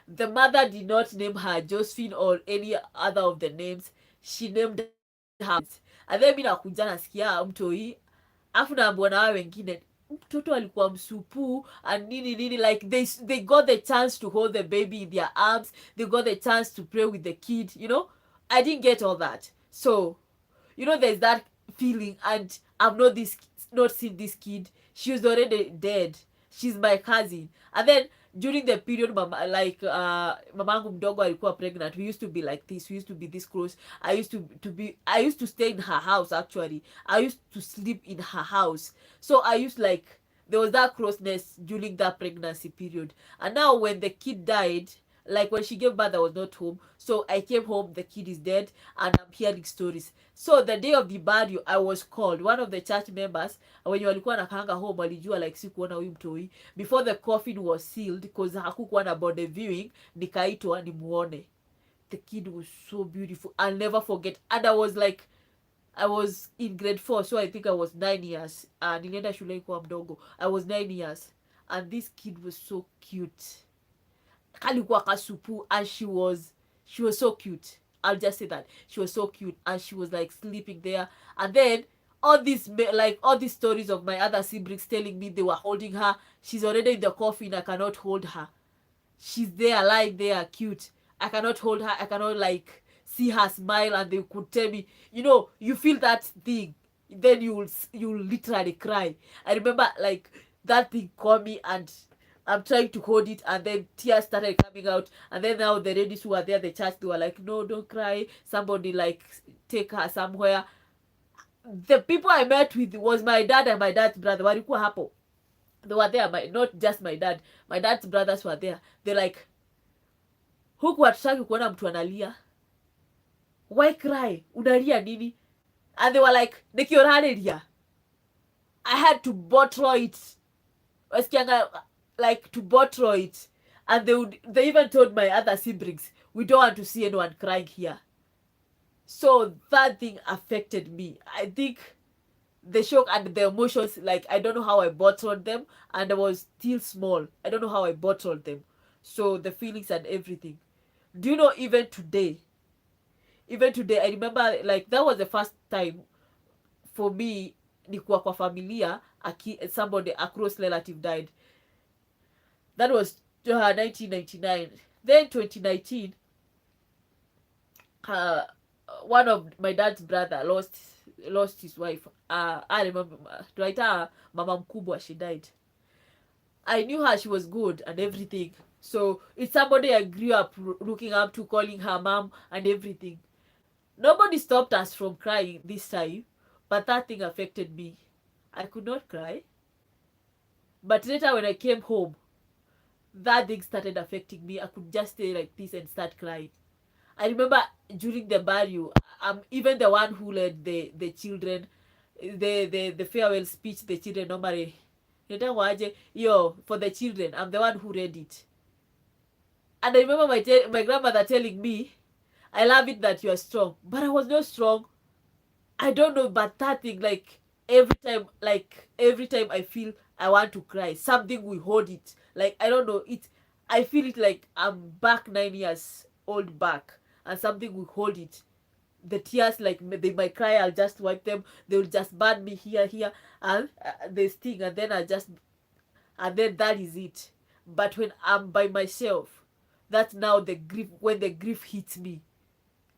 the mother did not name her Josephine or any other of the names. She named her. and then mi nakuja nasikia mtoi afu naambiwa na wao wengine mtoto alikuwa msupu and nini nini, like they got the chance to hold the baby in their arms, they got the chance to play with the kid, you know. I didn't get all that. So you know, there's that feeling, and I've not seen this kid. She was already dead. She's my cousin. And then during the period mama, like mamangu mdogo alikuwa pregnant, we used to be like this, we used to be this close. I used to stay in her house. Actually, I used to sleep in her house. So I used, like, there was that closeness during that pregnancy period. And now when the kid died, like when she gave birth, I was not home. So I came home, the kid is dead, and I'm hearing stories. So the day of the burial, I was called. One of the church members, wenye walikuwa nakanga home, walijua like sikuona huyu mtoi. Before the coffin was sealed, because hakukuwa na body viewing, nikaitwa nimuone. The kid was so beautiful. I'll never forget. And I was in grade 4, so I think I was 9 years. Nilienda shule kwa mdogo. I was 9 years. And this kid was so cute. Kalikuwa kasupu, and she was so cute. I'll just say that she was so cute, and she was like sleeping there. And then all these stories of my other siblings telling me they were holding her. She's already in the coffin. I cannot hold her. She's there lying there cute. I cannot hold her. I cannot like see her smile, and they could tell me, you know, you feel that thing, then you'll literally cry. I remember like that thing called me, and I'm trying to hold it, and then tears started coming out. And then now the ladies who were there, the church, they were like, no, don't cry. Somebody like take her somewhere. The people I met with was my dad and my dad's brother. Walikuwa hapo. They were there, not just my dad. My dad's brothers were there. They're like, huku hatutaki kuona mtu analia. Why cry? Unalia nini? And they were like, nikioranilia. I had to bottle it. Like to bottle it. And they even told my other siblings, we don't want to see anyone crying here. So that thing affected me. I think the shock and the emotions, like, I don't know how I bottled them, and I was still small. I don't know how I bottled them. So the feelings and everything. Do you know, even today, I remember, like, that was the first time for me, nikuwa kwa familia, somebody, a close relative died. That was 1999. Then 2019, one of my dad's brother lost his wife. I remember, tunaita mama mkubwa, she died. I knew her, she was good and everything. So it's somebody I grew up looking up to, calling her mom and everything. Nobody stopped us from crying this time, but that thing affected me. I could not cry. But later when I came home, that thing started affecting me. I could just stay like this and start crying. I remember during the burial, I'm even the one who led the children, the farewell speech. The children normally, for the children, I'm the one who read it. And I remember my grandmother telling me, I love it that you are strong, but I was not strong. I don't know, but that thing, like every time I feel I want to cry, something will hold it. Like, I don't know, I feel it like I'm back 9 years old back, and something will hold it. The tears, like, they might cry, I'll just wipe them, they will just burn me here, and they sting, and then and then that is it. But when I'm by myself, that's now the grief, when the grief hits me.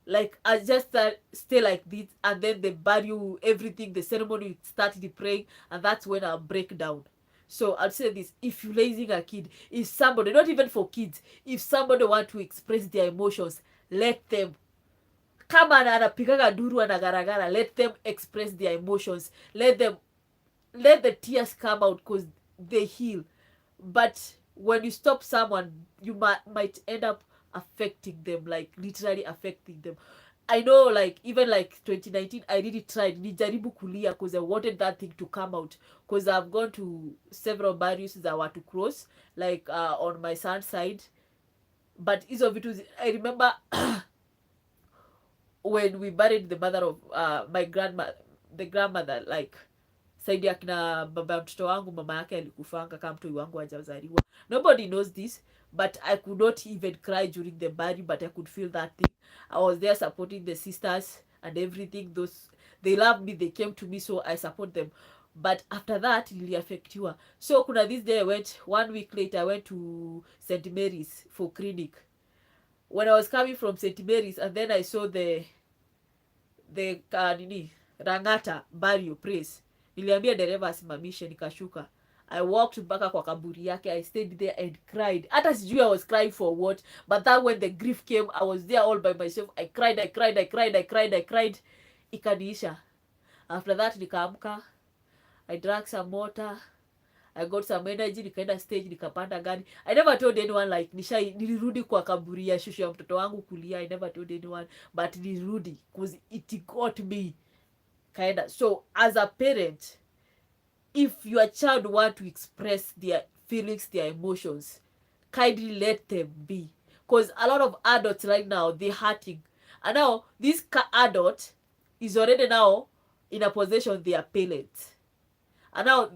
Like, I just stay like this, and then the burial, everything, the ceremony started praying, and that's when I'll break down. So I'll say this, if you're raising a kid, if somebody, not even for kids, if somebody want to express their emotions, let them. Kama anapikaga duru anagaragara, let them express their emotions. Let the tears come out, because they heal. But when you stop someone, you might end up affecting them, like literally affecting them. I know, like, even like 2019, I really tried, nijaribu kulia, because I wanted that thing to come out, because I've gone to several burials that were to cross, like on my son's side. But hizo vitu, I remember when we buried the mother of my grandmother, the grandmother, like saidi akina baba mtoto wangu, mama yake alikufanga kama mtoi wangu hajazaliwa. Nobody knows this, but I could not even cry during the burial, but I could feel that thing. I was there supporting the sisters and everything. they love me, they came to me, so I support them. But after that niliaffectiwa. So kuna this day I went, 1 week later I went to St. Mary's for clinic. When I was coming from St. Mary's, and then I saw the nini Rangata burial place, niliambia dereva asimamishe, nikashuka. I walked mpaka kwa kaburi yake. I stayed there and cried. Hata sijui I was crying for what, but that when the grief came, I was there all by myself. I cried. Ikaniisha. After that nikaamka, I drank some water, I got some energy, nikaenda stage, nikapanda gari. I never told anyone like nilirudi kwa kaburi ya shushu ya mtoto wangu kulia. I never told anyone, but nilirudi because it got me. Kaenda. So as a parent, if your child want to express their feelings, their emotions, kindly let them be. Because a lot of adults right now, they're hurting. And now this adult is already now in a possession of their parents. And now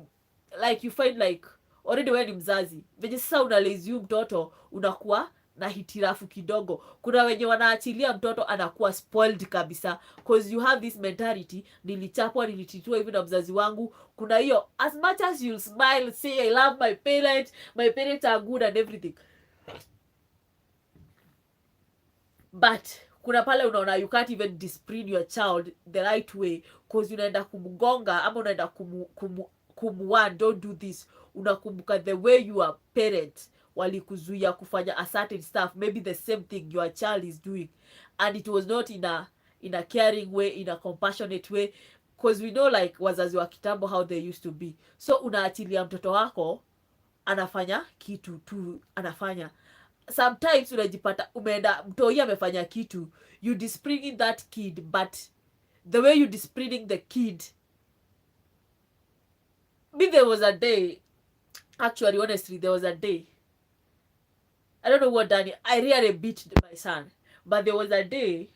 like you find like already when ni mzazi, venye sasa unalezi mtoto unakuwa na hitirafu kidogo. Kuna wenye wanaachilia mtoto anakuwa spoiled kabisa, cause you have this mentality, nilichapwa, nilititiwa hivi na mzazi wangu. Kuna hiyo, as much as you smile, say I love my parents are good and everything, but kuna pale unaona you can't even discipline your child the right way, cause unaenda kumgonga ama unaenda kumuwan, don't do this. Unakumbuka the way your parent walikuzuia kufanya a certain stuff, maybe the same thing your child is doing, and it was not in a caring way, in a compassionate way, because we know like wazazi wa kitambo how they used to be. So unaachilia mtoto wako anafanya kitu tu, anafanya. Sometimes unajipata umeenda mtoi amefanya kitu, you disciplining that kid, but the way you disciplining the kid, there was a day, actually honestly there was a day, I don't know what Danny, I really beat my son, but there was a day,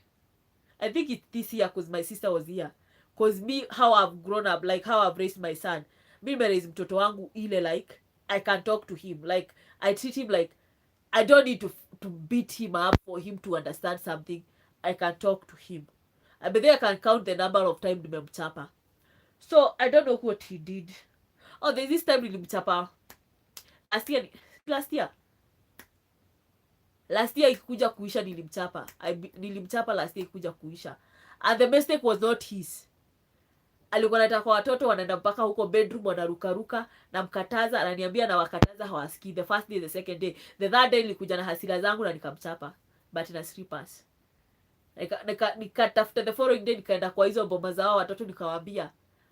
I think it's this year because my sister was here, because me, how I've grown up, like how I've raised my son, me raise mtoto wangu ile like I can talk to him, like I treat him like I don't need to beat him up for him to understand something. I can talk to him. I bet I can count the number of times nimemchapa. So I don't know what he did. Oh, there's this time nilimchapa last year ikikuja kuisha nilimchapa. Nilimchapa last year ikikuja kuisha. And the mistake was not his. Alikuwa anataka kwa watoto wanaenda mpaka huko bedroom wanarukaruka, na mkataza, ananiambia na wakataza hawasikii. The first day, the second day, the third day nilikuja na hasira zangu na nikamchapa, but na slippers. Nikatafuta the following day, nikaenda kwa hizo bomba zao watoto,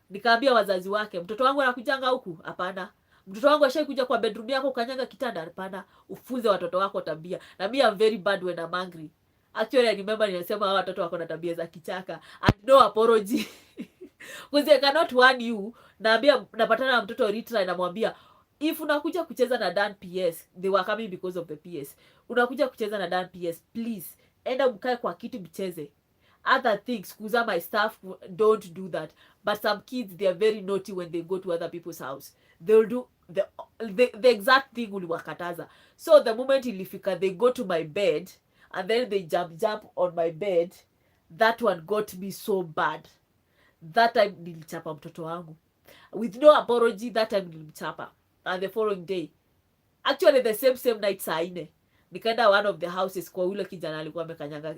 nikaambia wazazi wake, mtoto wangu anakujanga huku? Hapana. Mtoto wangu ashaikuja kwa bedroom yako ukanyanga kitanda? Hapana. Ufunze watoto wako tabia. Na me I'm very bad when I'm angry. Actually I remember nilisema hawa watoto wako na tabia za kichaka, and no apology. Because I cannot warn you. Naambia, napatana na mtoto retry, namwambia if unakuja kucheza na Dan PS, they were coming because of the PS. Unakuja kucheza na Dan PS, please enda mkae kwa kiti mcheze. Other things, kuza my stuff, don't do that. But some kids, they are very naughty when they go to other people's house. They'll do the exact thing uliwakataza. So the moment ilifika, they go to my bed and then they jump on my bed. That one got me so bad. That time nilichapa mtoto wangu with no apology. That time nilimchapa, and the following day, actually the same night, saa 4 nikaenda one of the houses kwa ule kijana alikuwa amekanyanga,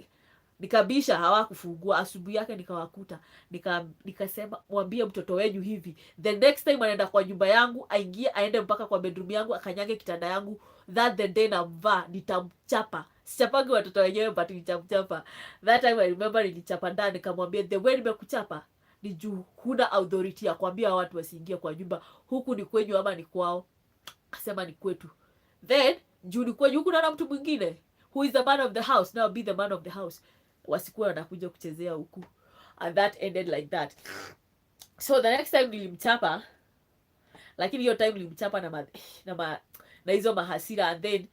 nikabisha, hawakufungua. Asubuhi yake nikawakuta, nikasema mwambie mtoto wenu hivi, the next time anaenda kwa nyumba yangu aingie, aende mpaka kwa bedroom yangu akanyange kitanda yangu, that the day namvaa nitamchapa. Sichapangi watoto wenyewe, but nitamchapa. That time I remember nilichapa ndani, nikamwambia the way nimekuchapa ni juu huna authority ya kuambia watu wasiingie kwa nyumba. Huku ni kwenyu ama ni kwao? Akasema ni kwetu. Then juu ni kwenyu, huku na mtu mwingine who is the man of the house, now be the man of the house. Wasikuwa wanakuja kuchezea huku. And that ended like that. So the next time nilimchapa, lakini hiyo time nilimchapa na hizo mahasira. And then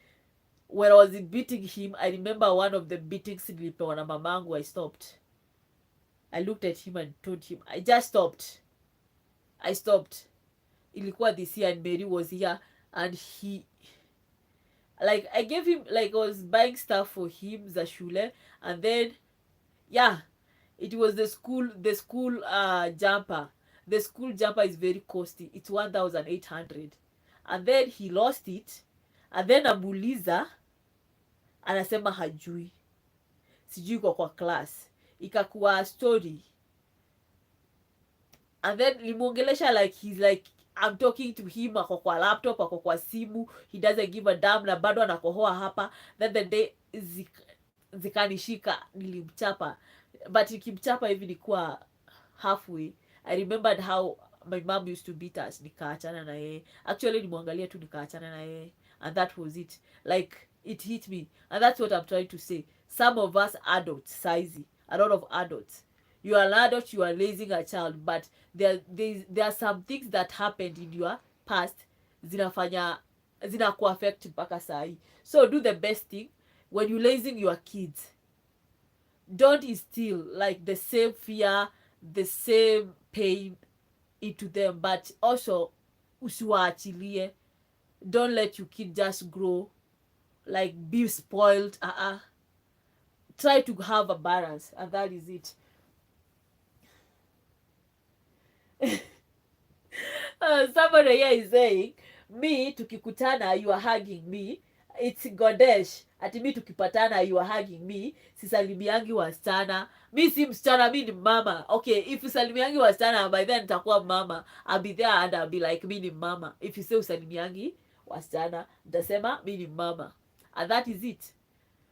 when I was beating him, I remember one of the beatings nilipewa na mamangu, I stopped. I looked at him and told him, I just stopped. I stopped. Ilikuwa this year and Mary was here, and he, like, I gave him, like, I was buying stuff for him za shule, and then yeah, It was the school jumper. The school jumper is very costly. It's 1,800. And then he lost it. And then namuuliza, anasema hajui. Sijui kwa class. Ikakuwa story. And then limuongelesha like he's like, I'm talking to him, ako kwa laptop, ako kwa simu, he doesn't give a damn, na bado anakohoa hapa. Then the day zikanishika, nilimchapa. But nikimchapa hivi nikuwa halfway. I remembered how my mom used to beat us. Nikaachana na yeye. Actually nimwangalia tu nikaachana na yeye. And that was it. Like, it hit me. And that's what I'm trying to say. Some of us adults, saizi, a lot of adults, you are an adult, you are raising a child, but there are some things that happened in your past zina kuaffect mpaka sahi. So do the best thing when you raising your kids. Don't instill like the same fear, the same pain into them, but also usiwaachilie. Don't let your kid just grow like be spoiled. Try to have a balance, and that is it. Somebody here is saying, me tukikutana you are hugging me. It's Godesh. Ati mi tukipatana you are hugging me. Sisalimiangi wasichana. Mi si msichana, mi ni mama. Okay, if usalimiangi wasichana, by then nitakuwa mama. I'll be there and I'll be like, mi ni mama. If you say usalimiangi wasichana, nitasema mi ni mama. And that is it.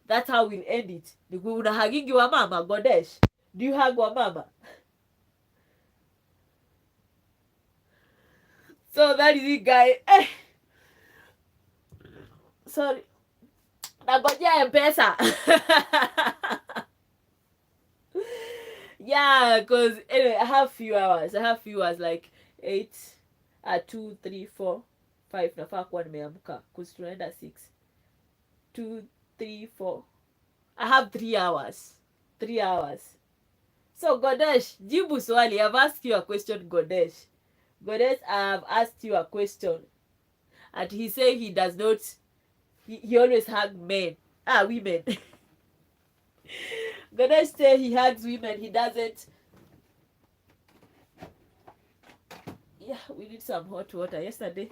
That's how we'll end it. Una hugging wa mama, Godesh? Do you hug wa mama? So that is it, guys. Sorry. Nagojea M-Pesa. Yeah, because anyway, I have few hours like 8, 2, 3, 4, 5. Nafaa kuwa nimeamka because tunaenda 6. 2, 3, 4. I have 3 hours. 3 hours. So Godesh, jibu swali. I've asked you a question, Godesh. Godesh, I have asked you a question. And he said he does not, he always hug men. Women. Godesh said he hugs women. He doesn't. Yeah, we need some hot water. Yesterday,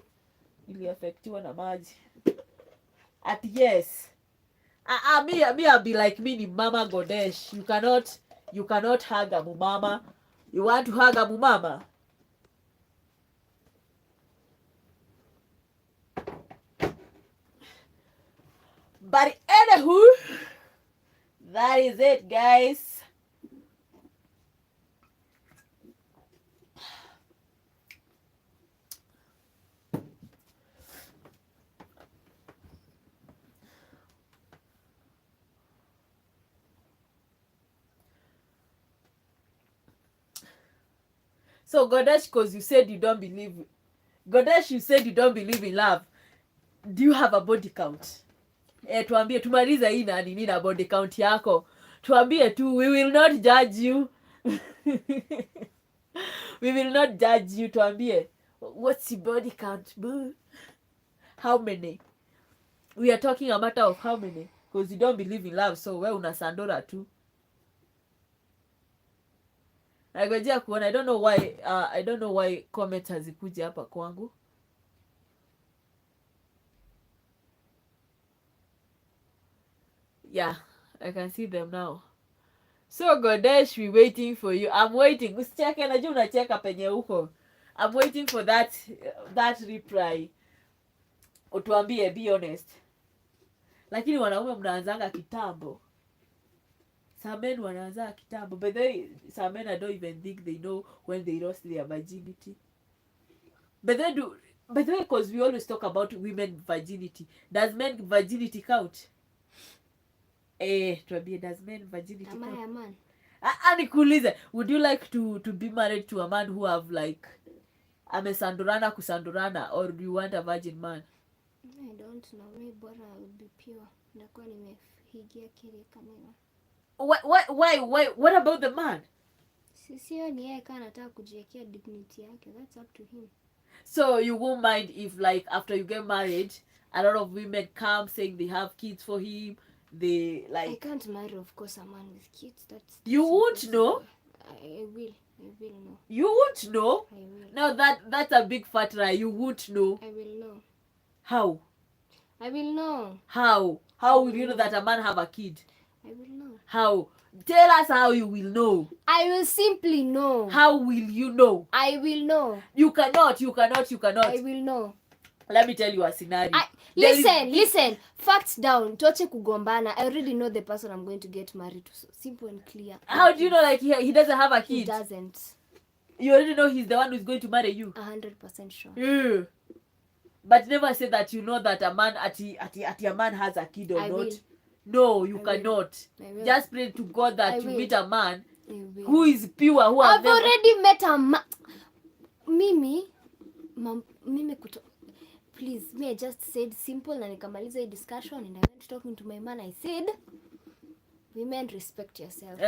iliafektiwa na maji. At yes. Me I'll be like me ni mama Godesh. You cannot hug a mama. You want to hug a mama? But anywho, that is it, guys. So Godesh, because you said you don't believe. Godesh, you said you don't believe in love. Do you have a body count? Tuambie, tumaliza hii na nini na body count yako. Tuambie tu, we will not judge you. We will not judge you. Tuambie, what's your body count, boo? How many? We are talking a matter of how many. Because you don't believe in love, so we unasandora tu. Nagojea kuona. I don't know why comments hazikuja hapa kwangu. Yeah, I can see them now. So Godesh, we waiting for you. I'm waiting. Usicheke, najua unacheka penye huko. I'm waiting for that reply. Utuambie, be honest. Lakini wanaume mnaanzanga kitambo. Some men wanaanza kitambo. But some men, I don't even think they know when they lost their virginity. But they do. By the way, because we always talk about women virginity. Does men virginity count? Tuambie, does men virginity count? Am I a man? Nikuulize, would you like to be married to a man who have like amesandurana kusandurana, or do you want a virgin man? I don't know. Maybe bora I would be pure. Ndakuwa nimehigia kile kamera. Why? What about the man? Sio ni yeye kana anataka kujiwekea dignity yake. That's up to him. So you won't mind if like after you get married, a lot of women come saying they have kids for him, they I like. can't marry, of course, a man with kids. You won't know. I will know. You won't know. I will. Now that's a big fat lie. You won't know. I will know. How? I will know. How will you know that a man have a kid? I will know. How? Tell us how you will know. I will simply know. How will you know? I will know. You cannot. I will know. Let me tell you a scenario. Listen. Facts down. Toche kugombana. I already know the person I'm going to get married to. So simple and clear. How do you know like he doesn't have a kid? He doesn't. You already know he's the one who's going to marry you. 100% sure. Yeah. But never say that you know that a man at a man has a kid or I not. Will. No, you cannot. Will. Just pray to God that you meet a man who is pure. I've already met a man. Mimi kuto. Please, I just said simple na nikamaliza hii discussion and I went talking to my man. I said, women, respect yourself.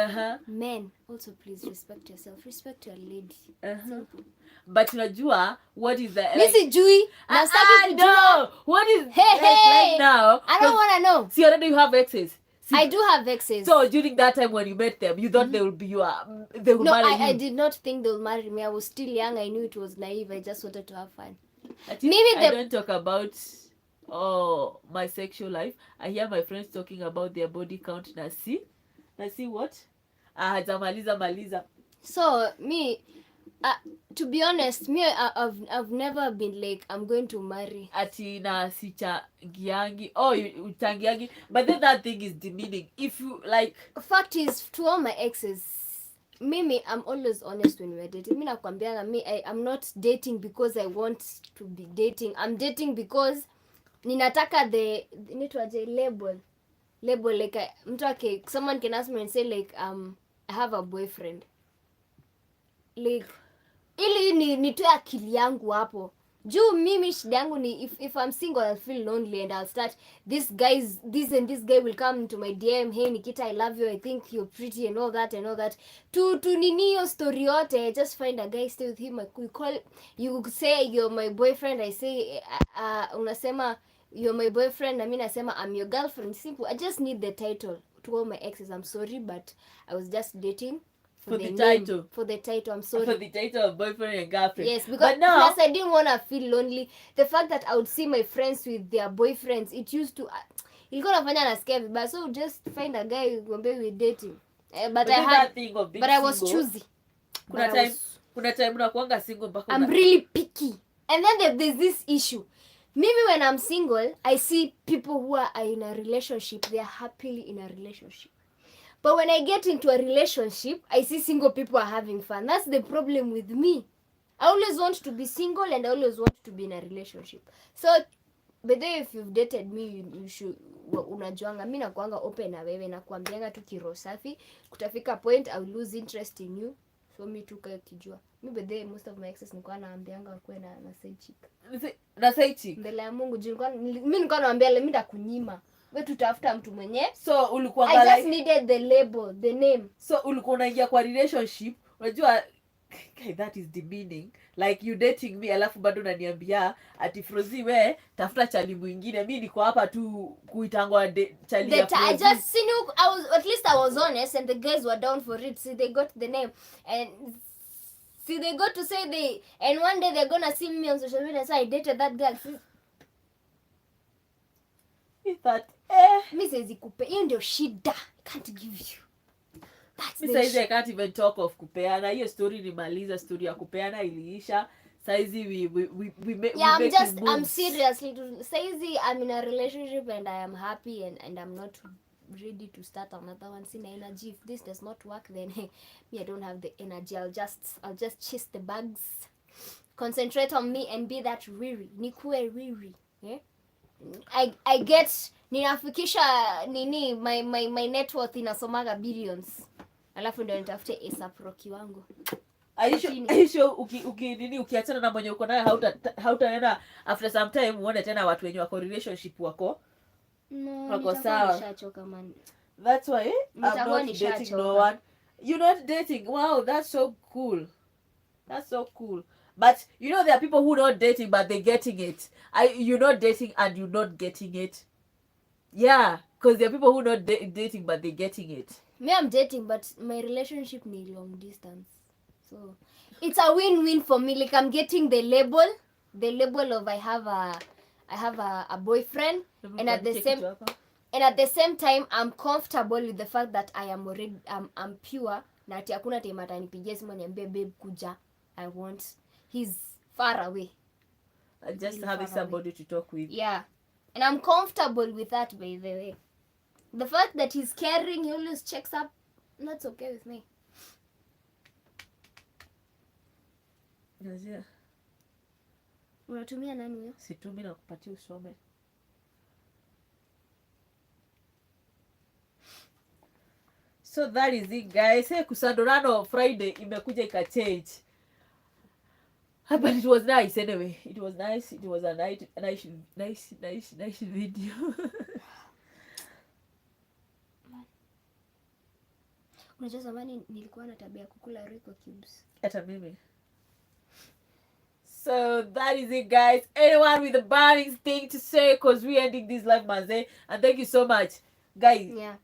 Men, also please respect yourself. Respect your lady. Simple. But unajua what is the sijui na sitaki no. What is hey, now? I don't want to know. See, already you have exes. See, I do have exes. So during that time when you met them, you thought they will be they will marry you. No, I did not think they will marry me. I was still young. I knew it was naive. I just wanted to have fun. I don't talk about my sexual life. I hear my friends talking about their body count. Na see what? Maliza. So me, to be honest, I've never been like I'm going to marry. Ati na sichangiangi. Oh, you changiangi. But then that thing is demeaning. If you like. Fact is, to all my exes, Mimi, I'm always honest when we're dating. Mimi nakwambianga, I'm not dating because I want to be dating. I'm dating because ninataka the label like someone can ask me and say like I have a boyfriend. Like ili nitoe akili yangu hapo. Juu mimi shida yangu ni if I'm single I'll feel lonely and I'll start this guy will come to my DM, hey Nikita, I love you, I think you're pretty and all that to nini yo story yote. Just find a guy, stay with him. You say you're my boyfriend, I say unasema you're my boyfriend na mimi nasema I'm your girlfriend. Simple. I just need the title. To all my exes, I'm sorry, but I was just dating for the title. For the title, I'm sorry. For the title of boyfriend and girlfriend. Yes, because plus I didn't want to feel lonely. The fact that I would see my friends with their boyfriends, it used to ilikuwa nafanya nasikia vibaya. So just find a guy ambaye we dating. But I was choosy. Kuna time unakuanga single mpaka I'm really picky. And then there's this issue. Maybe when I'm single, I see people who are in a relationship, they are happily in a relationship. But when I get into a relationship, I see single people are having fun. That's the problem with me. I always want to be single and I always want to be in a relationship. So, but then if you've dated me, you should, unajuanga, mi nakuanga open na wewe, nakuambianga tu kiroho safi, kutafika point I will lose interest in you. So mi tu kaya kijua. Mi but then most of my exes nilikuwa naambianga wakwe na side chick. Na side chick? Mbele ya Mungu, mimi nilikuwa naambia mimi ndakunyima. Wewe tutafuta mtu mwenye. So ulikuwa I just needed the label, the name. So ulikuwa unaingia kwa relationship, unajua that is demeaning. Like you dating me alafu bado unaniambia ati Flozie we tafuta chali mwingine. Mimi niko hapa tu kuitangwa chali ya Flozie. I just seen you, at least I was honest and the guys were down for it. See, they got the name and see they got to say and one day they're gonna see me on social media, so I dated that girl. That mi siwezi kupe, hiyo ndio shida. I can't give you. That's the shida. I can't even talk of kupeana. Hiyo story nimaliza, story ya kupeana iliisha. Saizi I'm seriously saizi I'm in a relationship and I am happy and I'm not ready to start another one. Sina energy. If this does not work, then me I don't have the energy. I'll just chase the bugs, concentrate on me and be that Riri. Nikuwe Riri. Yeah? I get ninafikisha nini my net worth inasomaga billions. Alafu ndio nitafute ASAP Rocky wangu. Aisho ukiachana na mwenye uko naye hautaenda after some time uone tena watu wenye wako relationship wako. No, wako sawa. Nishachoka man. That's why I'm not dating no one. You're not dating. Wow, that's so cool. That's so cool. But you know there are people who not dating but they getting it. You're not dating and you're not getting it. Yeah. Because there are people who not dating but they getting it. Me, I'm dating, but my relationship need long distance, so it's a win-win for me. Like, I'm getting the label of I have a boyfriend, and at the same time I'm comfortable with the fact that I am already I'm pure. Na ati hakuna time atanipigia simu niambie babe kuja, I want. He's far away. Just really having somebody to talk with. Yeah, and I'm comfortable with that, by the way. The fact that he's caring, he always checks up, that's okay with me. Yeah. Unatumia nani huyo? Situmi na kupatia usome. So that is it, guys. Hey, Kusadurwo Friday imekuja ikachange. But it was nice anyway. It was nice. It was a nice video. Unajua zamani nilikuwa na tabia kukula Rico cubes. Hata mimi. So that is it, guys. Anyone with a burning thing to say, because we're ending this live, manze. And thank you so much, guys. Yeah.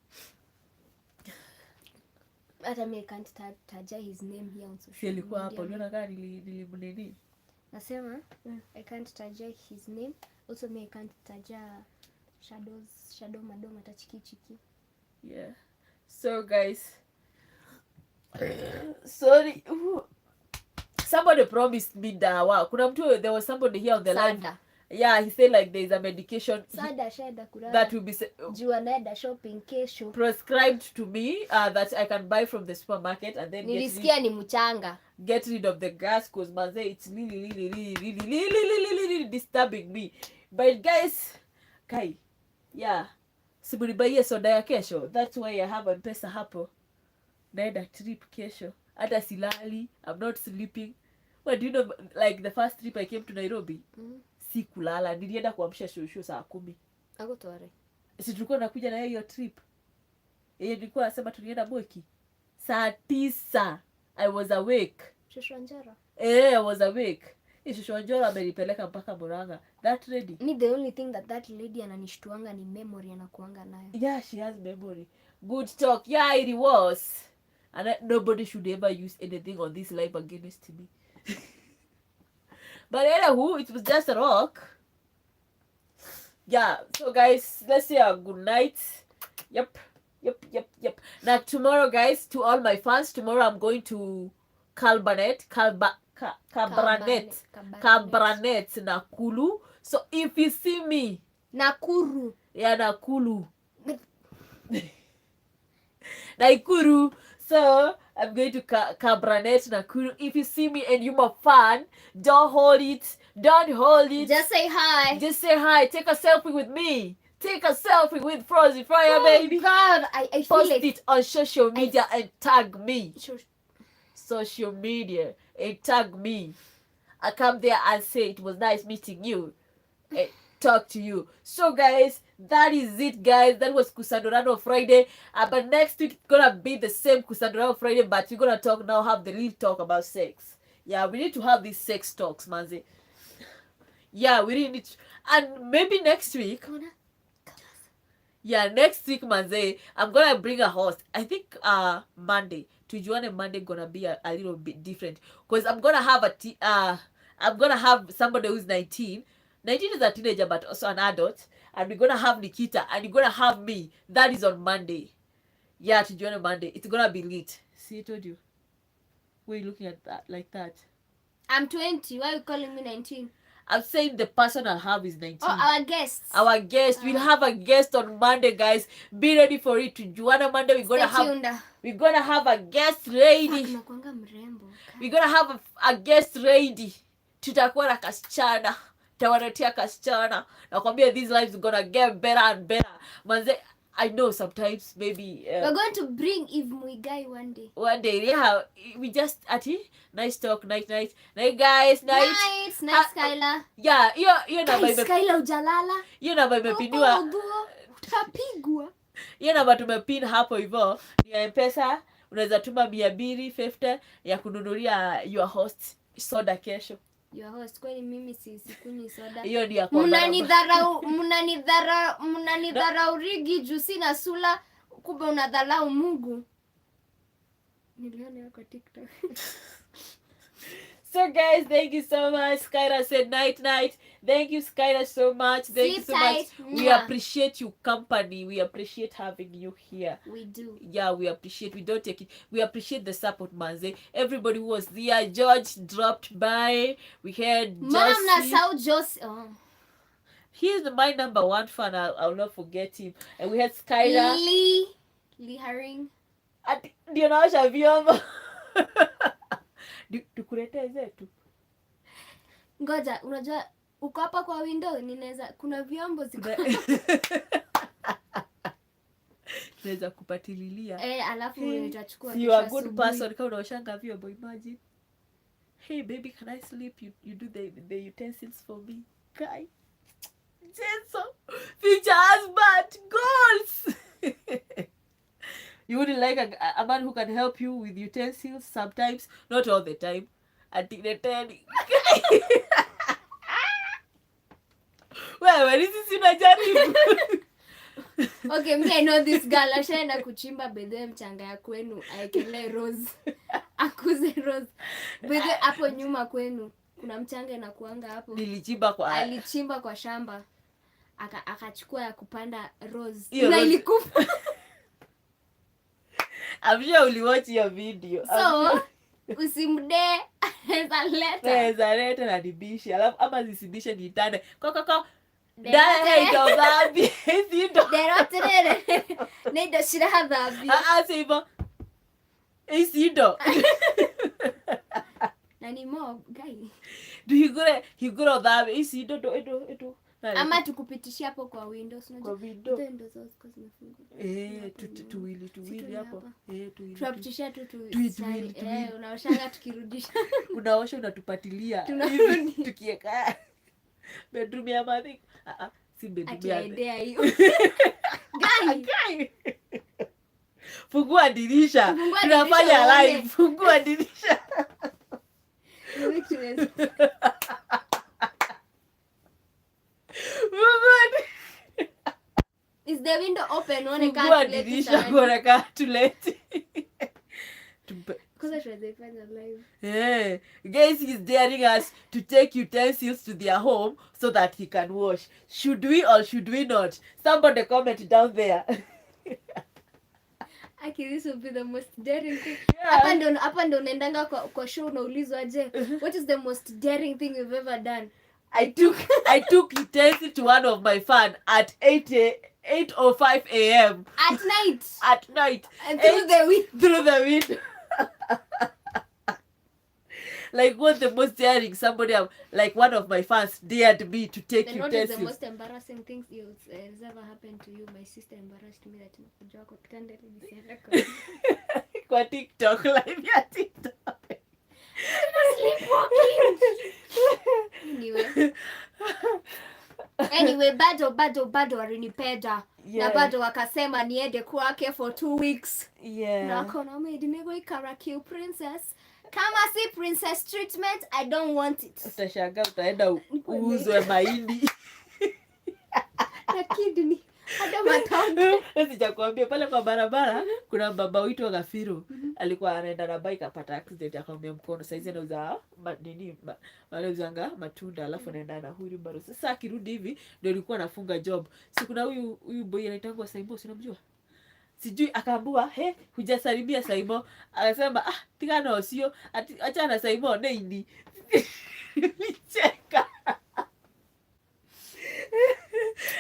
Hata mimi can't taja his name here on social media. Alikuwa hapo, unaona kama nilimnini. Nasema, I can't taja his name. Also me I can't taja shadow madoma tachikichiki. Yeah. So guys, sorry. Somebody promised me that there was somebody here on the line. Yeah, he said like there is a medication that will be shopping kesho prescribed to me that I can buy from the supermarket and then get rid of the gas, because manze, it's really disturbing me. But guys, yeah, simunibaie soda ya kesho. That's why I have M-Pesa hapo. Naenda trip kesho. Hata silali, I'm not sleeping. But do you know, like the first trip I came to Nairobi, sikulala, nilienda kuamsha shosho saa 10. Agotware. Si tulikuwa nakuja na hiyo trip. Nilikuwa nasema tulienda Boki. Saa 9 I was awake. Shosho Njora. I was awake. Shosho Njora amenipeleka mpaka Murang'a. That lady. Me, the only thing that lady ananishtuanga ni memory anakuanga nayo. Yeah, she has memory. Good talk. Yeah, it was. And nobody should ever use anything on this life against me. But anywho, it was just a rock. Yeah, so guys, let's say a good night. Yep. Now tomorrow, guys, to all my fans, tomorrow I'm going to Cabranet Nakuru. So if you see me, Nakuru. Yeah, Nakuru. Nakuru. So I'm going to Cabranet Nakuru. If you see me and you're a fan, don't hold it. Just say hi. Take a selfie with me. Take a selfie with Flozie Fire, baby. God, I post feel it on social media and tag me. Social media and tag me. I come there and say it was nice meeting you and talk to you. So guys, that is it, guys. That was Kusadurwo Friday. But next week it's gonna be the same Kusadurwo Friday, but we're gonna have the real talk about sex. Yeah, we need to have these sex talks, manze. Yeah, we really need to. And maybe next week. Yeah, next week, manze, I'm gonna bring a host. I think Monday. Tujuane Monday gonna be a little bit different, because I'm gonna have somebody who's 19. 19 is a teenager but also an adult, and we're gonna have Nikita, and you're gonna have me. That is on Monday. Yeah, Tujuane Monday. It's gonna be lit. See, I told you. Why are you looking at that like that? I'm 20. Why are you calling me 19? I'm saying the person I'll have is 19. Oh, our guest. We'll have a guest on Monday, guys. Be ready for it. Tujuane Monday, we're gonna have a guest lady. We're gonna have a guest lady. Tutakuwa na kasichana. Tawaletea kasichana. Nakwambia these lives are gonna get better and better. Manze, I know sometimes maybe we're going to bring Eve Muigai one day. Yeah. We just nice talk, night, guys, night, Skyla. Yeah, you know my Skyla ujalala. You know my mepinua. Utapigwa. You know but tumepin hapo hivyo. Ni M-Pesa, unaweza tuma 250 ya kununulia your host soda kesho. your host. Kwani mimi sikunywi soda? Hiyo ni ya kwa mnanidharau rigi juu sina sula, kumbe unadharau Mungu. Niliona yako TikTok. So guys, thank you so much. Skyra said night. Thank you, Skyra, so much. Thank Sleep you so tight. much. We appreciate your company. We appreciate having you here. We do. Yeah, we appreciate. We don't take it. We appreciate the support, manze. Everybody who was there. George dropped by. We had Josie. Oh. He's my number one fan. I'll not forget him. And we had Skyra. Lee Haring. Ndio naosha vyombo. Tukuletee zetu. Ngoja, unajua uko hapa kwa window, ninaweza kuna vyombo ziko. Tunaweza kupatililia. Alafu nitachukua you are a good person kama unaoshanga vyombo, imagine. Hey baby, can I sleep? You do the utensils for me. Guy. Jenso. Future husband. Goals. You wouldn't like a man who can help you with utensils sometimes, not all the time. Until the 10. Wewe hizi sinajaribu. Okay, me I know this girl ashaenda kuchimba bedhe mchanga ya kwenu, aekele rose. Akuze rose. Bedhe hapo nyuma kwenu kuna mchanga inakuanga hapo. Alichimba kwa shamba. Akachukua ya kupanda rose. Na ilikufa. I'm sure uliwatch your video. So, usimde anaweza leta na dibishi. Alafu ama zisibishe ni tane. Koko. Dai ndo babi. Sindo. Derotere. Nendo shiraha babi. Sibo. Sindo. Nani mo guy. Do higure babi. Sindo do. Ama tukupitishia hapo kwa windows, unajua. Kwa window. Windows zako zimefungwa. Tuwili hapo. Tunapitishia tu tuwili. Unaoshanga tukirudisha. Unaosha unatupatilia. Tunarudi tukieka bedroom ya madhi. Si bedroom ya. Idea hiyo. Guy. Fungua dirisha. Tunafanya live. Fungua dirisha. Is the window open? Waneka tuleti. Because I they find alive. Yeah. Guys, he's daring us to take utensils to their home so that he can wash. Should we or should we not? Somebody comment down there. Actually, this will be the most daring thing. Yeah. Hapa ndo unaendanga kwa show unaulizwa aje, what is the most daring thing you've ever done? I took utensil to one of my fan at 8:05 a.m. At night. And through the wind. Like, what's the most daring somebody like one of my fans dared me to take utensils? What is the most embarrassing thing has ever happened to you? My sister embarrassed me that nimekuja kwa kitanda nisienda kwa TikTok live ya TikTok. Anyway, bado walinipenda. Yeah. Na bado wakasema niende kwake for 2 weeks. Yeah. Na kona nego ikarakiu princess. Kama si princess treatment, I don't want it. Utashangaa utaenda uuzwe mahindi. Na kidney. Hata matongo. Sijakwambia pale kwa barabara kuna baba wetu Gafiro. Alikuwa anaenda na bike apata accident akaumia mkono. Saizi anauza anauzanga matunda alafu anaenda na huyu baro. Sasa akirudi hivi ndio alikuwa anafunga job. Si kuna huyu boy anaitwa Saimo, unamjua? Sijui akaambua, hujasalimia Saimo. Akasema, tigana sio, acha na Saimo nini. Nicheka.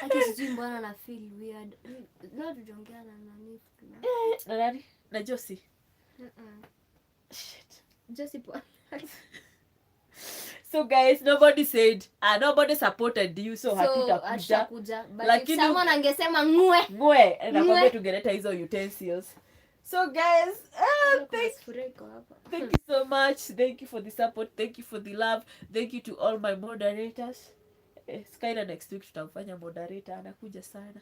Ati sijui mbona na feel weird. Leo tujongeana na nani? Na Josie. Shit. Josie po. So guys, nobody supported you, so hatutakuja. But if someone angesema ngwe nakwambia tungeleta hizo utensils. So guys, thank you so much. Thank you for the support. Thank you for the love. Thank you to all my moderators. Skyla next week tutamfanya moderator, anakuja sana.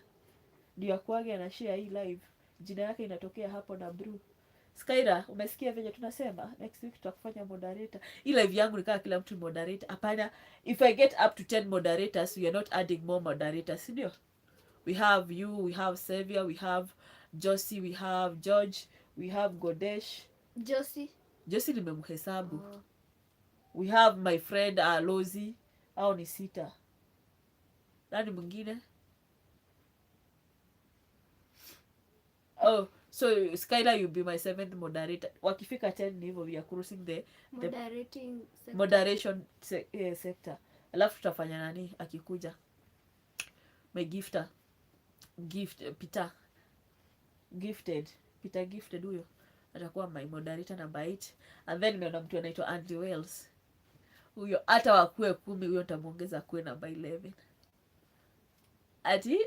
Ndio akwage ana share hii live. Jina yake inatokea hapo na Bru. Skyra, umesikia venye tunasema next week tutakufanya moderator. Hii live yangu nikaa kila mtu moderator. Hapana, if I get up to 10 moderators, we are not adding more moderators, ndio? We have you, we have Xavier, we have Josie, we have George, we have Godesh. Josie nimemhesabu. We have my friend Lozie, au ni 6. Nani mwingine? Oh, so Skylar, you'll be my 7th moderator. Wakifika 10 ni hivyo, we are crossing the moderation sector. Alafu tutafanya nani akikuja? My Peter Gifted huyo atakuwa my moderator number 8. And then nimeona mtu anaitwa Andy Wells. Huyo hata wakue 10, huyo nitamuongeza kuwe number 11. Ati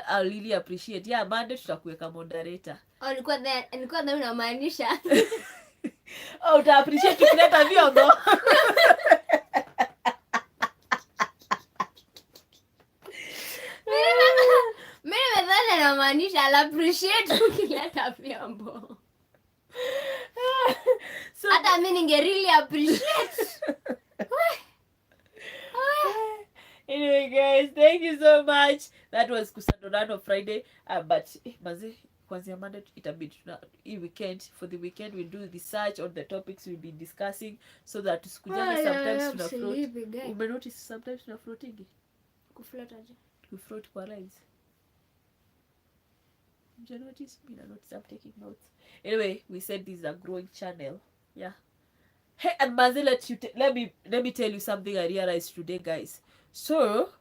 I'll really appreciate. Yeah, Monday tutakuweka moderator. Nilikuwa there unamaanisha. Uta appreciate tukileta vyombo. Mimi nadhani namaanisha I'll appreciate tukileta vyombo. So hata mimi ninge really appreciate. Anyway guys, thank you so much. That was Kusadurwo Friday. But mazi kwanzia Monday itabidi hii weekend, for the weekend we do research on the topics we'll be discussing, so that tusikujane sometimes tuna float. Umenotice sometimes tuna floating. Kufloat aje? Kufloat kwa lives. You notice? Me notice, I'm taking notes. Anyway, we said this is a growing channel. Yeah. Hey, and mazi, let me tell you something I realized today, guys. So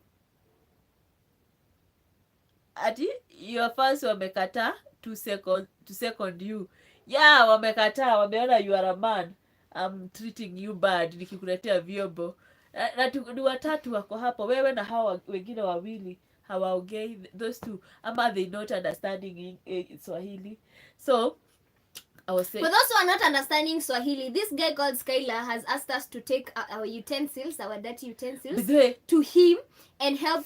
ati your fans wamekataa to second you. Yeah, wamekataa, wameona you are a man, I'm treating you bad nikikuletea vyombo. Na ni watatu wako hapo, wewe na hawa wengine wawili hawaongei, those two ama they not understanding in Swahili. So I was saying, for those who are not understanding Swahili, this guy called Skylar has asked us to take our utensils, our dirty utensils, to him and help.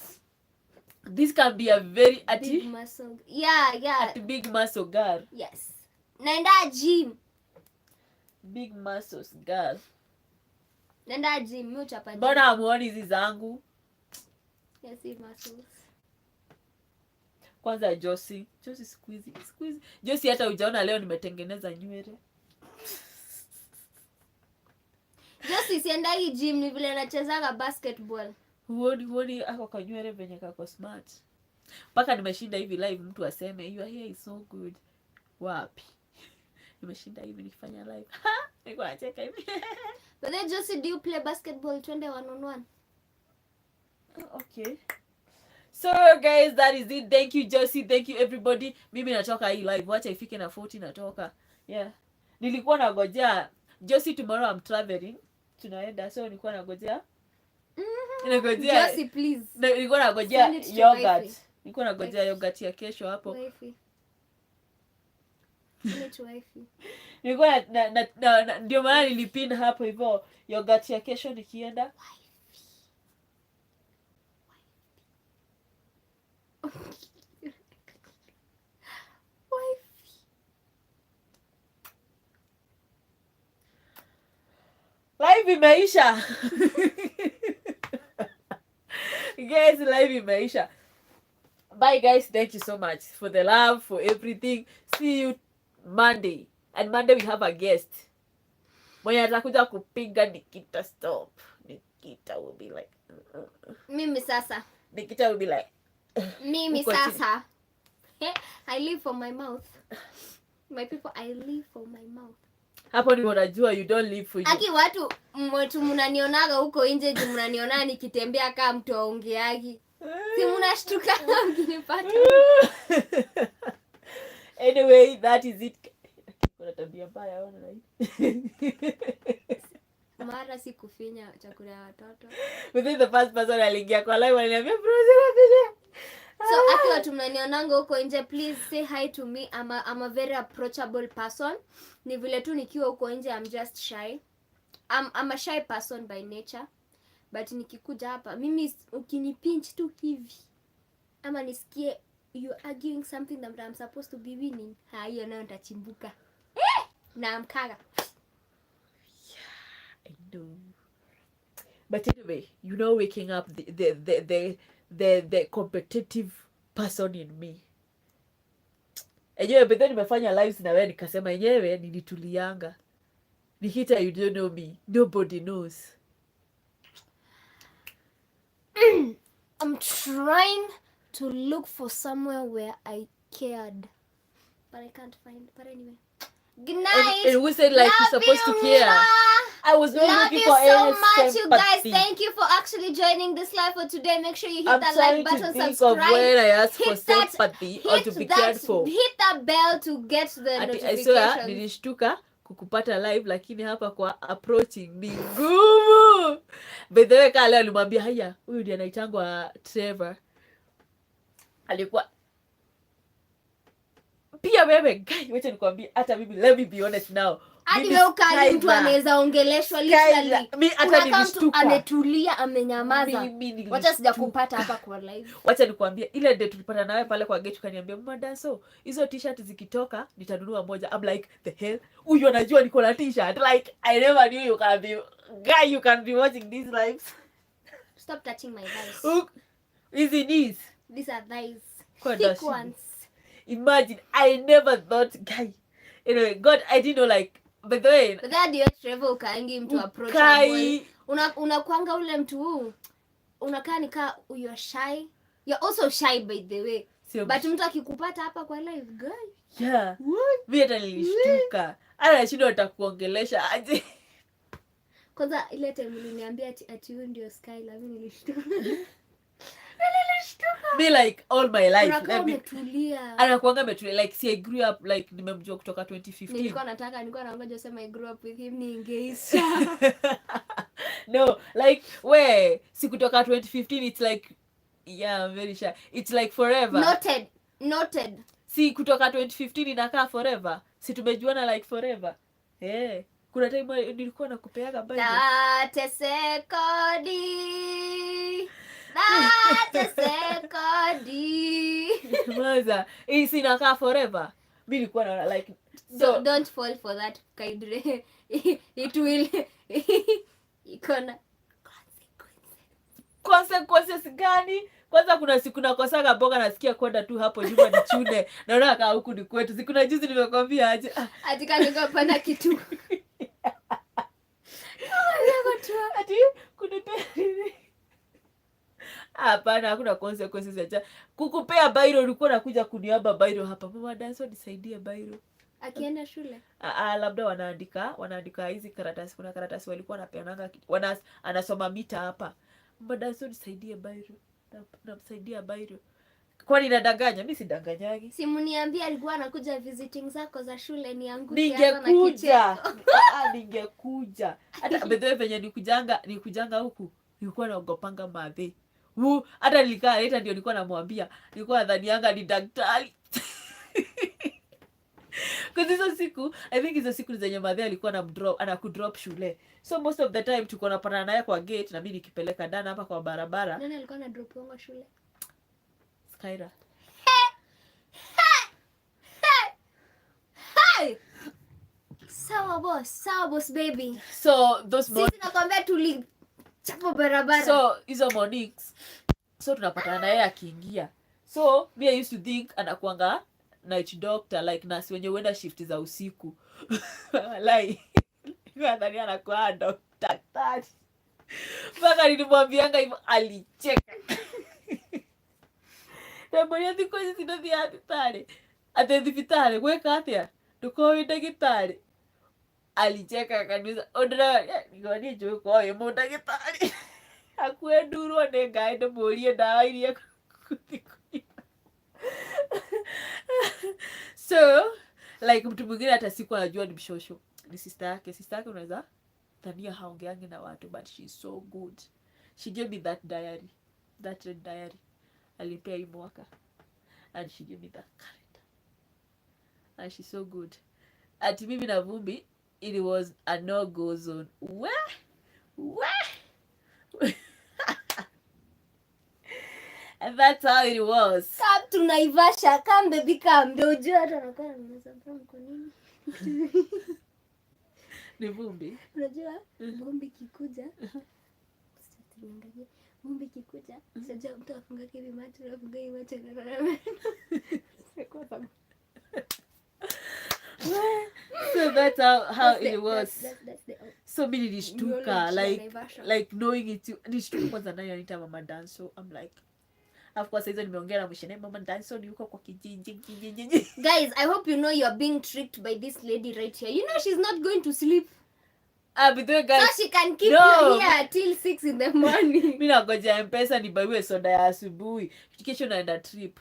This can be a very big muscle. Yeah. Big muscle girl. Yes. Nenda gym. Big muscles girl. Nenda gym, mimi uchapa gym. Mbona hamuoni hizi zangu? Yes, big muscles. Kwanza Josie squeezy. Josie hata hujaona leo nimetengeneza nywele. Josie siendagi gym, ni vile nachezaga basketball. Huoni ako kwa nywele venye kako smart. Paka nimeshinda hivi live mtu aseme your hair is so good. Wapi? Nimeshinda hivi nikifanya live. Niko nacheka hivi. But then Josie, do you play basketball 1-on-1? Okay. So guys, that is it. Thank you Josie, thank you everybody. Mimi natoka hii live, wacha ifike na 40 natoka. Yeah. Nilikuwa nagojea Josie, tomorrow I'm traveling. Tunaenda, so nilikuwa nagojea. Josie, please. Nilikuwa nagojea yogurt. Nilikuwa nagojea yogurt ya kesho hapo. Nilikuwa ndio maana nilipin hapo hivyo yogurt ya kesho nikienda. Live imeisha. Guys, live imeisha. Bye guys, thank you so much for the love, for everything. See you Monday. And Monday we have a guest. Mwenye atakuja kupiga Nikita stop. Nikita will be like Mimi sasa. Nikita will be like Mimi sasa. I live for my mouth. My people, I live for my mouth. Hapo ni unajua you don't live for you. Aki watu mnanionaga huko nje, mnaniona nikitembea kama mtu aongeagi. Si mnashtuka mkinipata. Anyway, that is it. Kuna tabia mbaya ona hii. Mara si kufinya chakula ya watoto. Within the first person aliingia kwa live aliniambia Flozie nafinya. So aki watu mnanionanga huko nje, please say hi to me. I'm a very approachable person. Ni vile tu nikiwa huko nje I'm just shy. I'm a shy person by nature. But nikikuja hapa mimi ukinipinch tu hivi ama nisikie you arguing something that I'm supposed to be winning, hiyo nayo nitachimbuka. na mkaga. Yeah, I know. But anyway, you know, waking up the competitive person in me. Enyewe bedhe nimefanya lives na wewe nikasema enyewe nilitulianga. Nikita, you don't know me. Nobody knows. I'm trying to look for somewhere where I cared, but I can't find. But anyway, good night. And we said like you're supposed to care. I was not looking for so any much, you guys. sympathy. Thank you for actually joining this live for today. Make sure you hit I'm that trying like button, to think subscribe. of when I asked for Hit that- sympathy or to be cared for. Hit that bell to get the I notifications. saw nilishtuka kukupata live, lakini hapa kwa approaching ni ngumu. By the way, kale alimwambia haya, huyu ndiye anaitangwa Trevor. Alikuwa pia wewe guy, wacha nikwambie, hata mimi, let me be honest now. Hadi leo kali mtu anaweza ongeleshwa literally. Mimi hata nilishtuka. Ametulia, amenyamaza. Wacha sijakupata hapa kwa live. Wacha nikwambie, ile day tulipata nawe pale kwa gate ukaniambia mama so hizo t-shirt zikitoka nitanunua moja. I'm like the hell, huyu anajua niko na t-shirt. Like I never knew you can be guy, you can be watching these lives. Stop touching my thighs. Easy knees. These are thighs. Thick ones. Imagine, I never thought guy. Anyway, God, I didn't know like, by the way. But that your Trevor ukaangi mtu approach boy. Unakuanga ule mtu huu. Unakaa nika you're shy. You're also shy by the way. But mtu akikupata hapa kwa live guy. Yeah. Mimi hata nilishtuka. Ana shida atakuongelesha aje. Kwanza ile time uliniambia ati huyu ndio Skyla, mimi nilishtuka. Be like all my life. Anakuanga metulia. Like see I grew up like nimemjua kutoka 2015. Nilikuwa naongoja sema I grew up with him ningeisha. No, like where si kutoka 2015 it's like yeah, I'm very shy. It's like forever. Noted. Si kutoka 2015 inakaa forever. Si tumejuana like forever. Kuna time nilikuwa nakupeaga Bible. Maza, hii inakaa forever. Mimi nilikuwa na like so don't fall for that kind. It will ikona consequences gani? Kwanza kuna siku nakosaga boga nasikia kwenda tu hapo nyuma nichune. Naona kaa huku ni kwetu. Siku na juzi nimekwambia aje. Atika ningopanda kitu. Ati kuna hapana, hakuna consequences acha. Kukupea bairo ulikuwa unakuja kuniomba bairo hapa. Mama Danso nisaidie bairo. Akienda shule. Labda wanaandika hizi karatasi. Kuna karatasi walikuwa wanapeananga anasoma mita hapa. Mama Danso nisaidie bairo. Namsaidia bairo. Kwani nadanganya? Mimi sidanganyagi. Simniambia alikuwa anakuja visiting zako za shule nianguke ningekuja. Ningekuja. Hata bedhe venye nikujanga huku. Nilikuwa naogopanga madhe. Hata nilikaa leta ndio nilikuwa namwambia. Nilikuwa nadhanianga ni daktari. Kwa hizo siku, I think hizo siku zenye madhe alikuwa anakudrop shule. So most of the time tuko napatana naye kwa gate na mimi nikipeleka dana hapa kwa barabara. Nani alikuwa anadrop wangu shule? Skyra. Hey! Sawa boss baby. So those mornings. Sisi nakwambia tulichapa barabara. So hizo mornings. So tunapatana naye akiingia. So me I used to think anakuanga night doctor like nurse wenye huenda shift za usiku. Like nadhani anakuwa daktari. Mpaka nilimwambianga hivyo alicheka. Na mwenye ndiko hizi ndio daktari. Atendifitare weka atia. Tuko daktari. Alicheka akaniuliza ondra ngoni juu kwa yemo daktari. Akwendurwo ne gaide murie dawa iria. So like mtu mwingine hata siku anajua ni mshosho. Ni sister yake unaweza tania haongeangi na watu, but she's so good. She gave me that diary, that red diary. Alipea hii mwaka. And she gave me that calendar. And she's so good. Ati mimi na Vumbi, it was a no-go zone. That's how it was. Come to Naivasha, come baby, come. Ndio ujue hata nakaa nimesafiri kwa nini. Ni vumbi. Unajua vumbi kikuja. Tuangalie. Vumbi kikuja. Sasa mtu afunga hivi macho, afunga hivi macho na. So that's how it was. So mimi nilishtuka like knowing it. Nilishtuka kwanza nayo anita mama dance. So I'm like, of course hizo nimeongea na mshene mama dance so ni huko kwa kijiji. Guys, I hope you know you are being tricked by this lady right here. You know she's not going to sleep. But the guys, so she can keep you here till 6 in the morning. Mimi nagoja M-Pesa nibaiwe soda ya asubuhi. Kesho naenda trip.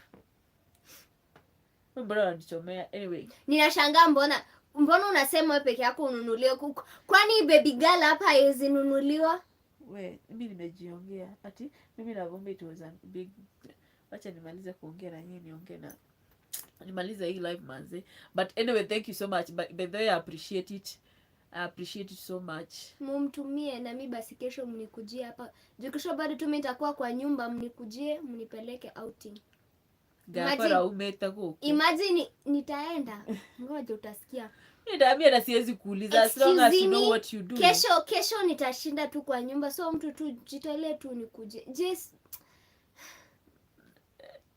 Mbona unanichomea? Anyway. Ninashangaa mbona unasema wewe peke yako ununuliwe kuku. Kwani baby girl hapa haiwezi nunuliwa? Mimi nimejiongea. Ati mimi na Vumbi it was a big. Acha nimalize kuongea na yeye nimalize hii live manze. But anyway, thank you so much. By the way, I appreciate it. I appreciate it so much. Mumtumie na mimi basi kesho mnikujie hapa. Kesho bado tu mimi nitakuwa kwa nyumba, mnikujie mnipeleke outing. Imagine nitaenda. Ngoja utasikia. Nitaambia na siwezi kuuliza as long as you know what you do. Kesho nitashinda tu kwa nyumba. So mtu tu jitolee tu nikuje. Just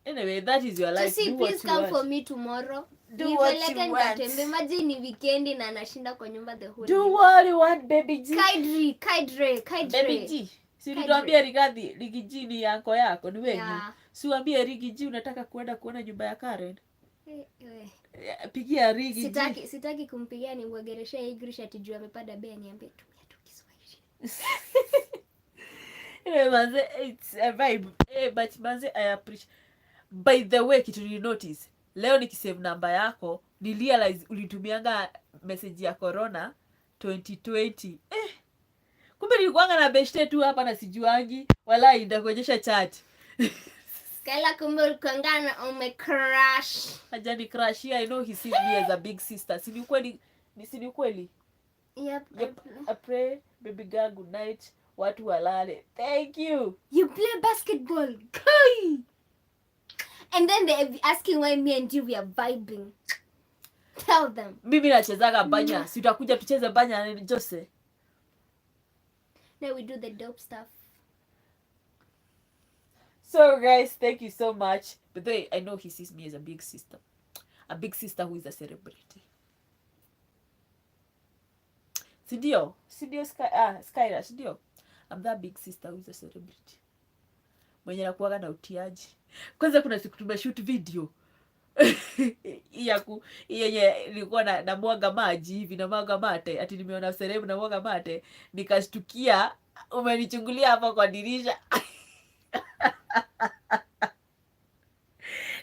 anyway, that is your life. Just please come for me tomorrow. Do what you want. Imagine ni weekend na anashinda kwa nyumba the whole Do what you want, baby G. Kaidre. Baby G. Si nituambia Rigi ni yako ni wewe. Yeah. Si uambie Rigi G unataka kuona nyumba ya Karen. Pigia Rigi. Sitaki kumpigia ni uageresha English atijua amepada bei niambie tumia tu Kiswahili. Manze, it's a vibe. But manze, I appreciate. By the way, kitu ni notice. Leo nikisave namba yako, ni realize ulitumianga message ya corona 2020. Kumbe nilikuanga na beshte tu hapa na sijuangi. Wala ndakuonyesha chat. Kala kumbe ulikuanga umecrash. Hajani crash. I know he sees me as a big sister. Si ni kweli? Yep. I pray baby girl good night. Watu walale. Thank you. You play basketball. Kai. And then they're asking why me and you we are vibing. Tell them. Mimi nachezaga banya. Si utakuja tucheze banya na Jose. Now we do the dope stuff. So guys, thank you so much. But I know he sees me as a big sister. A big sister who is a celebrity. Sindio Skyra, sindio? I'm that big sister who is a celebrity. Mwenye nakuwaga na utiaji. Kwanza kuna siku tumeshoot video. Yenye nilikuwa na mwaga maji hivi na mwaga mate. Ati nimeona celeb na mwaga mate. Nikashtukia umenichungulia hapa kwa dirisha.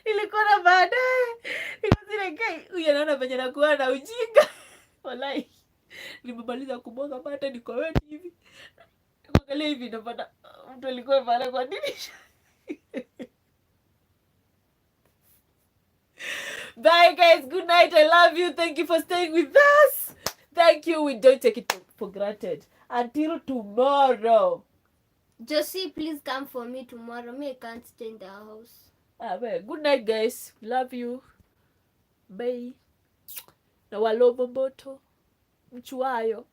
Nilikuwa na baadaye. Nikazile huyu anaona venye nakuwa na ujinga. Walai. Nimemaliza kumwaga mate niko weti hivi. Kuangalia hivi napata mtu alikuwa pale kwa dirisha. Bye guys, good night. I love you. Thank you for staying with us. Thank you. We don't take it for granted. Until tomorrow. Josie, please come for me tomorrow. Me, I can't stay in the house. Well, good night guys. Love you. Bye. Na walobo moto. Mchuayo.